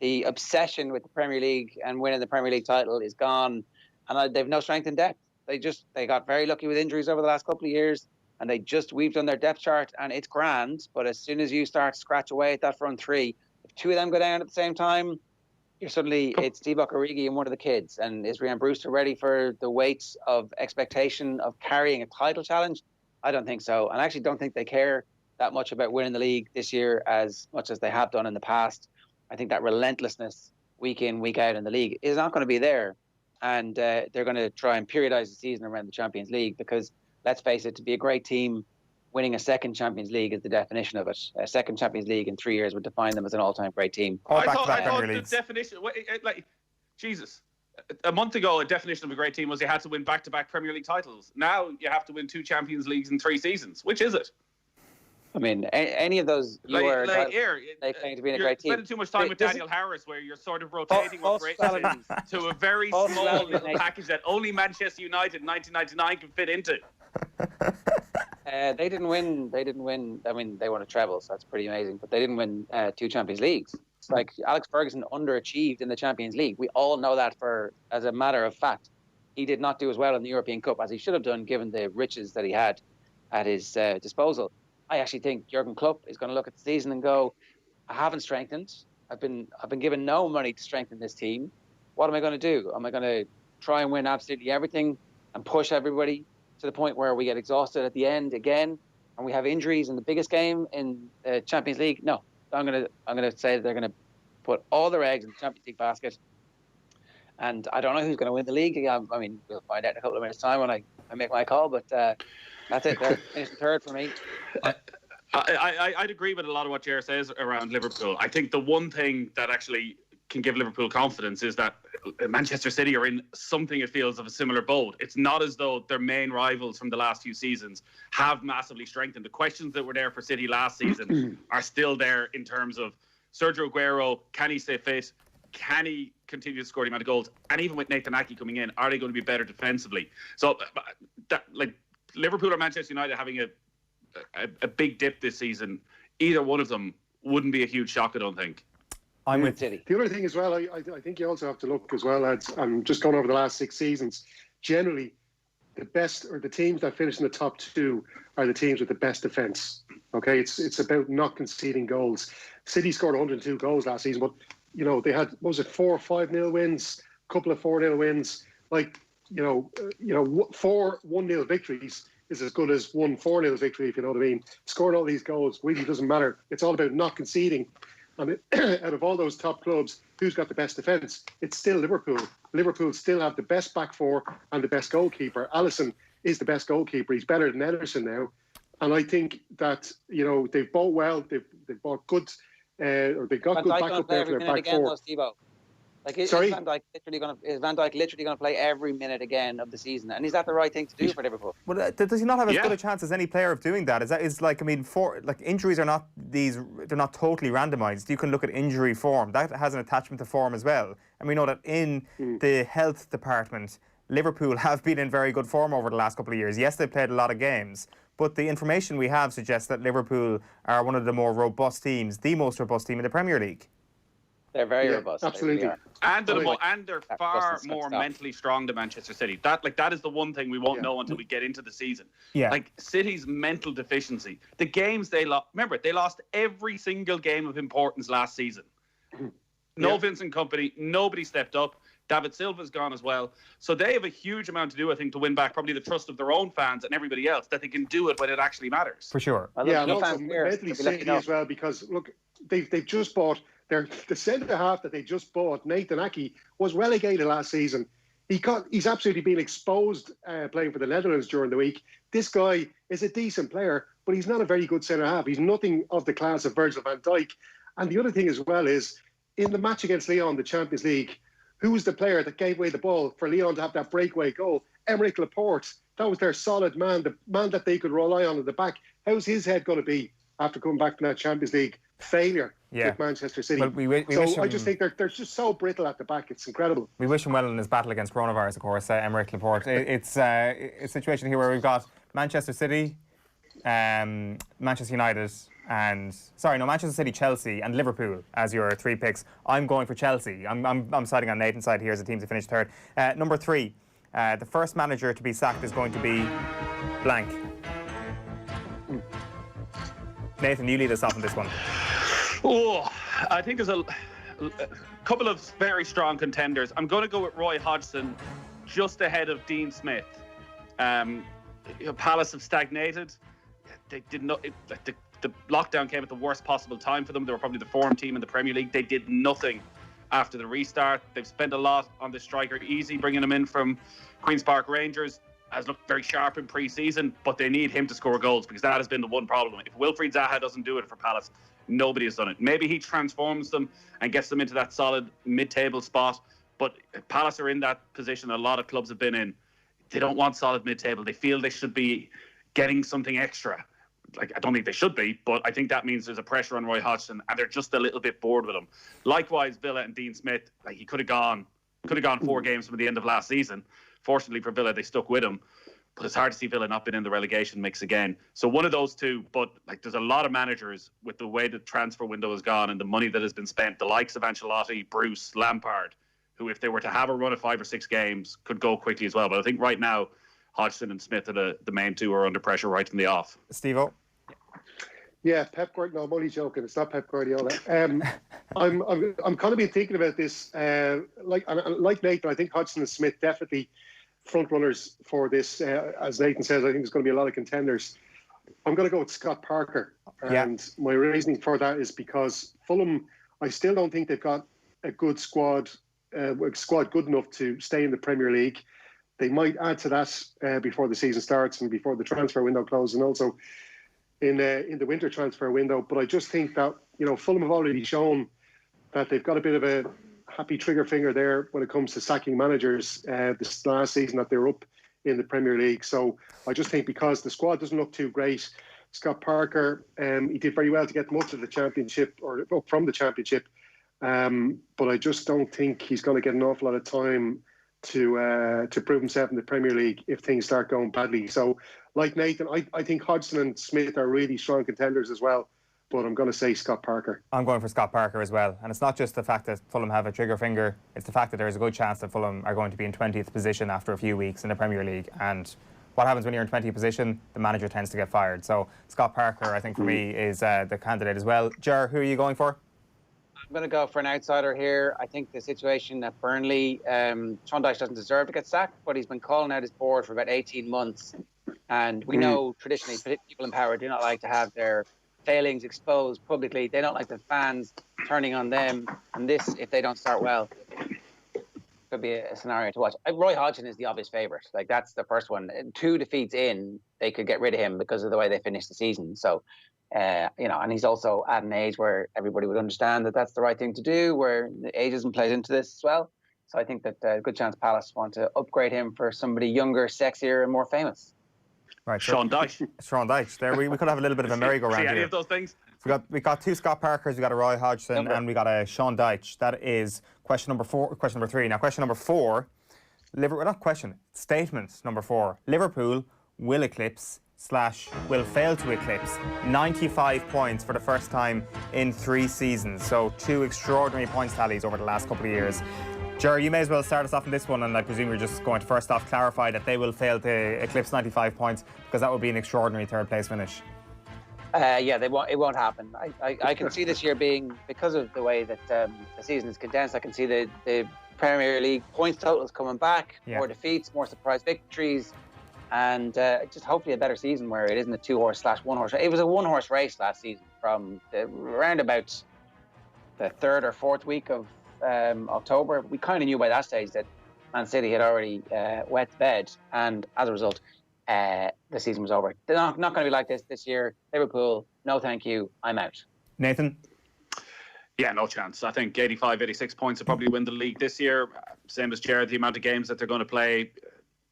The obsession with the Premier League and winning the Premier League title is gone, and they've no strength in depth. They got very lucky with injuries over the last couple of years, and we've done their depth chart, and it's grand. But as soon as you start to scratch away at that front three, if two of them go down at the same time, it's Divock Origi and one of the kids. And is Ryan Brewster ready for the weight of expectation of carrying a title challenge? I don't think so. And I actually don't think they care that much about winning the league this year as much as they have done in the past. I think that relentlessness week in, week out in the league is not going to be there. And they're going to try and periodise the season around the Champions League because, let's face it, to be a great team, winning a second Champions League is the definition of it. A second Champions League in 3 years would define them as an all-time great team. I thought the definition, Jesus, a month ago, a definition of a great team was you had to win back-to-back Premier League titles. Now you have to win 2 Champions Leagues in 3 seasons. Which is it? I mean, any of those claim to be a great team. You're spending too much time with Daniel Harris, where you're sort of rotating what greatness is to a very small little package that only Manchester United in 1999 can fit into. They didn't win. I mean, they won a treble, so that's pretty amazing. But they didn't win 2 Champions Leagues. It's like Alex Ferguson underachieved in the Champions League. We all know that as a matter of fact. He did not do as well in the European Cup as he should have done, given the riches that he had at his disposal. I actually think Jurgen Klopp is going to look at the season and go, I haven't strengthened. I've been given no money to strengthen this team. What am I going to do? Am I going to try and win absolutely everything and push everybody to the point where we get exhausted at the end again and we have injuries in the biggest game in the Champions League? No. I'm going to say that they're going to put all their eggs in the Champions League basket. And I don't know who's going to win the league. I mean, we'll find out in a couple of minutes' time when I make my call, but that's it. They're finishing third for me. I'd agree with a lot of what Ger says around Liverpool. I think the one thing that actually can give Liverpool confidence is that Manchester City are in something it feels of a similar boat. It's not as though their main rivals from the last few seasons have massively strengthened. The questions that were there for City last season are still there in terms of Sergio Aguero, can he stay fit? Can he continue to score the amount of goals? And even with Nathan Ake coming in, are they going to be better defensively? So, Liverpool or Manchester United having a big dip this season, either one of them wouldn't be a huge shock, I don't think. I'm with City. The other thing as well, I think you also have to look as well, lads. I'm just going over the last 6 seasons. Generally, the best or the teams that finish in the top 2 are the teams with the best defence. Okay, it's about not conceding goals. City scored 102 goals last season, but you know they had, what was it, 4 or 5-0 wins, a couple of 4-0 wins. Like 4 1-0 victories is as good as 1 4-0 victory, if you know what I mean. Scoring all these goals really doesn't matter. It's all about not conceding. And out of all those top clubs, who's got the best defence? It's still Liverpool. Liverpool still have the best back four and the best goalkeeper. Alisson is the best goalkeeper. He's better than Ederson now. And I think that, they've bought well. They've bought good, or they've got good backup there for their back four. Sorry? Is Van Dijk literally going to play every minute again of the season? And is that the right thing to do for Liverpool? Well, does he not have as good a chance as any player of doing that? Injuries are not they're not totally randomised. You can look at injury form. That has an attachment to form as well. And we know that in the health department, Liverpool have been in very good form over the last couple of years. Yes, they've played a lot of games, but the information we have suggests that Liverpool are one of the more robust teams, the most robust team in the Premier League. They're very robust. Absolutely. And they're far more mentally strong than Manchester City. That is the one thing we won't know until we get into the season. Yeah. Like City's mental deficiency. The games they lost, remember, they lost every single game of importance last season. No Vincent Kompany, nobody stepped up. David Silva's gone as well. So they have a huge amount to do, I think, to win back probably the trust of their own fans and everybody else, that they can do it when it actually matters. For sure. And also mentally City as well, because look, they've just bought the centre half that they just bought, Nathan Ake, was relegated last season. He's absolutely been exposed playing for the Netherlands during the week. This guy is a decent player, but he's not a very good centre half. He's nothing of the class of Virgil van Dijk. And the other thing as well is, in the match against Lyon, the Champions League, who was the player that gave away the ball for Lyon to have that breakaway goal? Emerick Laporte. That was their solid man, the man that they could rely on at the back. How's his head going to be after coming back from that Champions League failure with Manchester City? Well, I just think they're just so brittle at the back. It's incredible. We wish him well in his battle against coronavirus, of course, Emerick Laporte. It's a situation here where we've got Manchester City, Manchester United, Manchester City, Chelsea and Liverpool as your 3 picks. I'm going for Chelsea. I'm siding on Nathan's side here as the teams that finished third. Number 3, the first manager to be sacked is going to be blank. Nathan, you lead us off on this one. Oh, I think there's a couple of very strong contenders. I'm going to go with Roy Hodgson, just ahead of Dean Smith. Palace have stagnated. They did not. The lockdown came at the worst possible time for them. They were probably the form team in the Premier League. They did nothing after the restart. They've spent a lot on the striker Easy, bringing him in from Queen's Park Rangers. Has looked very sharp in pre-season, but they need him to score goals because that has been the one problem. If Wilfried Zaha doesn't do it for Palace, nobody has done it. Maybe he transforms them and gets them into that solid mid-table spot, but Palace are in that position a lot of clubs have been in. They don't want solid mid-table. They feel they should be getting something extra. I don't think they should be, but I think that means there's a pressure on Roy Hodgson, and they're just a little bit bored with him. Likewise, Villa and Dean Smith, he could have gone 4 games from the end of last season. Fortunately for Villa, they stuck with him, but it's hard to see Villa not been in the relegation mix again. So one of those two, but there's a lot of managers with the way the transfer window has gone and the money that has been spent, the likes of Ancelotti, Bruce, Lampard, who if they were to have a run of 5 or 6 games could go quickly as well. But I think right now, Hodgson and Smith are the main two who are under pressure right from the off. Steve-O? Yeah, Pep Guardiola. No, I'm only joking. It's not Pep Guardiola. I'm kind of been thinking about this. Like Nathan, I think Hodgson and Smith definitely front runners for this. As Nathan says, I think there's going to be a lot of contenders. I'm going to go with Scott Parker, and my reasoning for that is because Fulham, I still don't think they've got a good squad, good enough to stay in the Premier League. They might add to that before the season starts and before the transfer window closes, and also in the winter transfer window. But I just think that Fulham have already shown that they've got a bit of a happy trigger finger there when it comes to sacking managers. This last season that they were up in the Premier League, so I just think because the squad doesn't look too great, Scott Parker, he did very well to get much of the championship or up from the championship, but I just don't think he's going to get an awful lot of time to prove himself in the Premier League if things start going badly. So, like Nathan, I think Hodgson and Smith are really strong contenders as well. but I'm going to say Scott Parker. I'm going for Scott Parker as well. And it's not just the fact that Fulham have a trigger finger, it's the fact that there's a good chance that Fulham are going to be in 20th position after a few weeks in the Premier League. And what happens when you're in 20th position? The manager tends to get fired. So Scott Parker, I think, for me, is the candidate as well. Ger, who are you going for? I'm going to go for an outsider here. I think the situation at Burnley, Sean Dyche doesn't deserve to get sacked, but he's been calling out his board for about 18 months. And we know traditionally people in power do not like to have their failings exposed publicly. They don't like the fans turning on them. And this, if they don't start well, could be a scenario to watch. Roy Hodgson is the obvious favourite. Like, that's the first one. 2 defeats in, they could get rid of him because of the way they finished the season. So, and he's also at an age where everybody would understand that that's the right thing to do, where the ageism plays into this as well. So I think that a good chance Palace want to upgrade him for somebody younger, sexier and more famous. Right, Sean Dyche. Sean Dyche. There, we could have a little bit of a merry-go-round here. Any of those things? So we got 2 Scott Parkers, we got a Roy Hodgson, and we got a Sean Dyche. That is question number 3. Now, question number 4, statement number 4. Liverpool will will fail to eclipse 95 points for the first time in 3 seasons. So 2 extraordinary points tallies over the last couple of years. Ger, you may as well start us off in this one, and I presume you're just going to first off clarify that they will fail to eclipse 95 points, because that would be an extraordinary third place finish. It won't happen. I can see this year being, because of the way that the season is condensed, I can see the Premier League points totals coming back, more defeats, more surprise victories, and just hopefully a better season where it isn't a 2-horse / 1-horse race. It was a 1-horse race last season from around about the 3rd or 4th week of October. We kind of knew by that stage that Man City had already wet the bed, and as a result, the season was over. They're not going to be like this year. Liverpool, no thank you, I'm out. Nathan? Yeah, no chance. I think 85, 86 points will probably win the league this year. Same as Jared, the amount of games that they're going to play,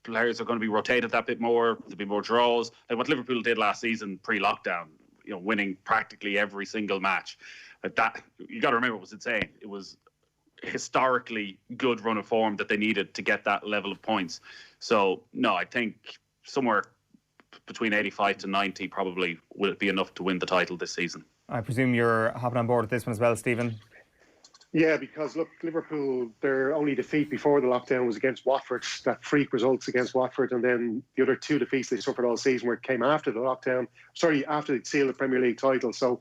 players are going to be rotated that bit more. There'll be more draws. Like what Liverpool did last season pre-lockdown, winning practically every single match. That, you got to remember, it was insane. It was historically good run of form that they needed to get that level of points. So, no, I think somewhere between 85 to 90 probably will be enough to win the title this season. I presume you're hopping on board with this one as well, Stephen? Yeah, because look, Liverpool, their only defeat before the lockdown was against Watford, that freak results against Watford, and then the other 2 defeats they suffered all season where it came after the lockdown, after they'd sealed the Premier League title. So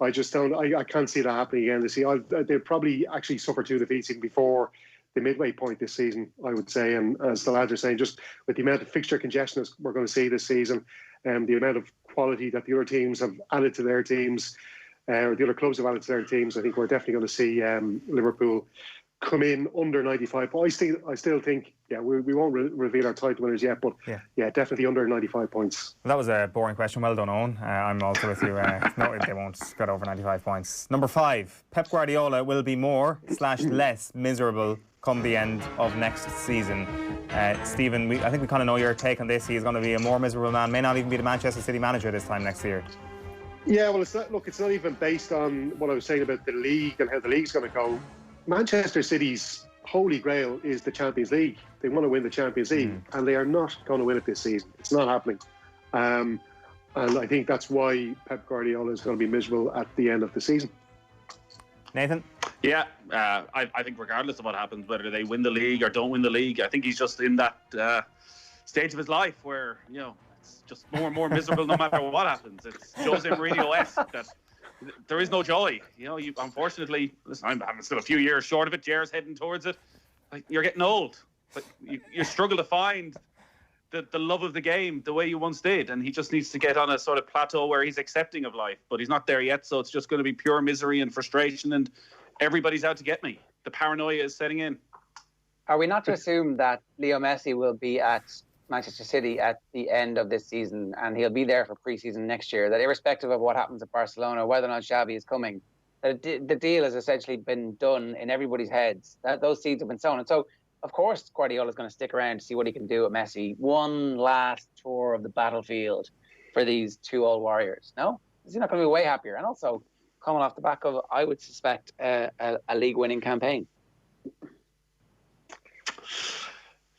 I just I can't see that happening again this year. They'll probably actually suffer 2 defeats even before the midway point this season, I would say. And as the lads are saying, just with the amount of fixture congestion we're going to see this season, the amount of quality that the other teams have added to their teams, or the other clubs have added to their teams, I think we're definitely going to see Liverpool come in under 95. But I still think, we won't reveal our title winners yet, but definitely under 95 points. Well, that was a boring question. Well done, Eoin. I'm also with you. No, they won't get over 95 points. Number 5, Pep Guardiola will be more / less miserable come the end of next season. Stephen, I think we kind of know your take on this. He's going to be a more miserable man, may not even be the Manchester City manager this time next year. Yeah, well, it's not even based on what I was saying about the league and how the league's going to go. Manchester City's holy grail is the Champions League. They want to win the Champions League, and they are not going to win it this season. It's not happening. And I think that's why Pep Guardiola is going to be miserable at the end of the season. Nathan? Yeah, I think regardless of what happens, whether they win the league or don't win the league, I think he's just in that stage of his life where, it's just more and more miserable no matter what happens. It's Jose Mourinho-esque that there is no joy. You unfortunately, listen, I'm still a few years short of it. Jer's heading towards it. You're getting old. But you struggle to find the love of the game the way you once did, and he just needs to get on a sort of plateau where he's accepting of life, but he's not there yet. So it's just going to be pure misery and frustration, and everybody's out to get me. The paranoia is setting in. Are we not to assume that Leo Messi will be at Manchester City at the end of this season, and he'll be there for pre-season next year, that irrespective of what happens at Barcelona, whether or not Xavi is coming, that the deal has essentially been done in everybody's heads, that those seeds have been sown? And so, of course, Guardiola's going to stick around to see what he can do with Messi. One last tour of the battlefield for these 2 old warriors. No? Is he not going to be way happier? And also, coming off the back of, I would suspect, a league-winning campaign.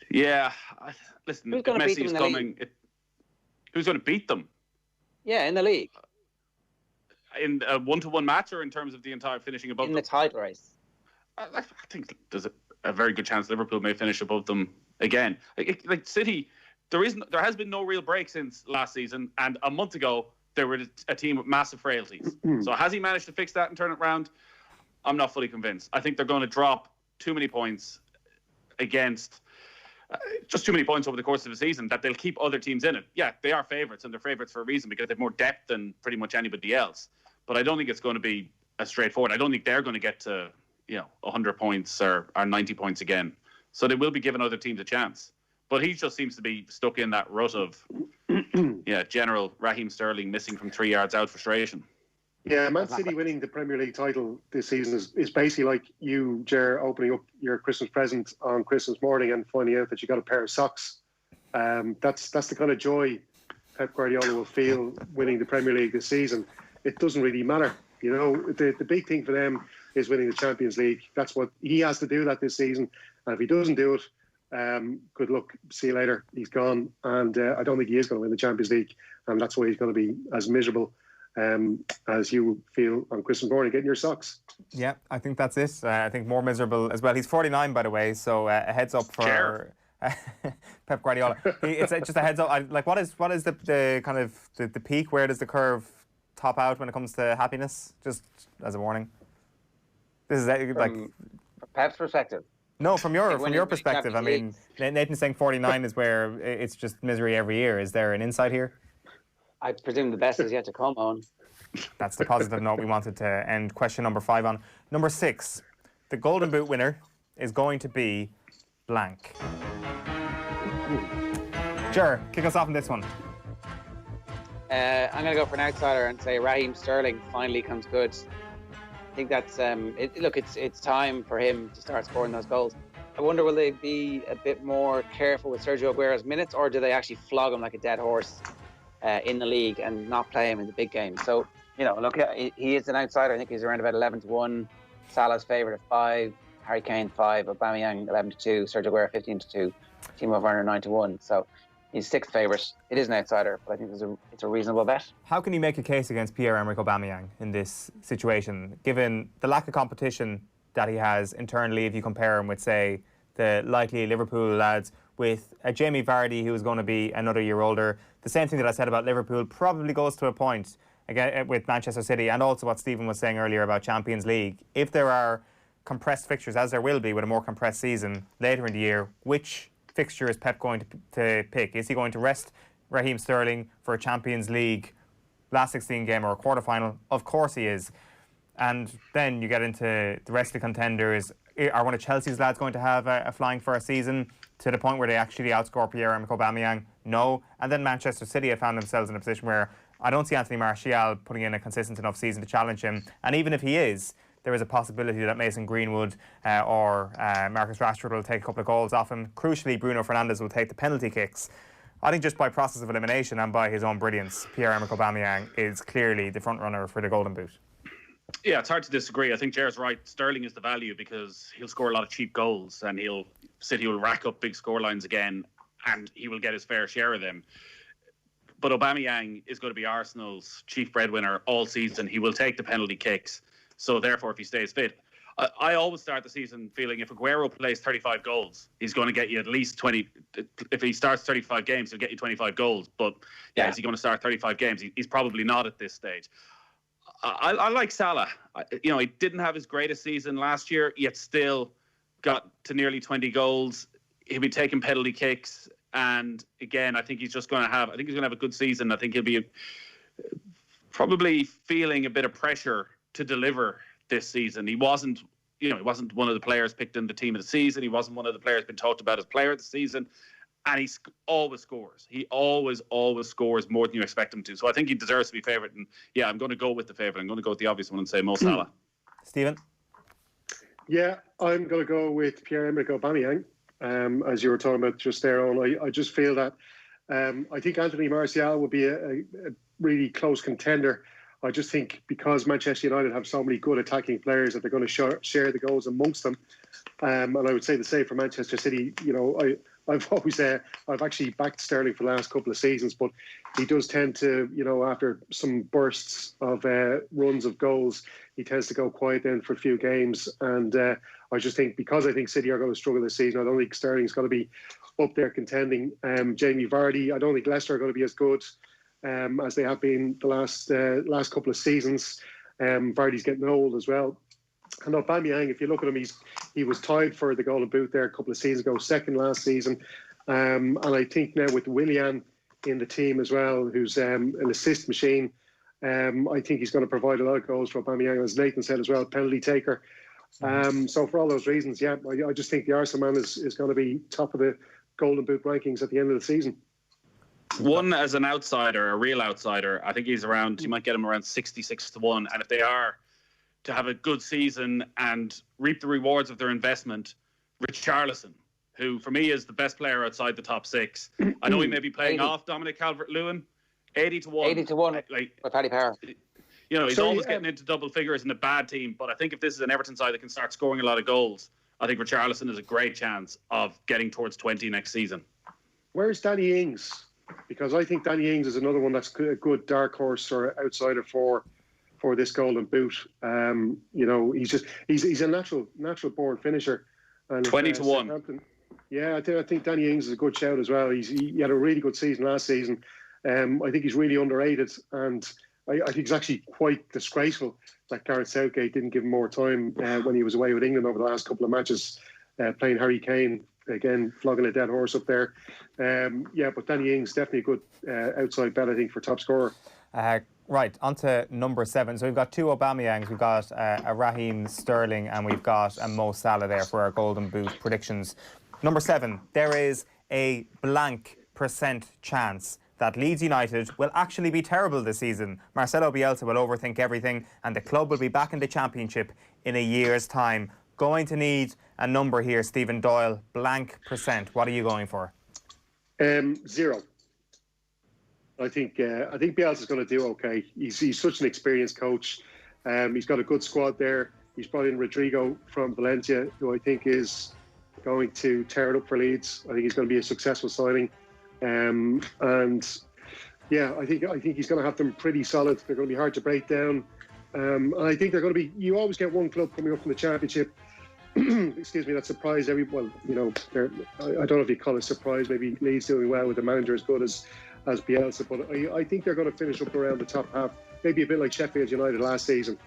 Yeah, listen, if Messi is coming, who's going to beat them? Yeah, in the league. in a 1-to-1 match, or in terms of the entire finishing above in them? the title race? I think there's a very good chance Liverpool may finish above them again. Like City, there has been no real break since last season, and a month ago they were a team with massive frailties. So has he managed to fix that and turn it around? I'm not fully convinced. I think they're going to drop too many points against just too many points over the course of the season that they'll keep other teams in it. Yeah, they are favourites, and they're favourites for a reason because they have more depth than pretty much anybody else. But I don't think it's going to be as straightforward. I don't think they're going to get to 100 points or 90 points again. So they will be giving other teams a chance. But he just seems to be stuck in that rut of general Raheem Sterling missing from 3 yards out frustration. Yeah, Man City winning the Premier League title this season is basically like you, Ger, opening up your Christmas present on Christmas morning and finding out that you got a pair of socks. That's the kind of joy Pep Guardiola will feel winning the Premier League this season. It doesn't really matter. The big thing for them is winning the Champions League. That's what he has to do that this season. And if he doesn't do it, good luck. See you later. He's gone. And I don't think he is going to win the Champions League. And that's why he's going to be as miserable as you feel on Christmas morning getting your socks. Yeah, I think that's it. I think more miserable as well. He's 49, by the way, so a heads up for Pep Guardiola. It's just a heads up. What is the kind of the peak? Where does the curve top out when it comes to happiness? Just as a warning. This is from Pep's perspective. No, from your perspective. I mean, Nathan's saying 49 is where it's just misery every year. Is there an insight here? I presume the best is yet to come, Owen. That's the positive note we wanted to end question number 5 on. Number 6, the Golden Boot winner is going to be blank. Ger, kick us off on this one. I'm going to go for an outsider and say Raheem Sterling finally comes good. I think that's it's time for him to start scoring those goals. I wonder, will they be a bit more careful with Sergio Aguero's minutes, or do they actually flog him like a dead horse in the league and not play him in the big game? So, look, he is an outsider. I think he's around about 11-1. Salah's favourite at 5, Harry Kane 5, Aubameyang 11-2, Sergio Aguero 15-2, Timo Werner 9-1. So he's 6th favourite. It is an outsider, but I think it's a reasonable bet. How can you make a case against Pierre-Emerick Aubameyang in this situation, given the lack of competition that he has internally, if you compare him with, say, the likely Liverpool lads, with a Jamie Vardy who is going to be another year older? The same thing that I said about Liverpool probably goes to a point again with Manchester City, and also what Stephen was saying earlier about Champions League. If there are compressed fixtures, as there will be with a more compressed season later in the year, which fixture is Pep going to pick? Is he going to rest Raheem Sterling for a Champions League last 16 game or a quarter-final? Of course he is. And then you get into the rest of the contenders. Are one of Chelsea's lads going to have a flying first season to the point where they actually outscore Pierre-Emerick Aubameyang? No. And then Manchester City have found themselves in a position where I don't see Anthony Martial putting in a consistent enough season to challenge him. And even if he is, there is a possibility that Mason Greenwood or Marcus Rashford will take a couple of goals off him. Crucially, Bruno Fernandes will take the penalty kicks. I think just by process of elimination and by his own brilliance, Pierre-Emerick Aubameyang is clearly the front runner for the Golden Boot. Yeah, it's hard to disagree. I think Ger's right. Sterling is the value because he'll score a lot of cheap goals and City will rack up big scorelines again and he will get his fair share of them. But Aubameyang is going to be Arsenal's chief breadwinner all season. He will take the penalty kicks. So therefore, if he stays fit, I always start the season feeling if Aguero plays 35 goals, he's going to get you at least 20. If he starts 35 games, he'll get you 25 goals. But is he going to start 35 games? He's probably not at this stage. I like Salah. He didn't have his greatest season last year, yet still got to nearly 20 goals. He'll be taking penalty kicks. And again, I think he's going to have a good season. I think he'll be probably feeling a bit of pressure to deliver this season. He wasn't one of the players picked in the team of the season. He wasn't one of the players been talked about as player of the season. And he always scores. He always scores more than you expect him to. So I think he deserves to be favourite. And yeah, I'm going to go with the favourite. I'm going to go with the obvious one and say Mo Salah. Stephen? Yeah, I'm going to go with Pierre-Emerick Aubameyang. As you were talking about just there, I just feel that I think Anthony Martial will be a really close contender. I just think because Manchester United have so many good attacking players that they're going to share the goals amongst them. And I would say the same for Manchester City. I've actually backed Sterling for the last couple of seasons, but he does tend to, after some bursts of runs of goals, he tends to go quiet then for a few games. And I just think, because I think City are going to struggle this season, I don't think Sterling's going to be up there contending. Jamie Vardy, I don't think Leicester are going to be as good as they have been the last couple of seasons. Vardy's getting old as well. And Aubameyang, if you look at him, he was tied for the Golden Boot there a couple of seasons ago, second last season. And I think now with Willian in the team as well, who's an assist machine, I think he's going to provide a lot of goals for Aubameyang, as Nathan said as well, penalty taker. So for all those reasons, I just think the Arsenal man is going to be top of the Golden Boot rankings at the end of the season. One as an outsider, a real outsider, I think he's around, you might get him around 66-1. And if they are to have a good season and reap the rewards of their investment, Richarlison, who for me is the best player outside the top six. I know he may be playing off Dominic Calvert-Lewin. 80-1. 80-1 with Paddy Power. He's always getting into double figures in a bad team, but I think if this is an Everton side that can start scoring a lot of goals, I think Richarlison has a great chance of getting towards 20 next season. Where's Danny Ings? Because I think Danny Ings is another one that's a good dark horse or outsider for this Golden Boot. He's a natural born finisher. And 20-1. Yeah, I think Danny Ings is a good shout as well. He had a really good season last season. I think he's really underrated, and I think it's actually quite disgraceful that Gareth Southgate didn't give him more time when he was away with England over the last couple of matches, playing Harry Kane. Again, flogging a dead horse up there. But Danny Ings definitely a good outside bet, I think, for top scorer. Right, on to number 7. So we've got 2 Aubameyangs, we've got a Raheem Sterling, and we've got a Mo Salah there for our Golden Boot predictions. Number 7, there is a blank % chance that Leeds United will actually be terrible this season. Marcelo Bielsa will overthink everything, and the club will be back in the Championship in a year's time. Going to need a number here, Stephen Doyle, blank %. What are you going for? 0. I think Bielsa's going to do okay. He's such an experienced coach. He's got a good squad there. He's brought in Rodrigo from Valencia, who I think is going to tear it up for Leeds. I think he's going to be a successful signing. I think he's going to have them pretty solid. They're going to be hard to break down. And I think they're going to be. You always get one club coming up from the Championship. Excuse me, that surprise everyone. I don't know if you call it surprise. Maybe Leeds doing well with the manager as good as Bielsa, but I think they're going to finish up around the top half. Maybe a bit like Sheffield United last season.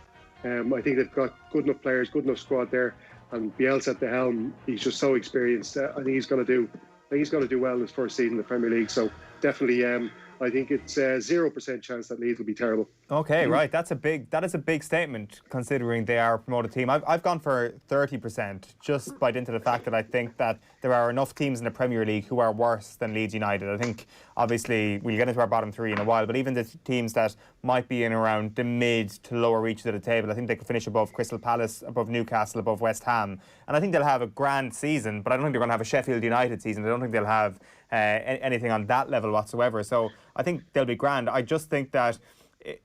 I think they've got good enough players, good enough squad there, and Bielsa at the helm. He's just so experienced. I think he's going to do well in his first season in the Premier League. So definitely, I think it's 0% chance that Leeds will be terrible. Okay, right. That is a big statement considering they are a promoted team. I've gone for 30% just by dint of the fact that I think that there are enough teams in the Premier League who are worse than Leeds United. I think obviously we'll get into our bottom 3 in a while, but even the teams that might be in around the mid to lower reaches of the table, I think they could finish above Crystal Palace, above Newcastle, above West Ham. And I think they'll have a grand season, but I don't think they're going to have a Sheffield United season. I don't think they'll have anything on that level whatsoever. So I think they'll be grand. I just think that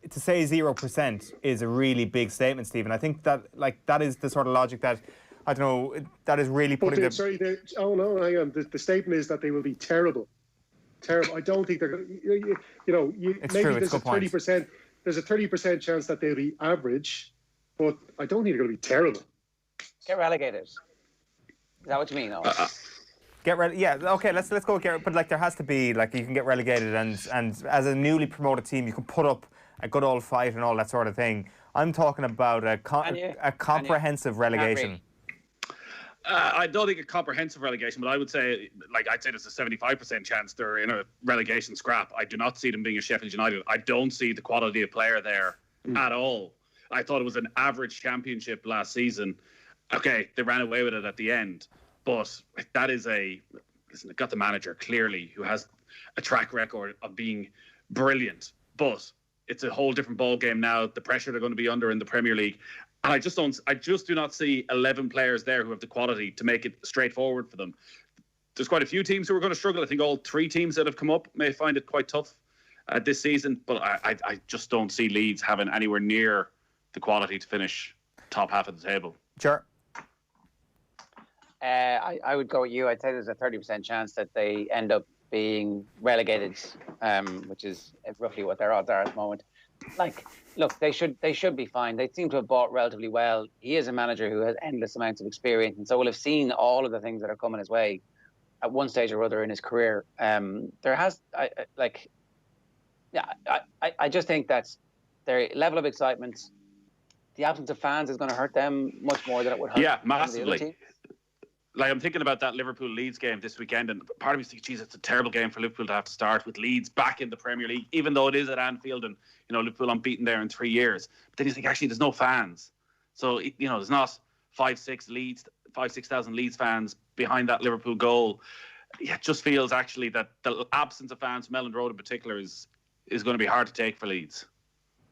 to say 0% is a really big statement, Stephen. I think that that is the sort of logic that, I don't know, that is really putting hang on. The statement is that they will be terrible. Terrible. I don't think they're going to, it's maybe true, there's a 30%. There's a 30% chance that they'll be average, but I don't think they're going to be terrible. Get relegated. Is that what you mean? Get okay, let's go get, but there has to be, you can get relegated and as a newly promoted team you can put up a good old fight and all that sort of thing. I'm talking about a comprehensive relegation. I don't think a comprehensive relegation, but I would say, I'd say there's a 75% chance they're in a relegation scrap. I do not see them being a Sheffield United. I don't see the quality of player there at all. I thought it was an average Championship last season. Okay, they ran away with it at the end. But that is they've got the manager, clearly, who has a track record of being brilliant. But it's a whole different ball game now, the pressure they're going to be under in the Premier League. And I just do not see 11 players there who have the quality to make it straightforward for them. There's quite a few teams who are going to struggle. I think all 3 teams that have come up may find it quite tough this season. But I just don't see Leeds having anywhere near the quality to finish top half of the table. Sure. I would go with you. I'd say there's a 30% chance that they end up being relegated, which is roughly what their odds are at the moment. Like, look, they should be fine. They seem to have bought relatively well. He is a manager who has endless amounts of experience, and so will have seen all of the things that are coming his way at one stage or other in his career. I just think that their level of excitement, the absence of fans is going to hurt them much more than it would hurt. Yeah, massively. Like, I'm thinking about that Liverpool-Leeds game this weekend, and part of me thinks, geez, it's a terrible game for Liverpool to have to start with Leeds back in the Premier League, even though it is at Anfield, and, you know, Liverpool unbeaten there in 3 years. But then you think, actually, there's no fans. So, you know, there's not 5,000-6,000 Leeds fans behind that Liverpool goal. Yeah, it just feels, actually, that the absence of fans from Elland Road in particular is going to be hard to take for Leeds.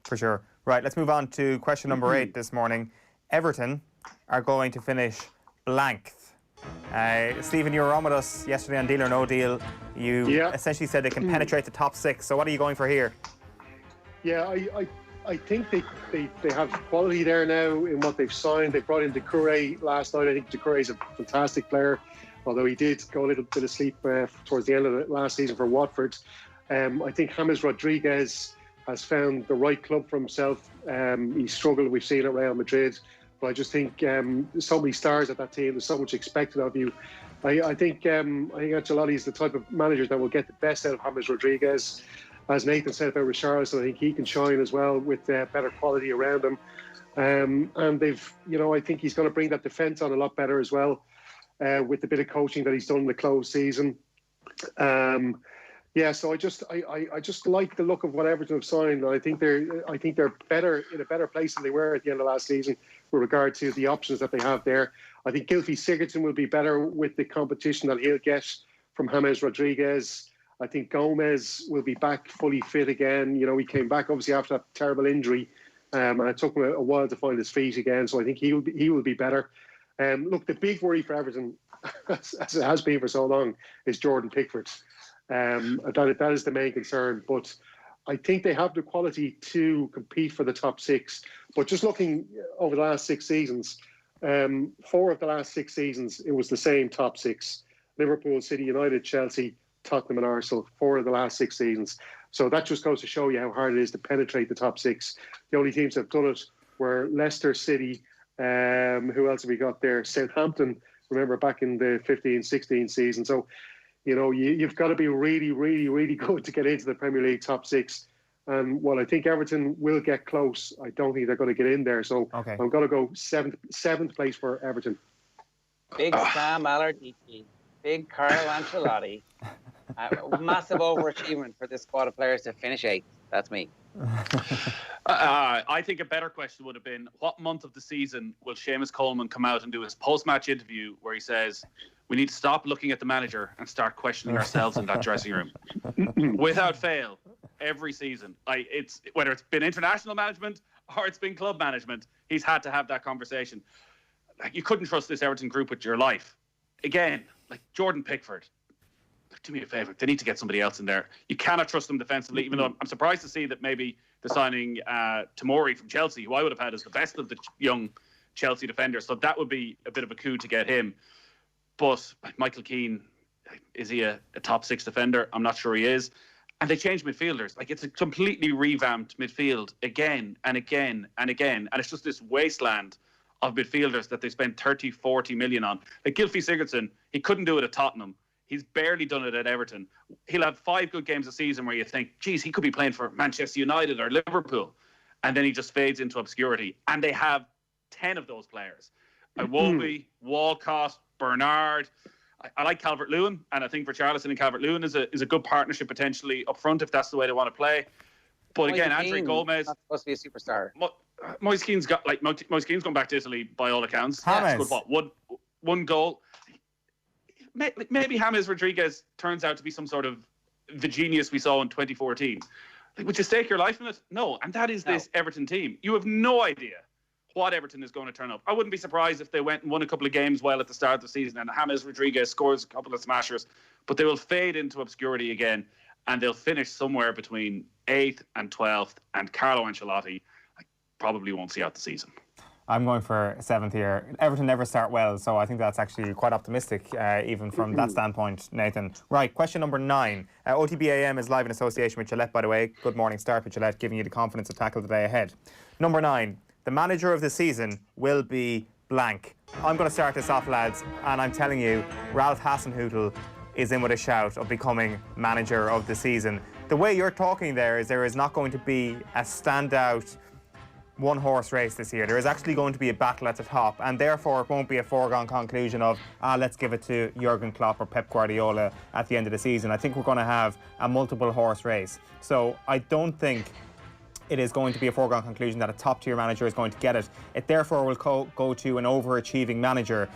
For sure. Right, let's move on to question number 8 this morning. Everton are going to finish blank. Stephen, you were on with us yesterday on Deal or No Deal. You essentially said they can penetrate the top 6. So what are you going for here? Yeah, I think they have quality there now in what they've signed. They brought in Doucouré last night. I think Doucouré is a fantastic player, although he did go a little bit of sleep towards the end of the last season for Watford. I think James Rodriguez has found the right club for himself. He struggled, we've seen at Real Madrid. But I just think there's so many stars at that team. There's so much expected of you. I think Ancelotti is the type of manager that will get the best out of James Rodriguez. As Nathan said about Richarlison, I think he can shine as well with better quality around him. And they've, I think he's going to bring that defence on a lot better as well with the bit of coaching that he's done in the closed season. So I just like the look of what Everton have signed. I think they're better in a better place than they were at the end of last season with regard to the options that they have there. I think Gylfi Sigurdsson will be better with the competition that he'll get from James Rodriguez. I think Gomez will be back fully fit again. He came back obviously after that terrible injury, and it took him a while to find his feet again. So I think he will be better. Look, the big worry for Everton, as it has been for so long, is Jordan Pickford. That is the main concern, but I think they have the quality to compete for the top 6. But just looking over the last 6 seasons, 4 of the last 6 seasons, it was the same top 6. Liverpool, City, United, Chelsea, Tottenham and Arsenal, 4 of the last 6 seasons. So that just goes to show you how hard it is to penetrate the top 6. The only teams that have done it were Leicester, City, who else have we got there? Southampton, remember back in the 15-16 season. So you've got to be really, really, really good to get into the Premier League top 6. And while I think Everton will get close, I don't think they're going to get in there. So I'm going to go seventh place for Everton. Big Sam Allardyce, big Carlo Ancelotti. Massive overachievement for this squad of players to finish 8th. That's me. I think a better question would have been, what month of the season will Seamus Coleman come out and do his post-match interview where he says, we need to stop looking at the manager and start questioning ourselves in that dressing room? Without fail, every season. It's whether it's been international management or it's been club management, he's had to have that conversation. You couldn't trust this Everton group with your life. Again, Jordan Pickford. Do me a favour, they need to get somebody else in there. You cannot trust them defensively, even though I'm surprised to see that maybe they're signing Tomori from Chelsea, who I would have had as the best of the young Chelsea defenders. So that would be a bit of a coup to get him. But Michael Keane, is he a top 6 defender? I'm not sure he is. And they changed midfielders. It's a completely revamped midfield again and again and again. And it's just this wasteland of midfielders that they spent 30, 40 million on. Gylfi Sigurdsson, he couldn't do it at Tottenham. He's barely done it at Everton. He'll have 5 good games a season where you think, geez, he could be playing for Manchester United or Liverpool. And then he just fades into obscurity. And they have 10 of those players. Iwobi, Walcott, Bernard. I like Calvert-Lewin, and I think Richarlison and Calvert-Lewin is a good partnership potentially up front if that's the way they want to play. But again, Andre Gomez, not supposed to be a superstar. Moise Keane's gone back to Italy by all accounts. James. Scored one goal. Maybe James Rodriguez turns out to be some sort of the genius we saw in 2014. Would you stake your life in it? No. And that is this Everton team. You have no idea what Everton is going to turn up. I wouldn't be surprised if they went and won a couple of games well at the start of the season and James Rodriguez scores a couple of smashers, but they will fade into obscurity again and they'll finish somewhere between 8th and 12th, and Carlo Ancelotti probably won't see out the season. I'm going for 7th here. Everton never start well, so I think that's actually quite optimistic, even from that standpoint, Nathan. Right, question number 9. OTB AM is live in association with Gillette, by the way. Good morning start with Gillette, giving you the confidence to tackle the day ahead. Number 9. The manager of the season will be blank. I'm going to start this off, lads, and I'm telling you, Ralph Hasenhüttl is in with a shout of becoming manager of the season. The way you're talking there is not going to be a standout one-horse race this year. There is actually going to be a battle at the top, and therefore it won't be a foregone conclusion of, let's give it to Jurgen Klopp or Pep Guardiola at the end of the season. I think we're going to have a multiple-horse race. So I don't think it is going to be a foregone conclusion that a top-tier manager is going to get it. It therefore will go to an overachieving manager.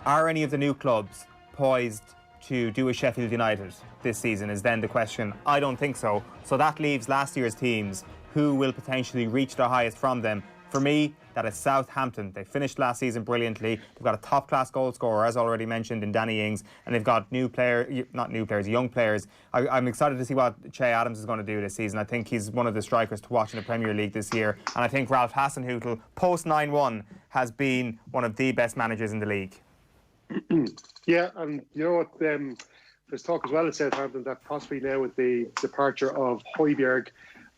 Are any of the new clubs poised to do a Sheffield United this season is then the question. I don't think so. So that leaves last year's teams who will potentially reach the highest from them. For me, that is Southampton. They finished last season brilliantly. They've got a top-class goal scorer, as already mentioned, in Danny Ings, and they've got young players. I'm excited to see what Che Adams is going to do this season. I think he's one of the strikers to watch in the Premier League this year, and I think Ralph Hasenhüttl, post 9-1, has been one of the best managers in the league. Yeah, and you know what, there's talk as well at Southampton that possibly now with the departure of Højbjerg,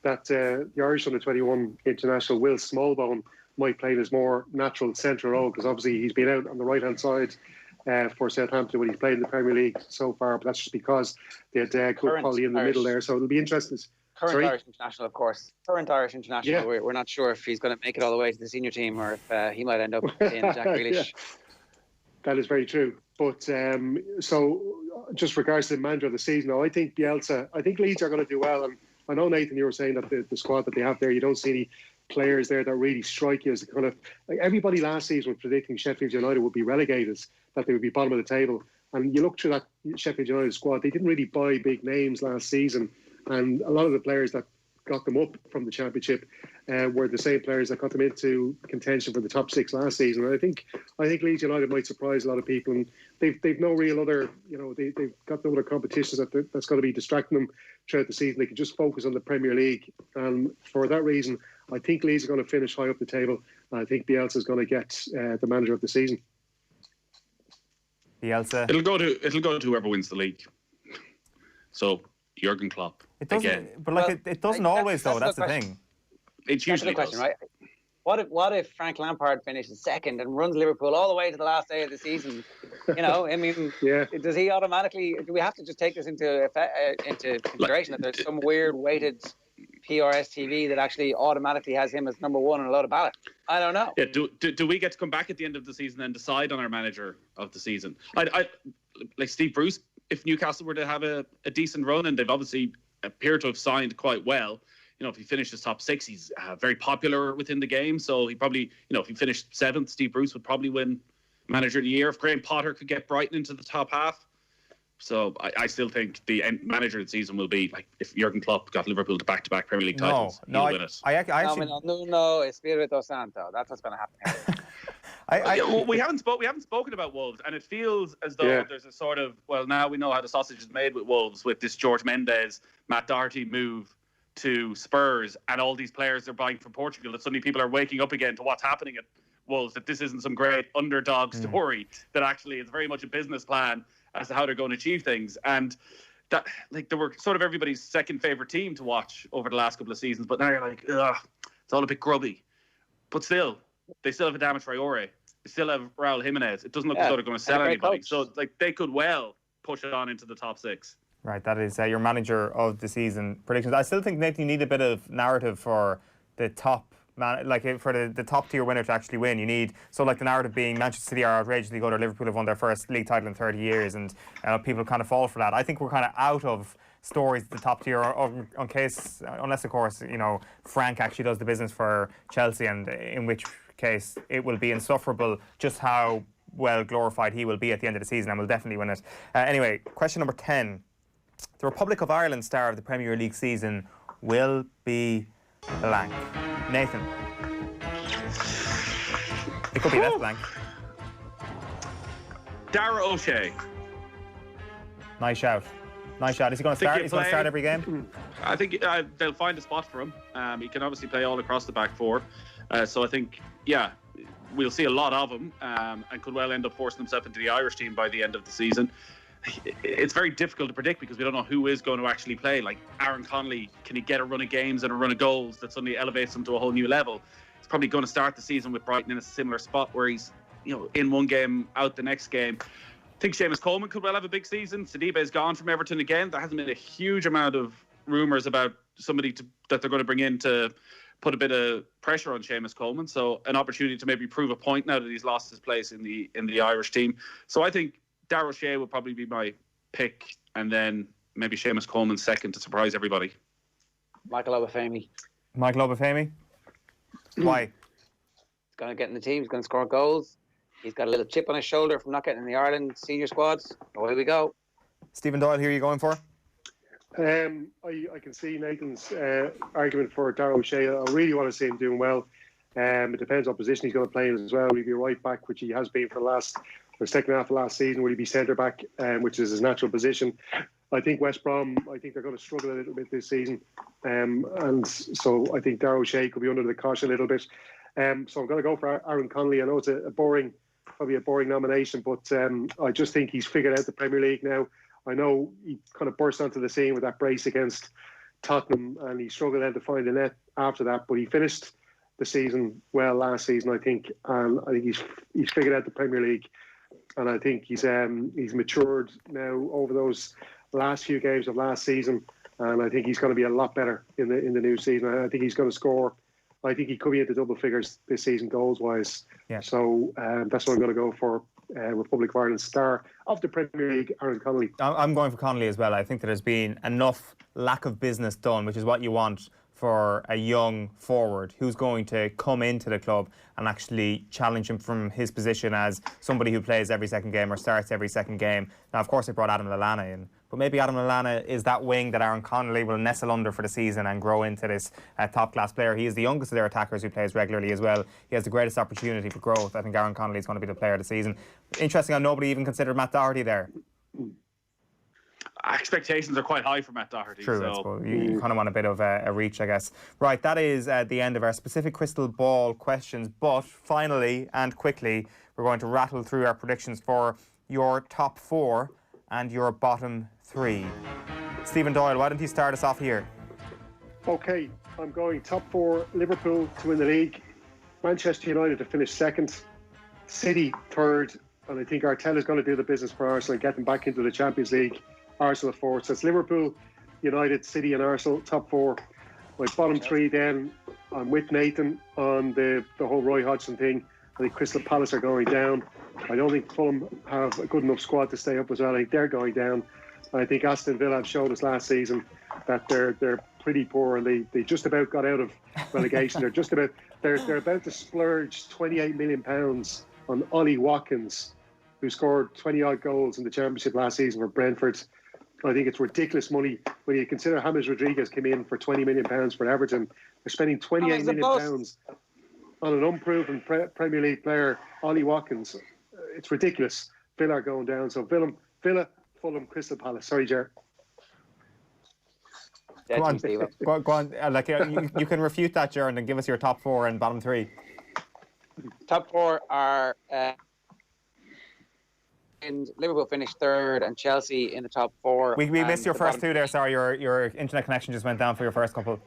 that the Irish under-21 international Will Smallbone might play in his more natural central role, because obviously he's been out on the right-hand side for Southampton when he's played in the Premier League so far, but that's just because they had good quality in the middle there, so it'll be interesting. Current Irish international, of course. Current Irish international. Yeah. We're not sure if he's going to make it all the way to the senior team or if he might end up in Jack Grealish. Yeah. That is very true. But so just regards to the manager of the season, I think Bielsa, I think Leeds are going to do well. And I know, Nathan, you were saying that the squad that they have there, you don't see any players there that really strike you as kind of, like everybody last season was predicting Sheffield United would be relegated, that they would be bottom of the table. And you look through that Sheffield United squad, they didn't really buy big names last season. And a lot of the players that got them up from the Championship were the same players that got them into contention for the top 6 last season. And I think Leeds United might surprise a lot of people. And they've no real other, they've got no other competitions that's going to be distracting them throughout the season. They can just focus on the Premier League. And for that reason, I think Leeds are going to finish high up the table. And I think Bielsa is going to get the manager of the season. Bielsa. It'll go to whoever wins the league. So Jurgen Klopp. It doesn't, but it doesn't always though. That's the thing. It's usually that's the question, right? What if Frank Lampard finishes second and runs Liverpool all the way to the last day of the season? I mean, does he automatically? Do we have to just take this into consideration that there's some weird weighted PRS TV that actually automatically has him as number 1 on a lot of ballots? I don't know. Yeah. Do we get to come back at the end of the season and decide on our manager of the season? I like Steve Bruce. If Newcastle were to have a decent run, and they've obviously appear to have signed quite well, if he finishes top 6, he's very popular within the game. So he probably, if he finished 7th, Steve Bruce would probably win Manager of the Year. If Graham Potter could get Brighton into the top half. So I still think the Manager of the season will be, like, if Jurgen Klopp got Liverpool to back-to-back Premier League titles, he'll win it. No, Espirito Santo. That's what's going to happen. We haven't spoken about Wolves, and it feels as though there's a sort of, well, now we know how the sausage is made with Wolves, with this George Mendes, Matt Doherty move to Spurs, and all these players they're buying from Portugal, that suddenly people are waking up again to what's happening at Wolves, that this isn't some great underdog story, that actually it's very much a business plan as to how they're going to achieve things. And that, like, they were sort of everybody's second favourite team to watch over the last couple of seasons, but now you're like, ugh, it's all a bit grubby. But still, they still have Adama Traore. They still have Raul Jimenez. It doesn't look as though they're going to sell anybody. Coach. So, like, they could well push it on into the top 6. Right, that is your manager of the season predictions. I still think, Nathan, you need a bit of narrative for the top for the top tier winner to actually win. You need, so like the narrative being Manchester City are outrageously good, or Liverpool have won their first league title in 30 years, and people kind of fall for that. I think we're kind of out of stories at the top tier, unless of course Frank actually does the business for Chelsea, and in which case it will be insufferable just how well glorified he will be at the end of the season, and will definitely win it. Anyway, question number 10. The Republic of Ireland star of the Premier League season will be blank. Nathan. It could be left blank. Dara O'Shea. Nice shout. Is he going to start? He's going to start every game? I think they'll find a spot for him. He can obviously play all across the back four. So I think, we'll see a lot of him, and could well end up forcing himself into the Irish team by the end of the season. It's very difficult to predict because we don't know who is going to actually play. Like Aaron Connolly, can he get a run of games and a run of goals that suddenly elevates him to a whole new level? He's probably going to start the season with Brighton in a similar spot where he's, in one game, out the next game. I think Seamus Coleman could well have a big season. Sidibe is gone from Everton again. There hasn't been a huge amount of rumours about somebody that they're going to bring in to put a bit of pressure on Seamus Coleman. So an opportunity to maybe prove a point now that he's lost his place in the Irish team. So I think Darryl Shea would probably be my pick, and then maybe Seamus Coleman second to surprise everybody. Michael Obafemi. Michael Obafemi? Why? He's going to get in the team. He's going to score goals. He's got a little chip on his shoulder from not getting in the Ireland senior squads. Away we go. Stephen Doyle, who are you going for? I can see Nathan's argument for Darryl Shea. I really want to see him doing well. It depends on position he's going to play in as well. Will he be right back, which he has been for the second half of last season? Will he be centre back, which is his natural position? I think West Brom, they're going to struggle a little bit this season. And so I think Darryl Shea could be under the cosh a little bit. So I'm going to go for Aaron Connolly. I know it's probably a boring nomination, but I just think he's figured out the Premier League now. I know he kind of burst onto the scene with that brace against Tottenham, and he struggled then to find the net after that, but he finished the season well last season, I think. And I think he's figured out the Premier League, and I think he's matured now over those last few games of last season, and I think he's going to be a lot better in the new season. I think he's going to score. I think he could be into double figures this season goals wise. Yeah. So that's what I'm going to go for. Republic of Ireland star of the Premier League, Aaron Connolly. I'm going for Connolly as well. I think that there's been enough lack of business done, which is what you want for a young forward who's going to come into the club and actually challenge him from his position as somebody who plays every second game or starts every second game. Now, of course, they brought Adam Lallana in, but maybe Adam Lallana is that wing that Aaron Connolly will nestle under for the season and grow into this top-class player. He is the youngest of their attackers who plays regularly as well. He has the greatest opportunity for growth. I think Aaron Connolly is going to be the player of the season. Interesting how nobody even considered Matt Doherty there. Expectations are quite high for Matt Doherty. True, so you kind of want a bit of a reach, I guess. Right, that is the end of our specific crystal ball questions. But finally and quickly, we're going to rattle through our predictions for your top four and your bottom three. Stephen Doyle, why don't you start us off here? Okay, I'm going top four: Liverpool to win the league, Manchester United to finish second, City third, and I think Arteta's going to do the business for Arsenal and get them back into the Champions League. Arsenal fourth. So it's Liverpool, United, City and Arsenal, top four. My bottom three then, I'm with Nathan on the whole Roy Hodgson thing. I think Crystal Palace are going down. I don't think Fulham have a good enough squad to stay up as well. I think they're going down. I think Aston Villa have showed us last season that they're pretty poor, and they just about got out of relegation. they're about to splurge £28 million on Ollie Watkins, who scored 20-odd goals in the Championship last season for Brentford. I think it's ridiculous money when you consider James Rodriguez came in for £20 million for Everton. They're spending £28 million on an unproven Premier League player, Ollie Watkins. It's ridiculous. Villa are going down. So Villa, Fulham, Crystal Palace. Sorry, Ger. Go on. Go on. You can refute that, Ger, and give us your top four and bottom three. Top four are... and Liverpool finished third and Chelsea in the top four. We missed your first two there. Sorry, your internet connection just went down for your first couple.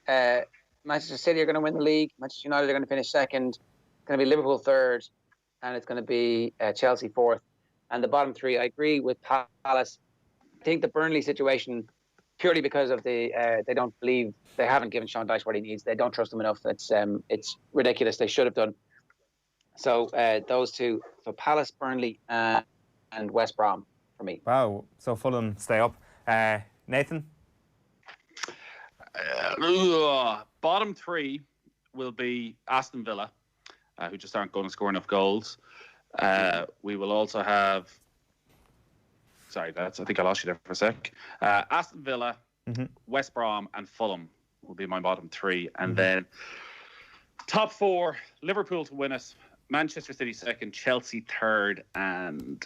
Manchester City are going to win the league. Manchester United are going to finish second. It's going to be Liverpool third, and it's going to be Chelsea fourth. And the bottom three, I agree with Palace. I think the Burnley situation, purely because of they haven't given Sean Dyche what he needs. They don't trust him enough. It's ridiculous. They should have done. So those two, so Palace, Burnley, and West Brom for me. Wow. So Fulham stay up. Nathan? Bottom three will be Aston Villa, who just aren't going to score enough goals. We will also have... Sorry, I think I lost you there for a sec. Aston Villa, West Brom, and Fulham will be my bottom three. And then top four, Liverpool to win it, Manchester City second, Chelsea third, and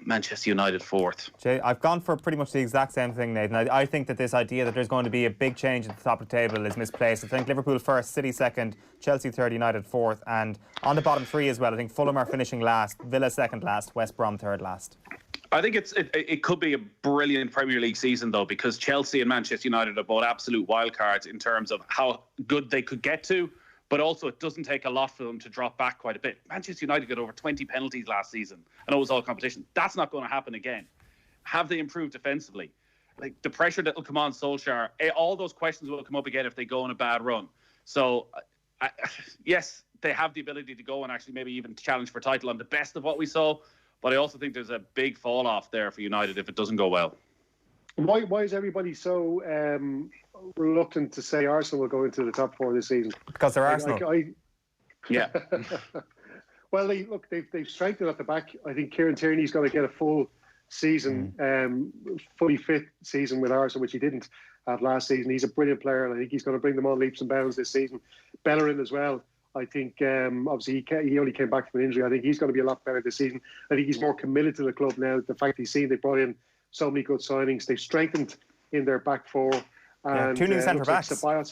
Manchester United 4th. Jay, I've gone for pretty much the exact same thing, Nathan. I think that this idea that there's going to be a big change at the top of the table is misplaced. I think Liverpool first, City second, Chelsea third, United fourth, and on the bottom three as well. I think Fulham are finishing last, Villa second last, West Brom third last. I think it could be a brilliant Premier League season, though, because Chelsea and Manchester United are both absolute wildcards in terms of how good they could get to, but also it doesn't take a lot for them to drop back quite a bit. Manchester United got over 20 penalties last season. I know it was all competition. That's not going to happen again. Have they improved defensively? Like, the pressure that will come on Solskjaer, all those questions will come up again if they go on a bad run. So, yes, they have the ability to go and actually maybe even challenge for title on the best of what we saw. But I also think there's a big fall off there for United if it doesn't go well. Why is everybody so reluctant to say Arsenal will go into the top four this season? Because they're Arsenal. Yeah. Well, they've strengthened at the back. I think Kieran Tierney's going to get a full season, fully fit season with Arsenal, which he didn't have last season. He's a brilliant player, and I think he's going to bring them on leaps and bounds this season. Bellerin as well. I think, obviously, he only came back from an injury. I think he's going to be a lot better this season. I think he's more committed to the club now. The fact he's seen they brought in so many good signings. They've strengthened in their back four. And, 2 new centre-backs. Like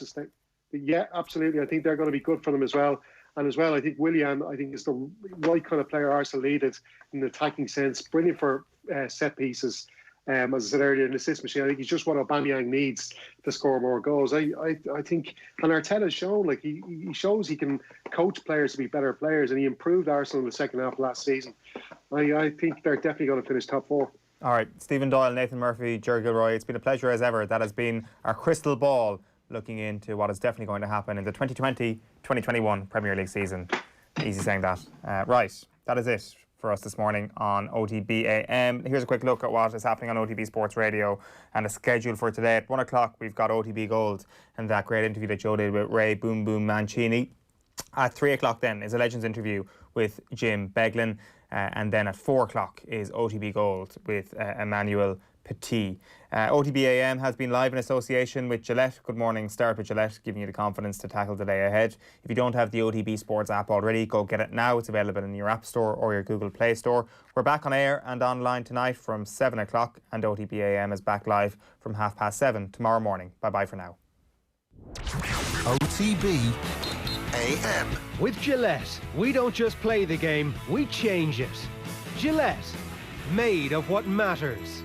yeah, absolutely. I think they're going to be good for them as well. And as well, I think Willian, is the right kind of player Arsenal needed in the attacking sense. Brilliant for set pieces. As I said earlier, an assist machine. I think he's just what Aubameyang needs to score more goals. I think, and Arteta's shown, like he shows he can coach players to be better players, and he improved Arsenal in the second half of last season. I think they're definitely going to finish top four. All right, Stephen Doyle, Nathan Murphy, Ger Gilroy, it's been a pleasure as ever. That has been our crystal ball looking into what is definitely going to happen in the 2020-2021 Premier League season. Easy saying that. Right, that is it for us this morning on OTB AM. Here's a quick look at what is happening on OTB Sports Radio and a schedule for today. At 1 o'clock, we've got OTB Gold and that great interview that Joe did with Ray Boom Boom Mancini. At 3 o'clock then is a Legends interview with Jim Beglin. And then at 4 o'clock is OTB Gold with Emmanuel Petit. OTB AM has been live in association with Gillette. Good morning. Start with Gillette, giving you the confidence to tackle the day ahead. If you don't have the OTB Sports app already, go get it now. It's available in your App Store or your Google Play Store. We're back on air and online tonight from 7 o'clock, and OTB AM is back live from 7:30 tomorrow morning. Bye-bye for now. OTB AM. With Gillette, we don't just play the game, we change it. Gillette, made of what matters.